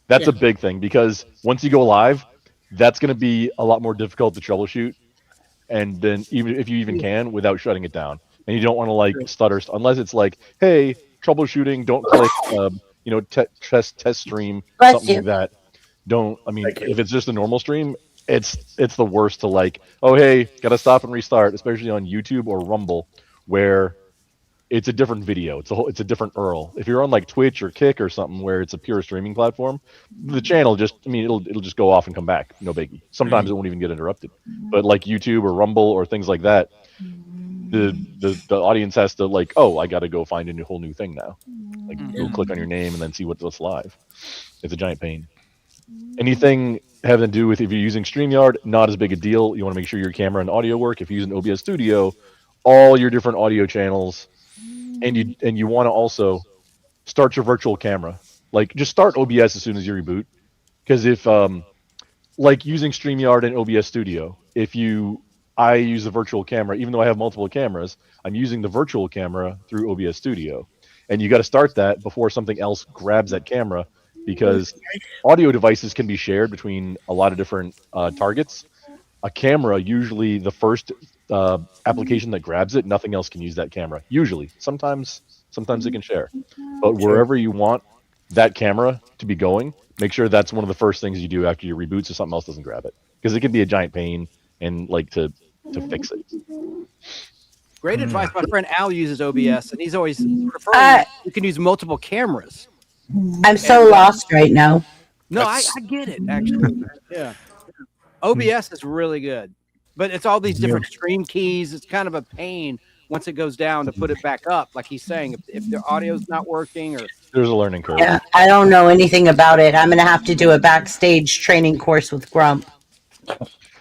That's a big thing, because once you go live, that's going to be a lot more difficult to troubleshoot, and then even if you even can, without shutting it down. And you don't want to like stutter unless it's like, hey, troubleshooting, don't click, test stream, Bless something you. like that. Don't. I mean, Thank you. if it's just a normal stream, it's the worst to like, oh hey, gotta stop and restart, especially on YouTube or Rumble, where it's a different video. It's a different URL. If you're on like Twitch or Kick or something where it's a pure streaming platform, the channel it'll just go off and come back, no biggie. Sometimes it won't even get interrupted. But like YouTube or Rumble or things like that, the audience has to like, oh, I got to go find a whole new thing now. Like go click on your name and then see what's live. It's a giant pain. Anything having to do with if you're using StreamYard, not as big a deal. You want to make sure your camera and audio work. If you're using OBS Studio, all your different audio channels, and you want to also start your virtual camera. Like just start OBS as soon as you reboot, because if like using StreamYard and OBS Studio, I use the virtual camera, even though I have multiple cameras, I'm using the virtual camera through OBS Studio, and you got to start that before something else grabs that camera, because audio devices can be shared between a lot of different targets. A camera, usually the first application that grabs it, nothing else can use that camera. Usually, sometimes it can share, but wherever you want that camera to be going, make sure that's one of the first things you do after you reboot, so something else doesn't grab it, because it can be a giant pain and like to fix it. Great advice. My friend Al uses OBS, and he's always preferring you can use multiple cameras. I'm so lost right now. No, I get it, actually. Yeah. OBS is really good, but it's all these different stream keys. It's kind of a pain once it goes down to put it back up. Like he's saying, if the audio's not working, or there's a learning curve. Yeah, I don't know anything about it. I'm going to have to do a backstage training course with Grump.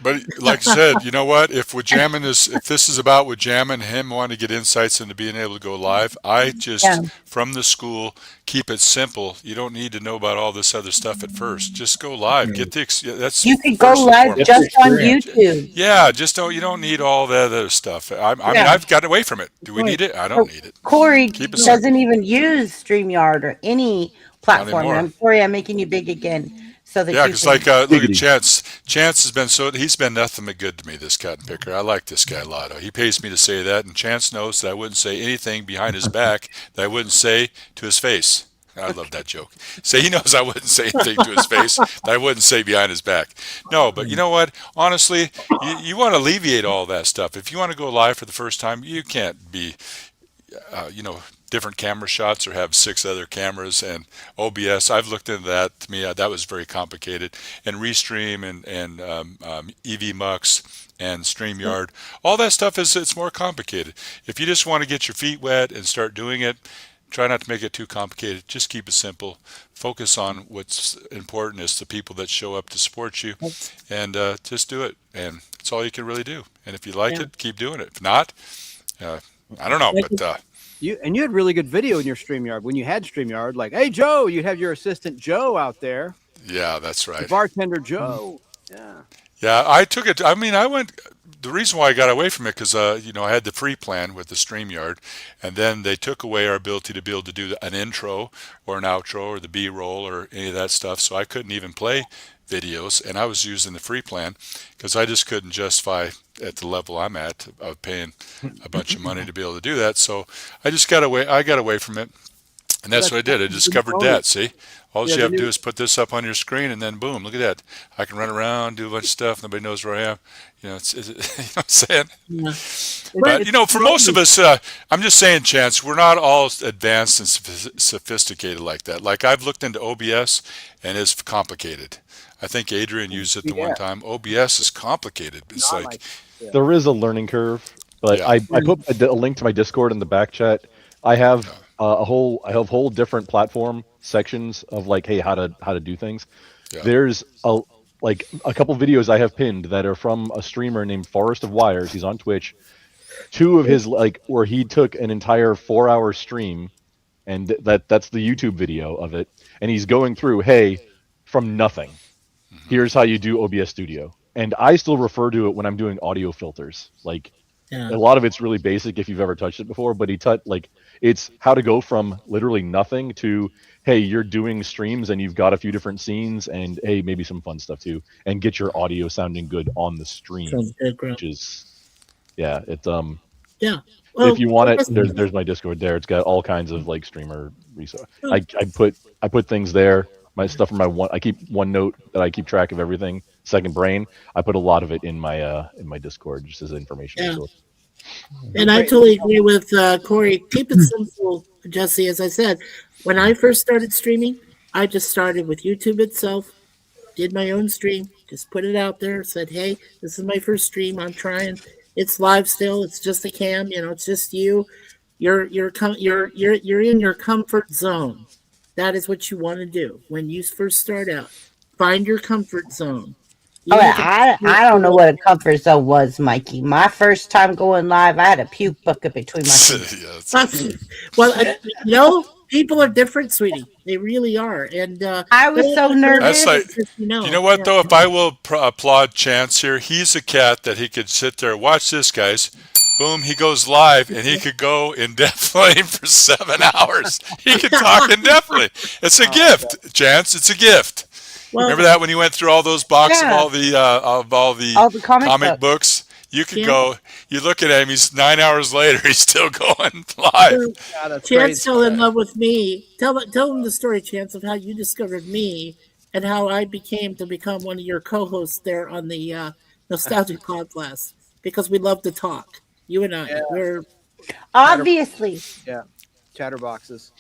But like I said, you know what? If this is about Wajama and him wanting to get insights into being able to go live, I just from the school keep it simple. You don't need to know about all this other stuff at first. Just go live. Get that's you could go live just on YouTube. Yeah, you don't need all that other stuff. I mean, I've got away from it. Do we need it? I don't need it. Cory doesn't even use StreamYard or any platform. I'm sorry, I'm making you big again. So that because like look at Chance. Chance he's been nothing but good to me. This cotton picker, I like this guy a lot. He pays me to say that, and Chance knows that I wouldn't say anything behind his back that I wouldn't say to his face. I love that joke. So he knows I wouldn't say anything to his face that I wouldn't say behind his back. No, but you know what? Honestly, you want to alleviate all that stuff. If you want to go live for the first time, you can't be, different camera shots or have 6 other cameras and OBS. I've looked into that. To me, that was very complicated. And Restream and EVMux and StreamYard, all that stuff it's more complicated. If you just want to get your feet wet and start doing it, try not to make it too complicated. Just keep it simple. Focus on what's important is the people that show up to support you, and just do it. And that's all you can really do. And if you like it, keep doing it. If not, I don't know, but. You had really good video in your StreamYard when you had StreamYard. Like, hey Joe, you'd have your assistant Joe out there. Yeah, that's right. The bartender Joe. Yeah. Yeah, I took it. I mean, I went. The reason why I got away from it because I had the free plan with the StreamYard, and then they took away our ability to be able to do an intro or an outro or the B-roll or any of that stuff. So I couldn't even play videos, and I was using the free plan because I just couldn't justify at the level I'm at of paying a bunch of money to be able to do that. So I just got away. I got away from it, and that's what I did. I discovered that. See, all you have to do is put this up on your screen, and then boom, look at that. I can run around, do a bunch of stuff. Nobody knows where I am. You know what I'm saying? Yeah. But for most of us, I'm just saying, Chance, we're not all advanced and sophisticated like that. Like I've looked into OBS, and it's complicated. I think Adrian used it the one time. OBS is complicated. It's there is a learning curve, but I put a link to my Discord in the back chat. I have whole different platform sections of like, hey, how to do things. Yeah. There's like a couple videos I have pinned that are from a streamer named Forest of Wires. He's on Twitch. Two of his like where he took an entire 4-hour stream, and that's the YouTube video of it. And he's going through, hey, from nothing, here's how you do OBS Studio. And I still refer to it when I'm doing audio filters. Like a lot of it's really basic if you've ever touched it before, but it's how to go from literally nothing to, hey, you're doing streams and you've got a few different scenes and hey, maybe some fun stuff too, and get your audio sounding good on the stream, which is, it's yeah. Well, if you want it, there's my Discord there. It's got all kinds of like streamer resource. I put things there. My stuff from I keep OneNote that I keep track of everything. Second Brain. I put a lot of it in my Discord just as information. Yeah. And I totally agree with Cory. Keep it simple, Jesse. As I said, when I first started streaming, I just started with YouTube itself, did my own stream, just put it out there, said, hey, this is my first stream. I'm trying. It's live still. It's just a cam. It's just you. You're in your comfort zone. That is what you want to do when you first start out. Find your comfort zone. I don't know what a comfort zone was, Mikey. My first time going live, I had a puke bucket between my feet. Well, people are different, sweetie. They really are. And I was so nervous. That's like, you know what, though? If I will applaud Chance here, he's a cat that he could sit there. Watch this, guys. Boom, he goes live, and he could go indefinitely for 7 hours. He could talk indefinitely. It's a gift, Chance. It's a gift. Well, remember that when you went through all those boxes of all the comic books? You could go. You look at him. He's 9 hours later. He's still going live. Chance fell in love with me. Tell him the story, Chance, of how you discovered me and how I became one of your co-hosts there on the Nostalgic Podcast because we love to talk. You and I, we're obviously chatterboxes.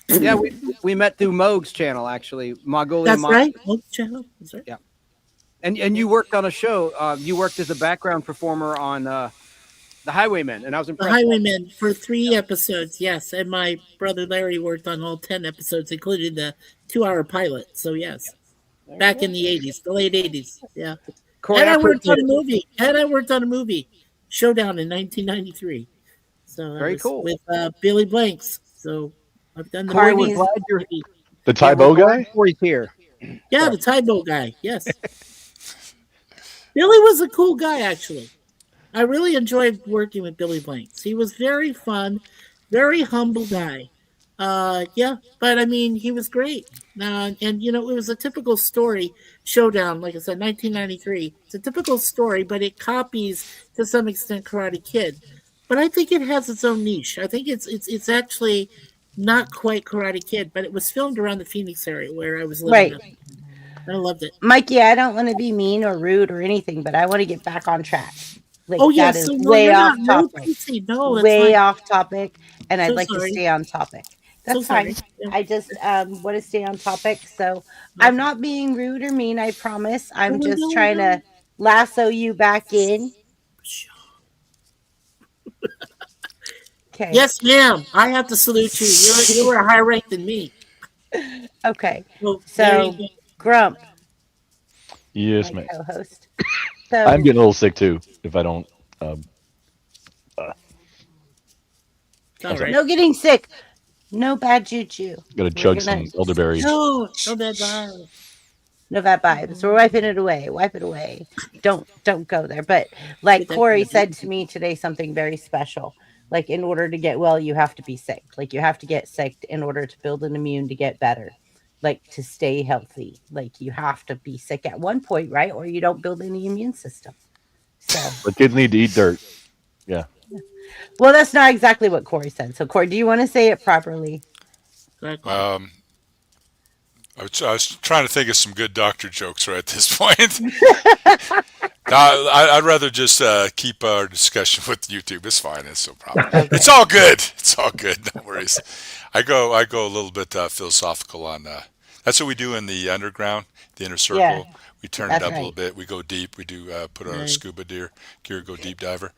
Yeah, we met through Moog's channel actually. That's right. Moog's channel. That's right. Yeah, and you worked on a show. You worked as a background performer on The Highwaymen, and I was impressed. The Highwaymen for 3 episodes, yes. And my brother Larry worked on all 10 episodes, including the 2-hour pilot. So yes, back in the 80s, the late 80s. Yeah. And I worked on a movie, Showdown in 1993. So very cool with Billy Blanks. So I've done the movie. The Tybo guy? Corey's here. Yeah, the Tybo guy. Yes. Billy was a cool guy, actually. I really enjoyed working with Billy Blanks. He was very fun, very humble guy. But I mean, he was great. And it was a typical story. Showdown, like I said, 1993. It's a typical story, but it copies to some extent Karate Kid. But I think it has its own niche. I think it's actually not quite Karate Kid, but it was filmed around the Phoenix area where I was living. Right. I loved it. Mikey, I don't want to be mean or rude or anything, but I want to get back on track. Like, that is way off topic. Way off topic, and I'd like to stay on topic. That's fine. I just want to stay on topic. So I'm not being rude or mean, I promise. I'm just trying to lasso you back in. Okay. Yes, ma'am. I have to salute you. You were a higher rank than me. Okay. So Grump. Yes, ma'am. Co-host. So, I'm getting a little sick too. If I don't. No getting sick. No bad juju. Got to chug some elderberries. No bad vibes. No bad vibes. We're wiping it away. Wipe it away. Don't go there. But like Cory said to me today, something very special. Like, in order to get well, you have to be sick. Like, you have to get sick in order to build an immune to get better. Like, to stay healthy. Like, you have to be sick at one point, right? Or you don't build any immune system. So. But kids need to eat dirt. Yeah. Well, that's not exactly what Cory said. So, Cory, do you want to say it properly? I was trying to think of some good doctor jokes right at this point. No, I'd rather just keep our discussion with YouTube. It's fine. It's no problem. Okay. It's all good. It's all good. No worries. I go a little bit philosophical on. That's what we do in the underground, the inner circle. Yeah, we turn it up a little bit. We go deep. We do put on our scuba gear, go deep diver.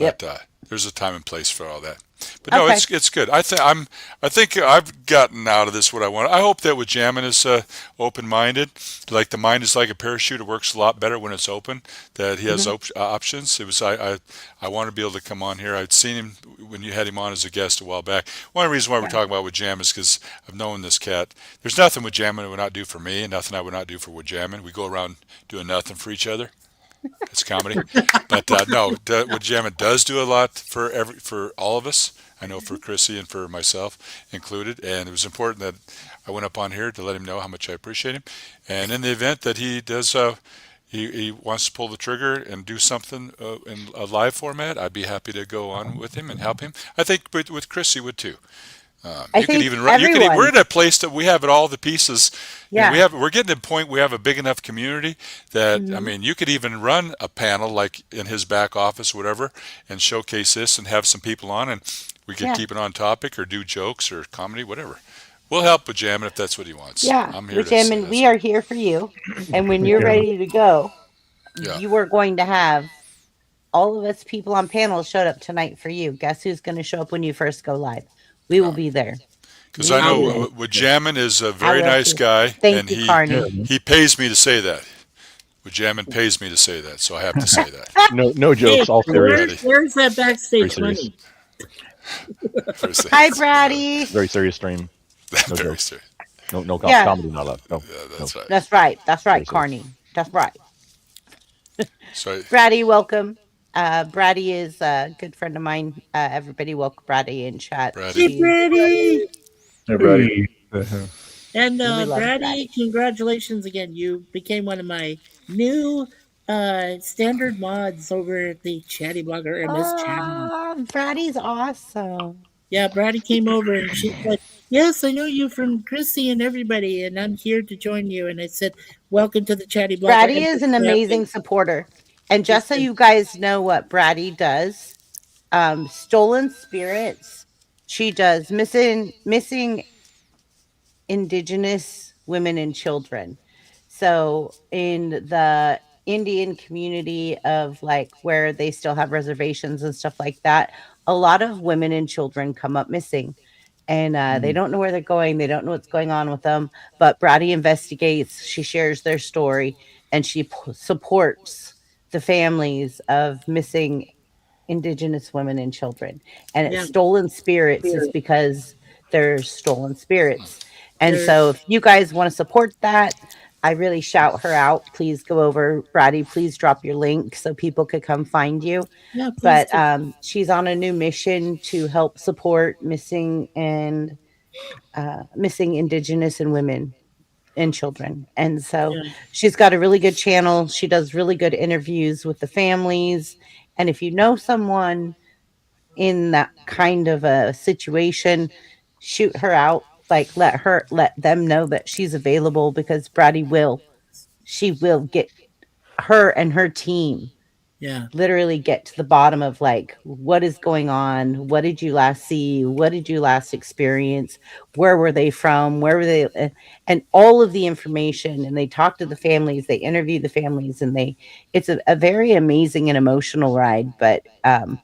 But there's a time and place for all that. But no, Okay. it's good. I think I've gotten out of this what I want. I hope that with jamming is open minded. Like the mind is like a parachute. It works a lot better when it's open. That he has options. It was I want to be able to come on here. I'd seen him when you had him on as a guest a while back. One of the reasons why we're talking about with jam is because I've known this cat. There's nothing with jamming it would not do for me, and nothing I would not do for with jamming. We go around doing nothing for each other. It's comedy, but no, what Jammin does do a lot for all of us. I know for Chrissy and for myself included, and it was important that I went up on here to let him know how much I appreciate him. And in the event that he does, he wants to pull the trigger and do something in a live format, I'd be happy to go on with him and help him. I think with Chrissy would too. You could even run. We're in a place that we have it all the pieces. Yeah. You know, we're getting to the point we have a big enough community that I mean, you could even run a panel like in his back office, whatever, and showcase this and have some people on, and we could keep it on topic or do jokes or comedy, whatever. We'll help with Jammin if that's what he wants. Yeah, I'm here with to say Jammin, that's we are here for you. And when you're ready to go, you are going to have all of us people on panels showed up tonight for you. Guess who's going to show up when you first go live? We will be there. Because I know Jammin is a very nice guy, Thank and you, Carney. he pays me to say that. Jammin pays me to say that, so I have to say that. No jokes, all serious. Where's that backstage money? Hi, Brady. Very serious stream. No Very jokes. serious. No comedy not allowed. No. That's right. That's right, Carney. That's right. So, Brady, welcome. Brady is a good friend of mine. Everybody welcome Brady in chat. Hey, Brady. Hey, Brady. And love Brady, congratulations again. You became one of my new standard mods over at the Chatty Blogger MS channel. Brady's awesome. Yeah, Brady came over and she said, "Yes, I know you from Chrissy and everybody, and I'm here to join you." And I said, "Welcome to the Chatty Blogger." Brady is an amazing supporter. And just so you guys know what Brady does, Stolen Spirits, she does missing Indigenous women and children. So in the Indian community of like where they still have reservations and stuff like that, a lot of women and children come up missing. And they don't know where they're going. They don't know what's going on with them. But Brady investigates. She shares their story, and she supports the families of missing Indigenous women and children. And it's Stolen Spirits is because they're stolen spirits. And so if you guys want to support that, I really shout her out. Please go over, Brady. Please drop your link so people could come find you. Yeah, but she's on a new mission to help support missing Indigenous and women and children. And so she's got a really good channel. She does really good interviews with the families. And if you know someone in that kind of a situation, shoot her out. Like let them know that she's available because Brady she will get her and her team literally get to the bottom of like what is going on, what did you last see, what did you last experience, where were they from, where were they, and all of the information. And they talk to the families, they interview the families, and it's a very amazing and emotional ride. But I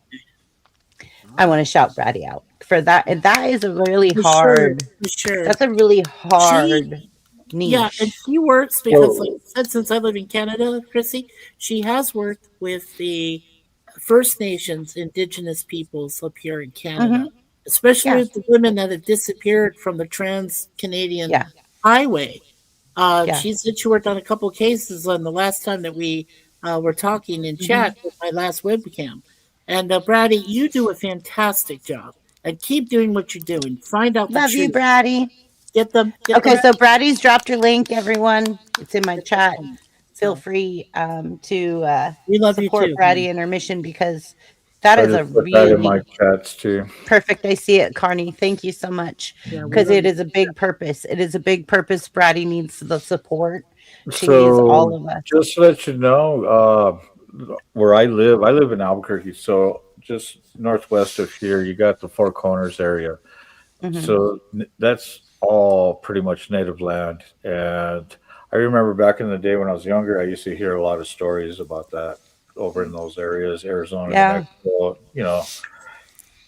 want to shout Brady out for that. And that is a really hard. Sure. That's a really hard niche. Yeah, and she works because, like I said, since I live in Canada, Chrissy, she has worked with the First Nations, Indigenous peoples up here in Canada, especially with the women that have disappeared from the Trans-Canadian Highway. She said she worked on a couple of cases on the last time that we were talking in chat with my last webcam. And Brady, you do a fantastic job. And keep doing what you're doing. Find out the Love truth. you, Brady. Get them. So Brady's dropped your link, everyone. It's in my chat. Feel free to support Brady and her mission because that is a really in my chats too. Perfect. I see it, Carney. Thank you so much because it is a big purpose. It is a big purpose. Brady needs the support. She needs all of us. Just to let you know, where I live in Albuquerque, so just northwest of here, you got the Four Corners area. So that's all pretty much native land. And I remember back in the day when I was younger, I used to hear a lot of stories about that. over in those areas, Arizona, New Yeah. Mexico, you know.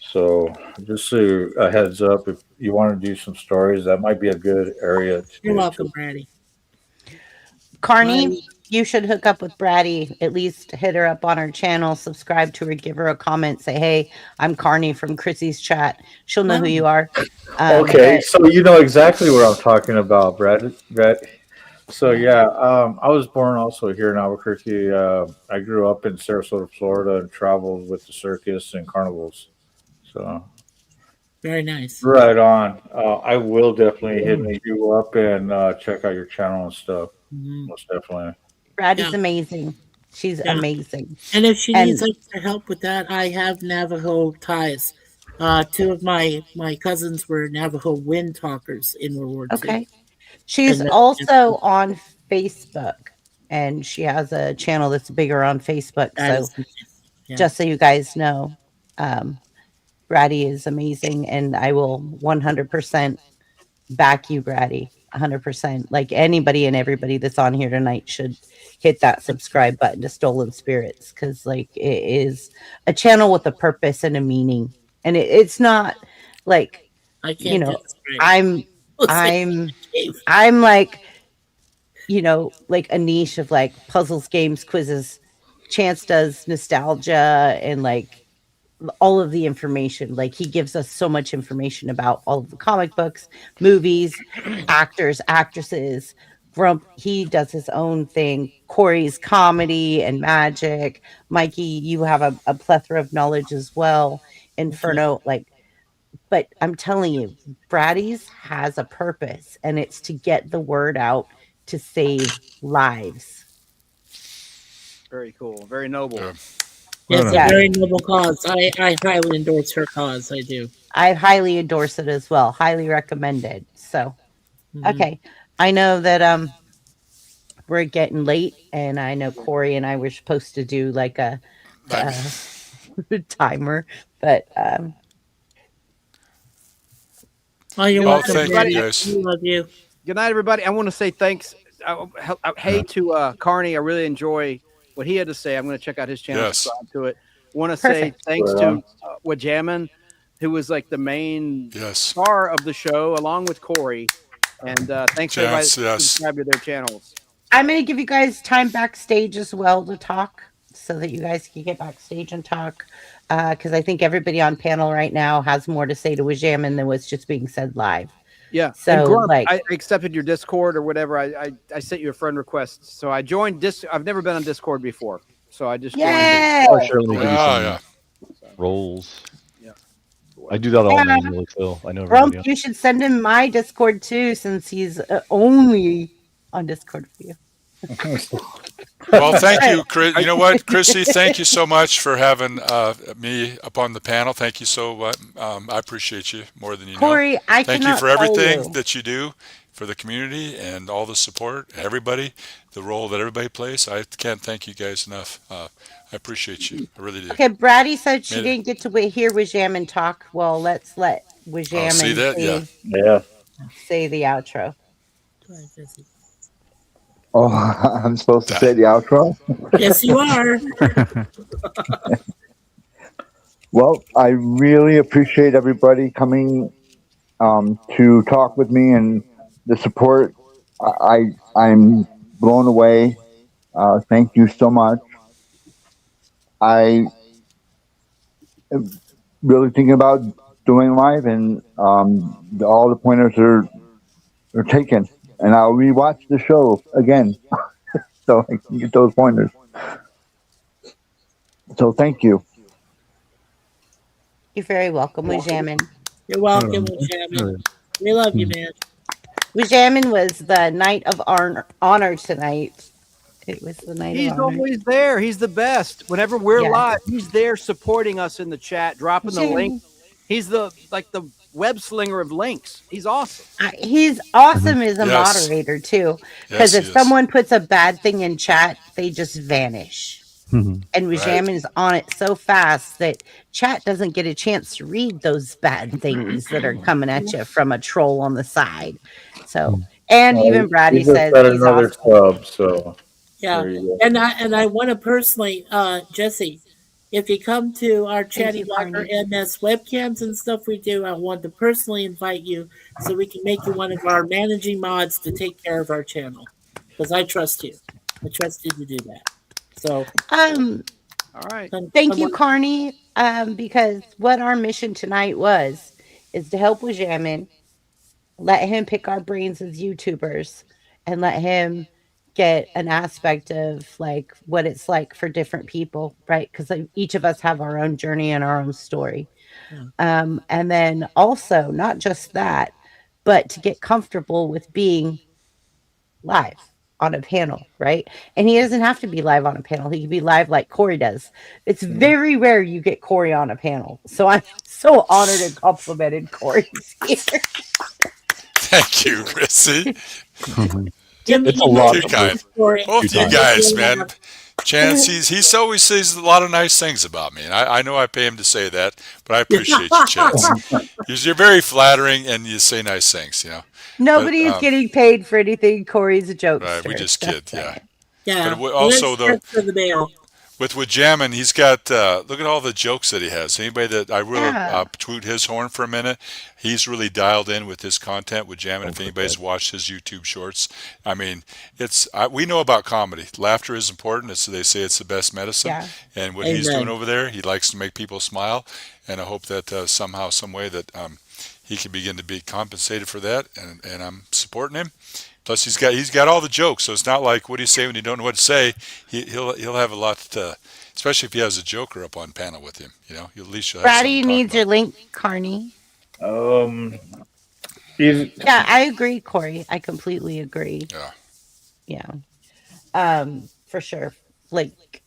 So just so a heads up, if you want to do some stories, that might be a good area to You're do welcome, too. Brady. Carney, you should hook up with Bratty. At least hit her up on her channel, subscribe to her, give her a comment, say, "Hey, I'm Carney from Chrissy's chat." She'll know who you are. Okay, But so you know exactly what I'm talking about, Brett. So yeah, I was born also here in Albuquerque. I grew up in Sarasota, Florida, and traveled with the circus and carnivals. So Very nice. right on. I will definitely hit you up and check out your channel and stuff. Mhm. Most definitely. Bratty's Yeah. amazing. She's Yeah. amazing. And if she And needs extra help with that, I have Navajo ties. Two of my cousins were Navajo wind talkers in World War II. okay. She's And also on Facebook, and she has a channel that's bigger on Facebook. that So is, yeah. just so you guys know, Bratty is amazing, and I will 100% back you, Bratty. 100%. Like anybody and everybody that's on here tonight should hit that subscribe button to Stolen Spirits, because like it is a channel with a purpose and a meaning, and it's not like, I you can't do know, this right. I'm like, you know, like a niche of like puzzles, games, quizzes. Chance does nostalgia and like all of the information. Like he gives us so much information about all of the comic books, movies, actors, actresses. Grump, he does his own thing. Corey's comedy and magic. Mikey, you have a plethora of knowledge as well. Inferno, like, but I'm telling you, Bratty's has a purpose, and it's to get the word out to save lives. Very cool. Very noble. Yeah. It's a very noble cause. I highly endorse her cause. I do. I highly endorse it as well. Highly recommended. So, okay. I know that we're getting late, and I know Cory and I were supposed to do like a timer, but oh, you're welcome. Thank you, guys. We love you. Good night, everybody. I want to say thanks. Hey to Carney. I really enjoy what he had to say. I'm going to check out his channel. Yes. Subscribe to it. Want to say thanks to Wajamin, who was like the main star of the show, along with Cory. And thanks to everybody that subscribe to their channels. I'm going to give you guys time backstage as well to talk, so that you guys can get backstage and talk. Because I think everybody on panel right now has more to say to Wajamin than what's just being said live. Yeah. So, and Grump, like, I accepted your Discord or whatever. I sent you a friend request. So I joined I've never been on Discord before. So I just joined it. I'll surely give you some roles. Yeah. I do that all manually, so I know Grump, everybody. you should send him my Discord too, since he's only on Discord for you. Well, thank you, Chris. You know what, Chrissy? Thank you so much for having me up on the panel. Thank you so much. I appreciate you more than you Cory, know. I Thank you cannot for tell everything you. that you do for the community and all the support. Everybody, the role that everybody plays. I can't thank you guys enough. I appreciate you. I really do. Okay, Bratty said she didn't get to hear Wajamin talk. Well, let's let Wajamin say the outro. Oh, I'm supposed to say the outro? Yes, you are. Well, I really appreciate everybody coming to talk with me and the support. I'm blown away. Thank you so much. I am really thinking about doing live, and all the pointers are taken. And I'll rewatch the show again so I can get those pointers. So thank you. You're very welcome, Wajamin. You're welcome, Wajamin. We love you, man. Wajamin was the Knight of Honor tonight. It was the Knight He's of Honor. always there. He's the best. Whenever we're live, he's there supporting us in the chat, dropping the link. He's the web slinger of links. He's awesome. He's awesome as a moderator too, because if someone puts a bad thing in chat, they just vanish. And Wajamin is on it so fast that chat doesn't get a chance to read those bad things that are coming at you from a troll on the side. So, and even Bratty says he's another awesome. sub, so Yeah, There you and I want to personally, Jesse, if you come to our Chatty you, Blogger Carney. MS webcams and stuff we do, I want to personally invite you so we can make you one of our managing mods to take care of our channel because I trust you. I trust you to do that. So, All right. Thank you, Carney. Because what our mission tonight was is to help with Jamin, let him pick our brains as YouTubers, and let him get an aspect of like what it's like for different people, right? Because each of us have our own journey and our own story. And then also, not just that, but to get comfortable with being live on a panel, right? And he doesn't have to be live on a panel. He can be live like Cory does. It's very rare you get Cory on a panel. So I'm so honored and complimented Cory's here. Thank you, Chrissy. It's a lot. Too kind. Both you guys, man. Chance, he always says a lot of nice things about me, and I know I pay him to say that, but I appreciate you, Chance. You're very flattering, and you say nice things, you know. Nobody is getting paid for anything. Cory's a jokester. Right, we just kid, yeah. Yeah. But also, though, for the mail. with Jammin, he's got, look at all the jokes that he has. Anybody that I really toot his horn for a minute, he's really dialed in with his content with Jammin. If anybody's watched his YouTube shorts, I mean, we know about comedy. Laughter is important. They say it's the best medicine. Yeah. And what he's doing over there, he likes to make people smile. And I hope that somehow, some way that he can begin to be compensated for that. And I'm supporting him. Plus, he's got all the jokes, so it's not like what do you say when you don't know what to say. He'll have a lot to, especially if he has a joker up on panel with him. You know, at least you'll have Brady needs your link, Carney. Yeah, I agree, Cory. I completely agree. Yeah. For sure. Like,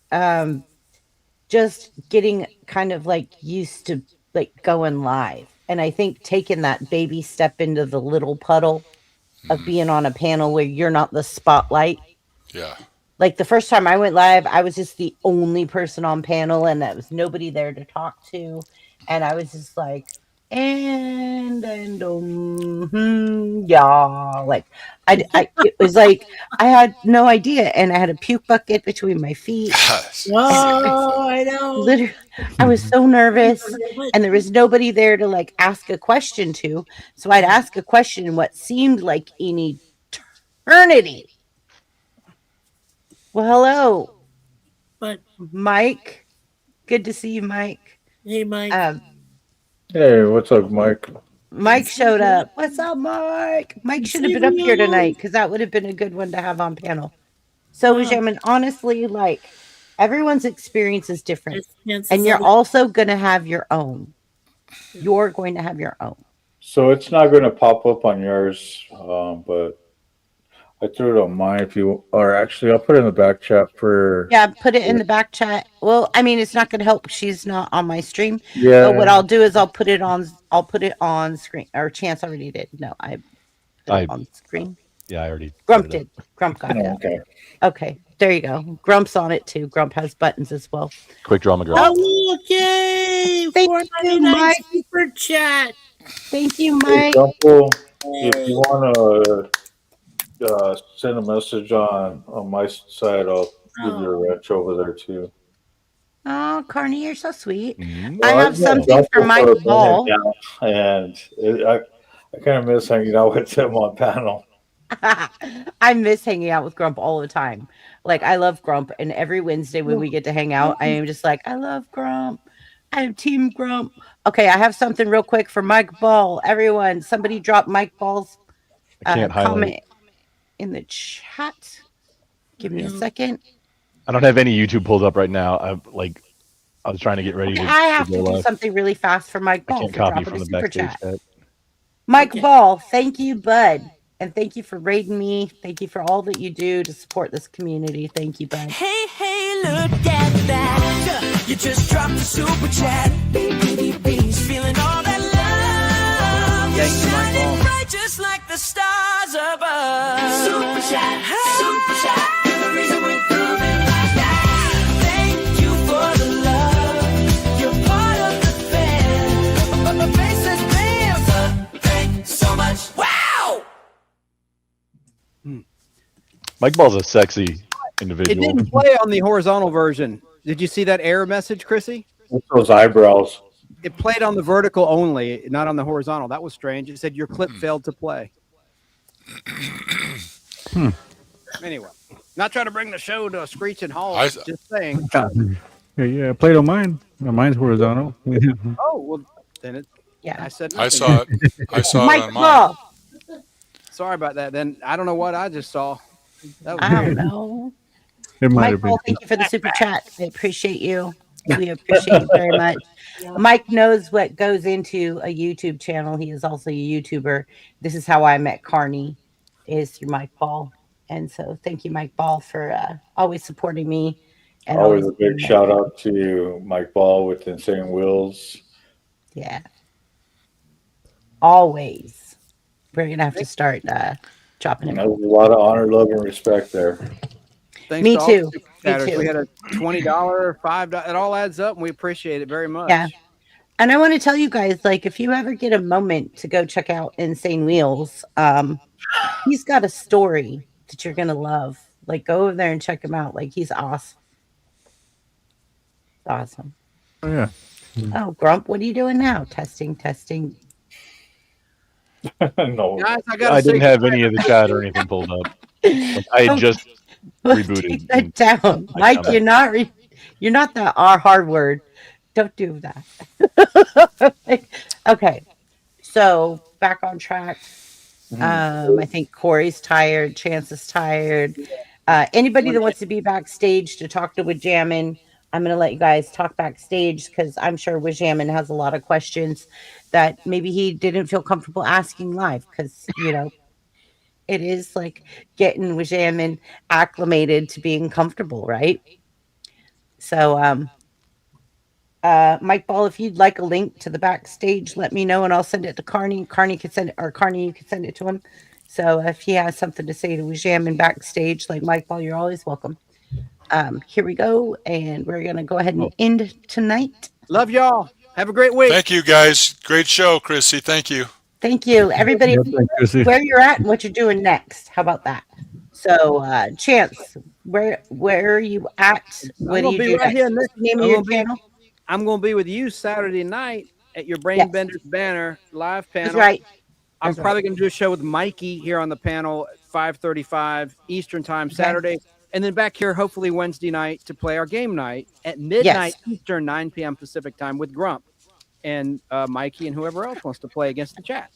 just getting kind of like used to like going live, and I think taking that baby step into the little puddle of being on a panel where you're not the spotlight. Yeah. Like the first time I went live, I was just the only person on panel and there was nobody there to talk to. And I was just like, yeah, like it was like I had no idea, and I had a puke bucket between my feet. Oh, I know. Literally, I was so nervous, and there was nobody there to like ask a question to. So I'd ask a question in what seemed like an eternity. Well, hello, But Mike. Good to see you, Mike. Hey, Mike. Hey, what's up, Mike? Mike showed up. What's up, Mike? Mike should have been up here tonight because that would have been a good one to have on panel. So, Jamin, honestly, like everyone's experience is different, and you're also going to have your own. You're going to have your own. So it's not going to pop up on yours, but I threw it on mine. If you, or actually, I'll put it in the back chat for. Yeah, put it in the back chat. Well, I mean, it's not going to help. She's not on my stream. Yeah. But what I'll do is I'll put it on screen. Or Chance already did. No, I put it on screen. Yeah, I already. Grump did. Grump got it. Okay. Okay, there you go. Grump's on it too. Grump has buttons as well. Quick drama girl. Oh, okay. Thank you, Mike. Super chat. Thank you, Hey, Mike. Jumbo, if you want to send a message on my side, I'll give you a wrench over there too. Oh, Carney, you're so sweet. Mm-hmm. I have something for Mike Ball. And I kind of miss hanging out with him on panel. I miss hanging out with Grump all the time. Like, I love Grump. And every Wednesday when we get to hang out, I am just like, I love Grump. I'm Team Grump. Okay, I have something real quick for Mike Ball. Everyone, somebody drop Mike Ball's comment in the chat. Give me a second. I don't have any YouTube pulled up right now. I was trying to get ready to. I have to go do live. something really fast for Mike Ball. I can't copy from the backstage chat. Mike Ball, thank you, bud. And thank you for raiding me. Thank you for all that you do to support this community. Thank you, bud. Hey, look at that. You just dropped a super chat. He's feeling all that love. You're shining bright just like the stars above. Super chat, super chat. The reason we're grooving like that. Thank you for the love. You're part of the fan. The faces fans up. Thanks so much. Wow! Mike Ball's a sexy individual. It didn't play on the horizontal version. Did you see that error message, Chrissy? What's those eyebrows? It played on the vertical only, not on the horizontal. That was strange. It said your clip failed to play. Anyway, not trying to bring the show to a screeching halt. Just saying. Yeah, I played on mine. Mine's horizontal. Oh, well, then it. Yeah. I said I nothing. saw it. I saw it Mike on mine. Ball. Sorry about that. Then I don't know what I just saw. That was I don't weird. know. It might Mike have been. Ball, thank you for the super chat. I appreciate you. We appreciate you very much. Mike knows what goes into a YouTube channel. He is also a YouTuber. This is how I met Carney, is through Mike Ball. And so thank you, Mike Ball, for always supporting me. And Always a big shout out to Mike Ball with Insane Wheels. Yeah. Always. We're going to have to start chopping him. There's a lot of honor, love, and respect there. Thanks Me to all too. the super Me chatters. too. We had a $20, $5. It all adds up, and we appreciate it very much. Yeah. And I want to tell you guys, like, if you ever get a moment to go check out Insane Wheels, he's got a story that you're gonna love. Like, go over there and check him out. Like, he's awesome. Awesome. Oh, yeah. Oh, Grump, what are you doing now? Testing. No, Guys, I didn't have any of the chat or anything pulled up. Like, I had just rebooted. Take that down, Mike. You're not the hard word. Don't do that. Okay, so back on track. I think Corey's tired. Chance is tired. Anybody that wants to be backstage to talk to Wajammin, I'm going to let you guys talk backstage because I'm sure Wajammin has a lot of questions that maybe he didn't feel comfortable asking live because, it is like getting Wajammin acclimated to being comfortable, right? So, Mike Ball, if you'd like a link to the backstage, let me know and I'll send it to Carney. Carney could send it, or Carney, you could send it to him. So if he has something to say to Wajammin backstage, like Mike Ball, you're always welcome. Here we go, and we're gonna go ahead and end tonight. Love y'all. Have a great week. Thank you, guys. Great show, Chrissy. Thank you. Thank you, everybody. Where you're at and what you're doing next. How about that? So, Chance, where are you at? What do you do right here next? Name of your channel. I'm going to be with you Saturday night at your Brain Benders Banter live panel. That's right. I'm probably going to do a show with Mikey here on the panel at 5:35 Eastern time Saturday. And then back here, hopefully Wednesday night to play our game night at midnight Eastern, 9 p.m. Pacific time with Grump and Mikey and whoever else wants to play against the chat.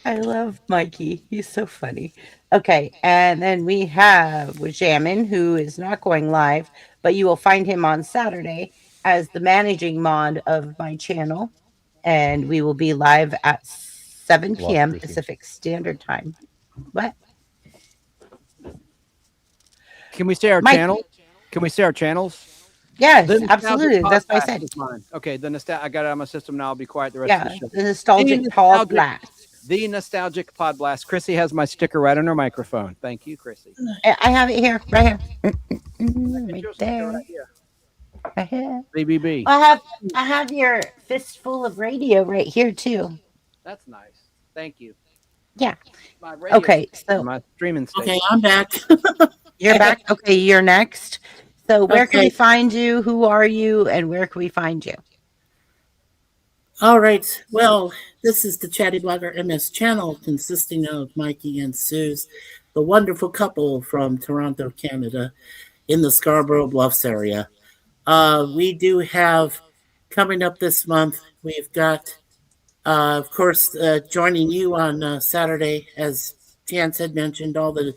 I love Mikey. He's so funny. Okay, and then we have Wajammin, who is not going live, but you will find him on Saturday as the managing mod of my channel, and we will be live at 7 p.m. Pacific Standard Time. What? Can we say our channel? Can we say our channels? Yes, absolutely. That's what I said. Okay, I got it on my system now. I'll be quiet the rest of the show. The Nostalgic Pod Blast. The Nostalgic Pod Blast. Chrissy has my sticker right on her microphone. Thank you, Chrissy. I have it here, right here. Right there. Right here. BBB. I have your fistful of radio right here too. That's nice. Thank you. Yeah. Okay, so my streaming station. Okay, I'm back. You're back. Okay, you're next. So where can we find you? Who are you? And where can we find you? All right. Well, this is the Chatty Blogger MS channel consisting of Mikey and Suze, the wonderful couple from Toronto, Canada, in the Scarborough Bluffs area. We do have coming up this month, we've got, of course, joining you on Saturday, as Chance had mentioned, all the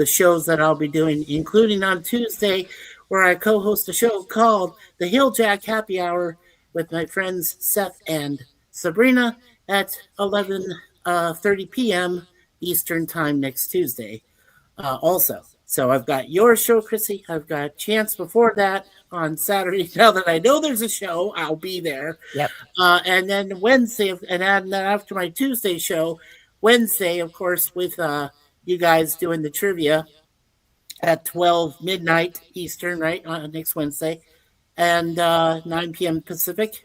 shows that I'll be doing, including on Tuesday, where I co-host a show called The Hilljack Happy Hour with my friends Seth and Sabrina at 11:30 p.m. Eastern Time next Tuesday. Also, so I've got your show, Chrissy. I've got Chance before that on Saturday. Now that I know there's a show, I'll be there. Yep. And then Wednesday, and then after my Tuesday show, Wednesday, of course, with you guys doing the trivia at 12 midnight Eastern, right, next Wednesday, and 9 p.m. Pacific.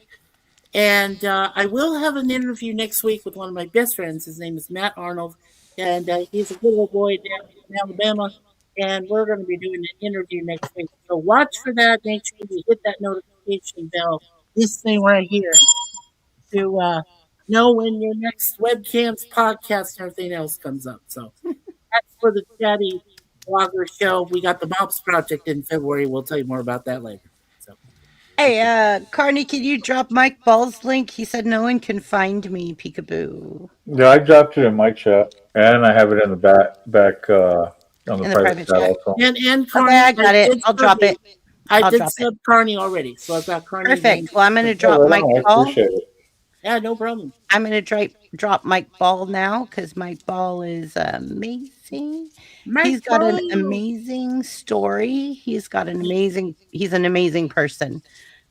And I will have an interview next week with one of my best friends. His name is Matt Arnold, and he's a good little boy down in Alabama. and we're going to be doing an interview next week. So watch for that. Make sure you hit that notification bell, this thing right here, to know when your next webcams, podcast, and everything else comes up. So that's for the Chatty Blogger Show. We got the Mops Project in February. We'll tell you more about that later. So, Hey, Carney, can you drop Mike Ball's link? He said no one can find me, peekaboo. Yeah, I dropped it in my chat, and I have it in the back on the In the private private chat chat. also. and Carney, Okay, I got it. I'll drop it. I did sub Carney already, so I've got Carney. Perfect. Well, I'm going to Yeah, drop right Mike on. I Ball. appreciate it. Yeah, no problem. I'm going to drop Mike Ball now because Mike Ball is amazing. He's got an amazing story. He's an amazing person.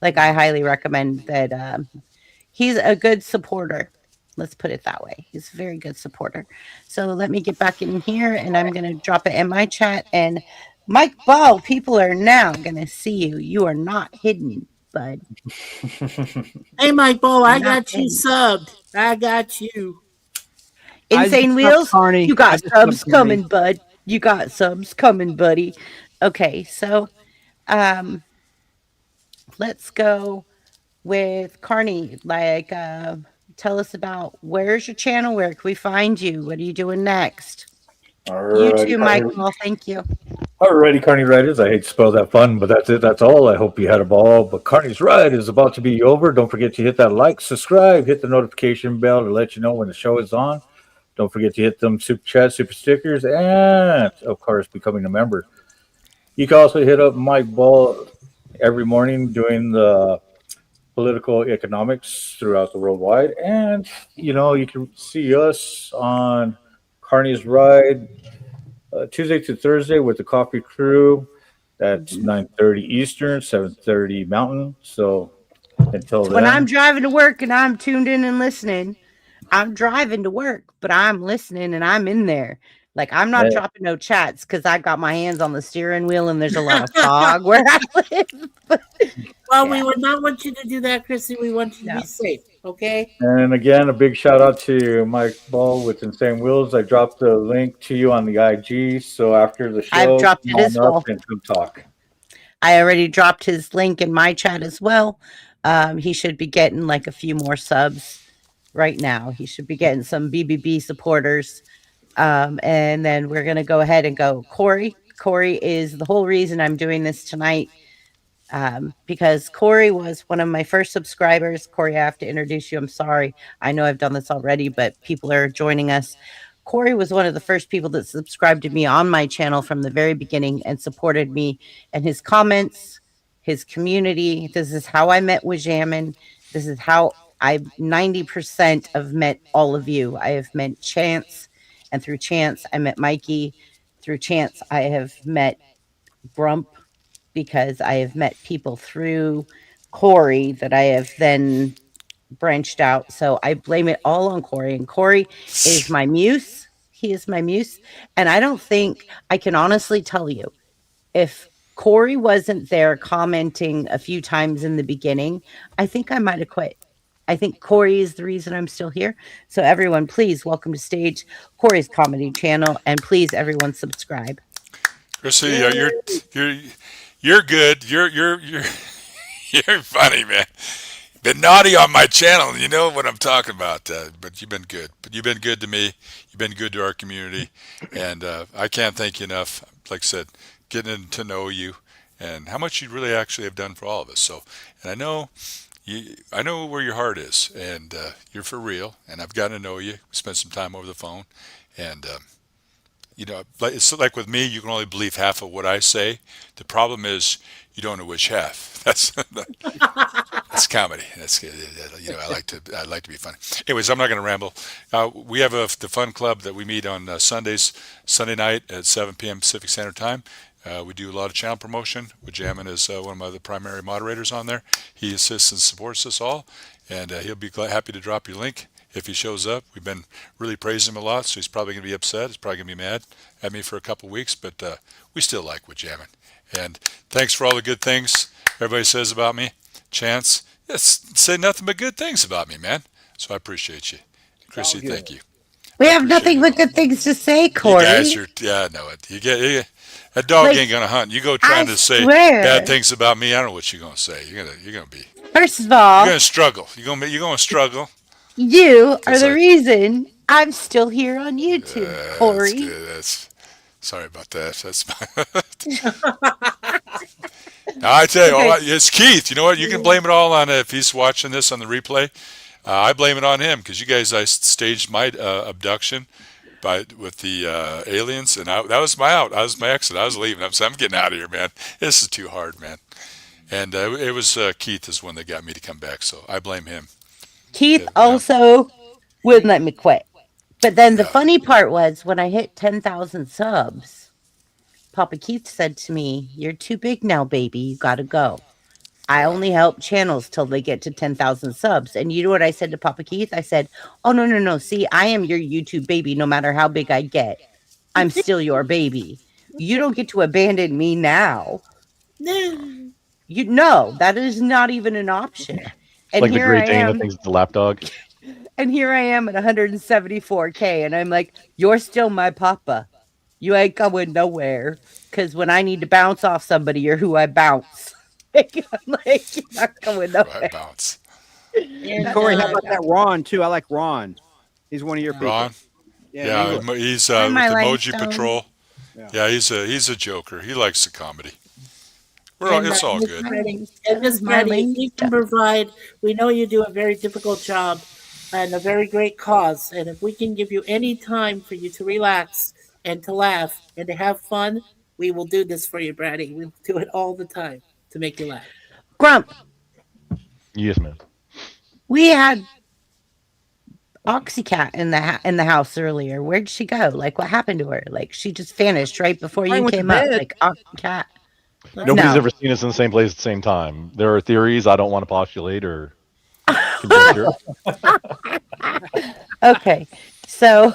Like, I highly recommend that. He's a good supporter. Let's put it that way. He's a very good supporter. So let me get back in here and I'm going to drop it in my chat. And Mike Ball, people are now going to see you. You are not hidden, bud. Hey, Mike Ball, I got you subbed. I got you. Insane Wheels, you got subs coming, bud. You got subs coming, buddy. Okay, so let's go with Carney. Like, tell us about where's your channel? Where can we find you? What are you doing next? You too, Michael. Thank you. Alrighty, Carney Riders. I hate to spoil that fun, but that's it. That's all. I hope you had a ball. But Carney's Ride is about to be over. Don't forget to hit that like, subscribe, hit the notification bell to let you know when the show is on. Don't forget to hit them super chat, super stickers, and of course, becoming a member. You can also hit up Mike Ball every morning doing the political economics throughout the worldwide. And, you know, you can see us on Carney's Ride Tuesday to Thursday with the Coffee Crew. That's 9:30 Eastern, 7:30 Mountain. So until then. When I'm driving to work and I'm tuned in and listening, I'm driving to work, but I'm listening and I'm in there. Like, I'm not dropping no chats because I got my hands on the steering wheel and there's a lot of fog where I live. Well, we would not want you to do that, Chrissy. We want you to be safe, okay? And again, a big shout out to Mike Ball with Insane Wheels. I dropped the link to you on the IG. So after the show, I've dropped it as well. And come talk. I already dropped his link in my chat as well. He should be getting like a few more subs right now. He should be getting some BBB supporters. And then we're going to go ahead and go Cory. Cory is the whole reason I'm doing this tonight. Because Cory was one of my first subscribers. Cory, I have to introduce you. I'm sorry. I know I've done this already, but people are joining us. Cory was one of the first people that subscribed to me on my channel from the very beginning and supported me, and his comments, his community. This is how I met Wajamin. This is how I 90% have met all of you. I have met Chance, and through Chance, I met Mikey. Through Chance, I have met Grump, because I have met people through Cory that I have then branched out. So I blame it all on Cory. And Cory is my muse. He is my muse. And I don't think I can honestly tell you, if Cory wasn't there commenting a few times in the beginning, I think I might have quit. I think Cory is the reason I'm still here. So everyone, please welcome to stage Cory's comedy channel, and please everyone subscribe. Chrissy, you're good. You're funny, man. Been naughty on my channel. You know what I'm talking about. But you've been good. But you've been good to me. You've been good to our community, and I can't thank you enough. Like I said, getting to know you and how much you really actually have done for all of us. So, and I know where your heart is, and you're for real. And I've gotten to know you. Spent some time over the phone, and. You know, it's like with me, you can only believe half of what I say. The problem is you don't know which half. That's comedy. That's, you know, I like to be funny. Anyways, I'm not going to ramble. We have the fun club that we meet on Sunday night at 7 p.m. Pacific Standard Time. We do a lot of channel promotion. Wajamin is one of my other primary moderators on there. He assists and supports us all, and he'll be happy to drop your link. If he shows up. We've been really praising him a lot, so he's probably going to be upset. He's probably going to be mad at me for a couple weeks, but we still like Wajamin. And thanks for all the good things everybody says about me. Chance, say nothing but good things about me, man. So I appreciate you. Chrissy, thank you. We I have appreciate nothing it but all. good things to say, You Cory. guys are, yeah, I know it. That dog Like, ain't gonna hunt. You go I trying to say bad swear. things about me. I don't know what you're gonna say. First of You're all, gonna struggle. You're gonna struggle you are because the reason I'm still here on YouTube, that's Cory. good. That's sorry about that. That's now, I tell you, Okay. it's Keith. You know what? You can blame it all on if he's watching this on the replay. I blame it on him because you guys, I staged my abduction with the aliens, and that was my out. That was my exit. I was leaving. I'm getting out of here, man. This is too hard, man. And it was Keith is one that got me to come back, so I blame him. Keith Yeah, also wouldn't let me quit. But then the yeah, funny part was when I hit 10,000 subs, Papa Keith said to me, "You're too big now, baby. You got to go." I yeah. only help channels till they get to 10,000 subs. And you know what I said to Papa Keith? I said, "Oh, no, no, no. See, I am your YouTube baby no matter how big I get. I'm still your baby. You don't get to abandon me now. No. You know, that is not even an option." It's And like the here I Great Dane that am. thinks it's a lapdog. And here I am at 174K. And I'm like, "You're still my papa. You ain't going nowhere. Because when I need to bounce off somebody, you're who I bounce." I'm like, "You're not going Right, nowhere." bounce. And Cory, how about that Ron too? I like Ron. He's one of your people. Ron. Yeah, in Yeah, English. he's Hi, with my Emoji limestone. Patrol. Yeah. Yeah, he's a joker. He likes the comedy. And It's all Miss good. Freddie, That is my if you can limestone. provide, we know you do a very difficult job and a very great cause. And if we can give you any time for you to relax and to laugh and to have fun, we will do this for you, Brady. We'll do it all the time to make you laugh. Grump, Yes, man. we had Oxycat in the house earlier. Where'd she go? Like, what happened to her? Like, she just vanished right before Probably you went to came up. bed. Like, Oxycat. Nobody's No. ever seen us in the same place at the same time. There are theories I don't want to postulate or conjecture. Okay. So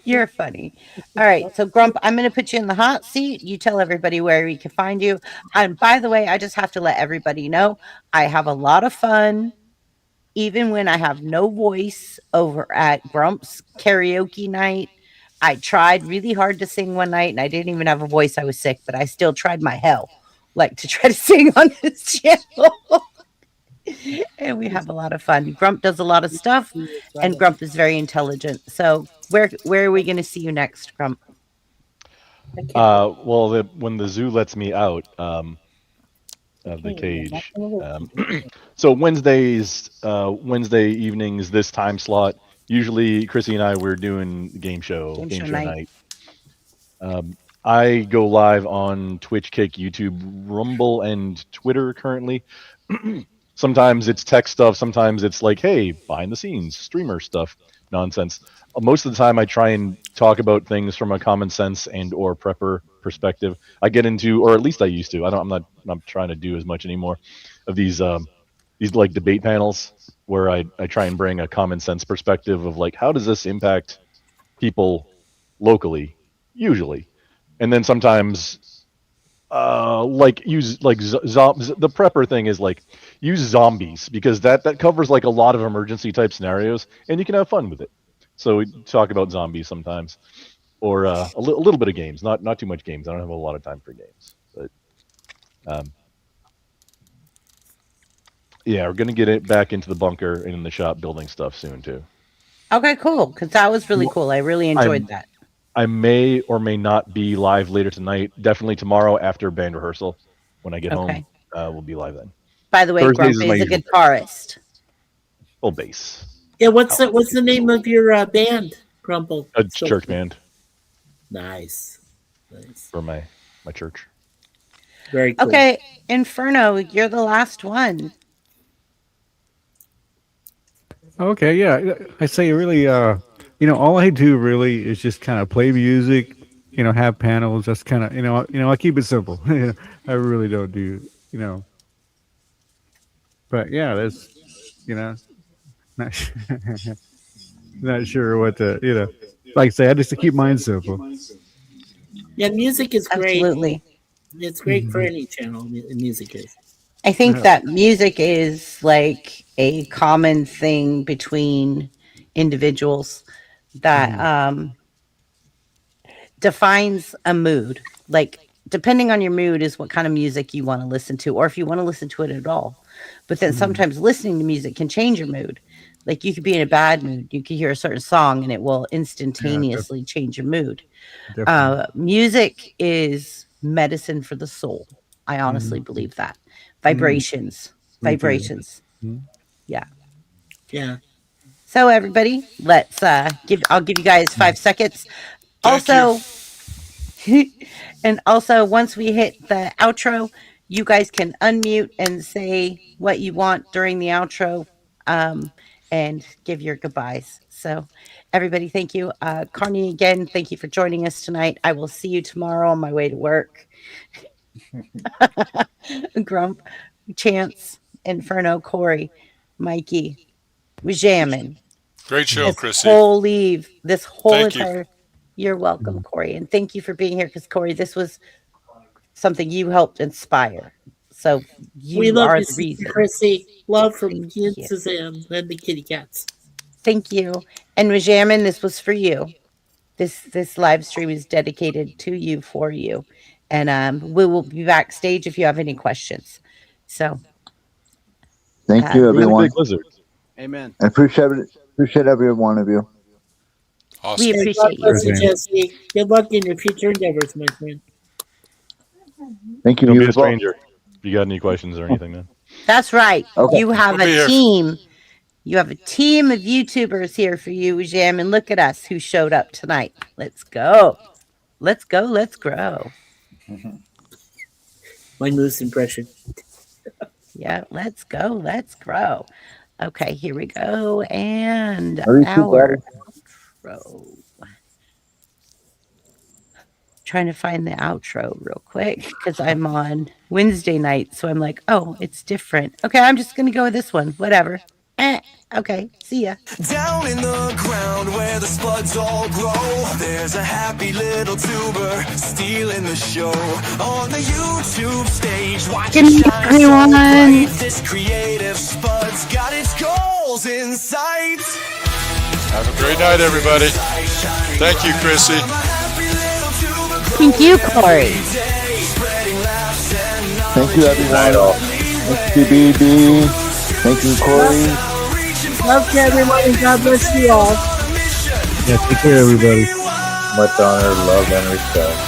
you're funny. All right. So Grump, I'm going to put you in the hot seat. You tell everybody where we can find you. And by the way, I just have to let everybody know I have a lot of fun, even when I have no voice, over at Grump's karaoke night. I tried really hard to sing one night and I didn't even have a voice. I was sick, but I still tried my hell, like, to try to sing on his channel. And we have a lot of fun. Grump does a lot of stuff, and Grump is very intelligent. So where are we going to see you next, Grump? Well, when the zoo lets me out of the cage. So Wednesday evenings, this time slot. Usually, Chrissy and I we're doing game show night. I go live on Twitch, Kick, YouTube, Rumble, and Twitter currently. Sometimes it's tech stuff. Sometimes it's like, hey, behind the scenes, streamer stuff, nonsense. Most of the time, I try and talk about things from a common sense and or prepper perspective. I get into, or at least I used to. I'm not trying to do as much anymore of these like debate panels where I try and bring a common sense perspective of like, how does this impact people locally, usually, and then sometimes like use like the prepper thing is like use zombies because that covers like a lot of emergency type scenarios and you can have fun with it. So we talk about zombies sometimes, or a little bit of games, not too much games. I don't have a lot of time for games, but yeah, we're gonna get it back into the bunker and in the shop building stuff soon too. Okay, cool. Because that was really cool. I really enjoyed that. I may or may not be live later tonight. Definitely tomorrow after band rehearsal. When I get home, we'll be live then. By the way, Thursdays Grump is a usual guitarist. full bass. Yeah, what's the name of your band, Grumple? Church band. Nice. For my church. Very cool. Okay, Inferno, you're the last one. Okay, yeah. I say really, all I do really is just kind of play music, have panels. That's kind of, I keep it simple. I really don't do, But yeah, that's, not, not sure what to, like I say, I just keep mine simple. Yeah, music is great. Absolutely. It's great for any channel. Music is. I think that music is like a common thing between individuals that defines a mood. Like, depending on your mood is what kind of music you want to listen to, or if you want to listen to it at all. But then sometimes listening to music can change your mood. Like, you could be in a bad mood, you could hear a certain song and it will instantaneously change your mood. Music is medicine for the soul. I honestly believe that. Vibrations. Yeah. So everybody, let's I'll give you guys 5 seconds. And also once we hit the outro, you guys can unmute and say what you want during the outro, and give your goodbyes. So everybody, thank you. Carney, again, thank you for joining us tonight. I will see you tomorrow on my way to work. Grump, Chance, Inferno, Cory, Mikey, we're jamming. Great show, Chrissy. This whole entire. You're welcome, Cory, and thank you for being here. Because Cory, this was something you helped inspire. So we love are you, the reason. Chrissy. Love from you and Suzanne and the kitty cats. Thank you. And Rajamin, this was for you. This live stream is dedicated to you, for you, and we will be backstage if you have any questions. So, thank you, everyone. Amen. I appreciate every one of you. Awesome. We appreciate you, Jesse. Good luck in your future endeavors, my friend. Thank you. Don't be a stranger. If you got any questions or anything, man. That's right. Okay. You have a team. You have a team of YouTubers here for you, Jam, and look at us who showed up tonight. Let's go. Let's go. Let's grow. My moose impression. Yeah, let's go. Let's grow. Okay, here we go. And Are you our outro. Trying to find the outro real quick because I'm on Wednesday night. So I'm like, oh, it's different. Okay, I'm just going to go with this one. Whatever. Okay, see ya. Down in the ground where the spuds all grow, there's a happy little tuber stealing the show. On the YouTube stage, watch it shine so bright. This creative spud's got its goals in sight. Have a great night, everybody. Thank you, Chrissy. Thank you, Cory. Thank you, everyone. Thank you, BB. Thank you, Cory. Love to everyone, and God bless you all. Yeah, take care, everybody. Much honor, love, and respect.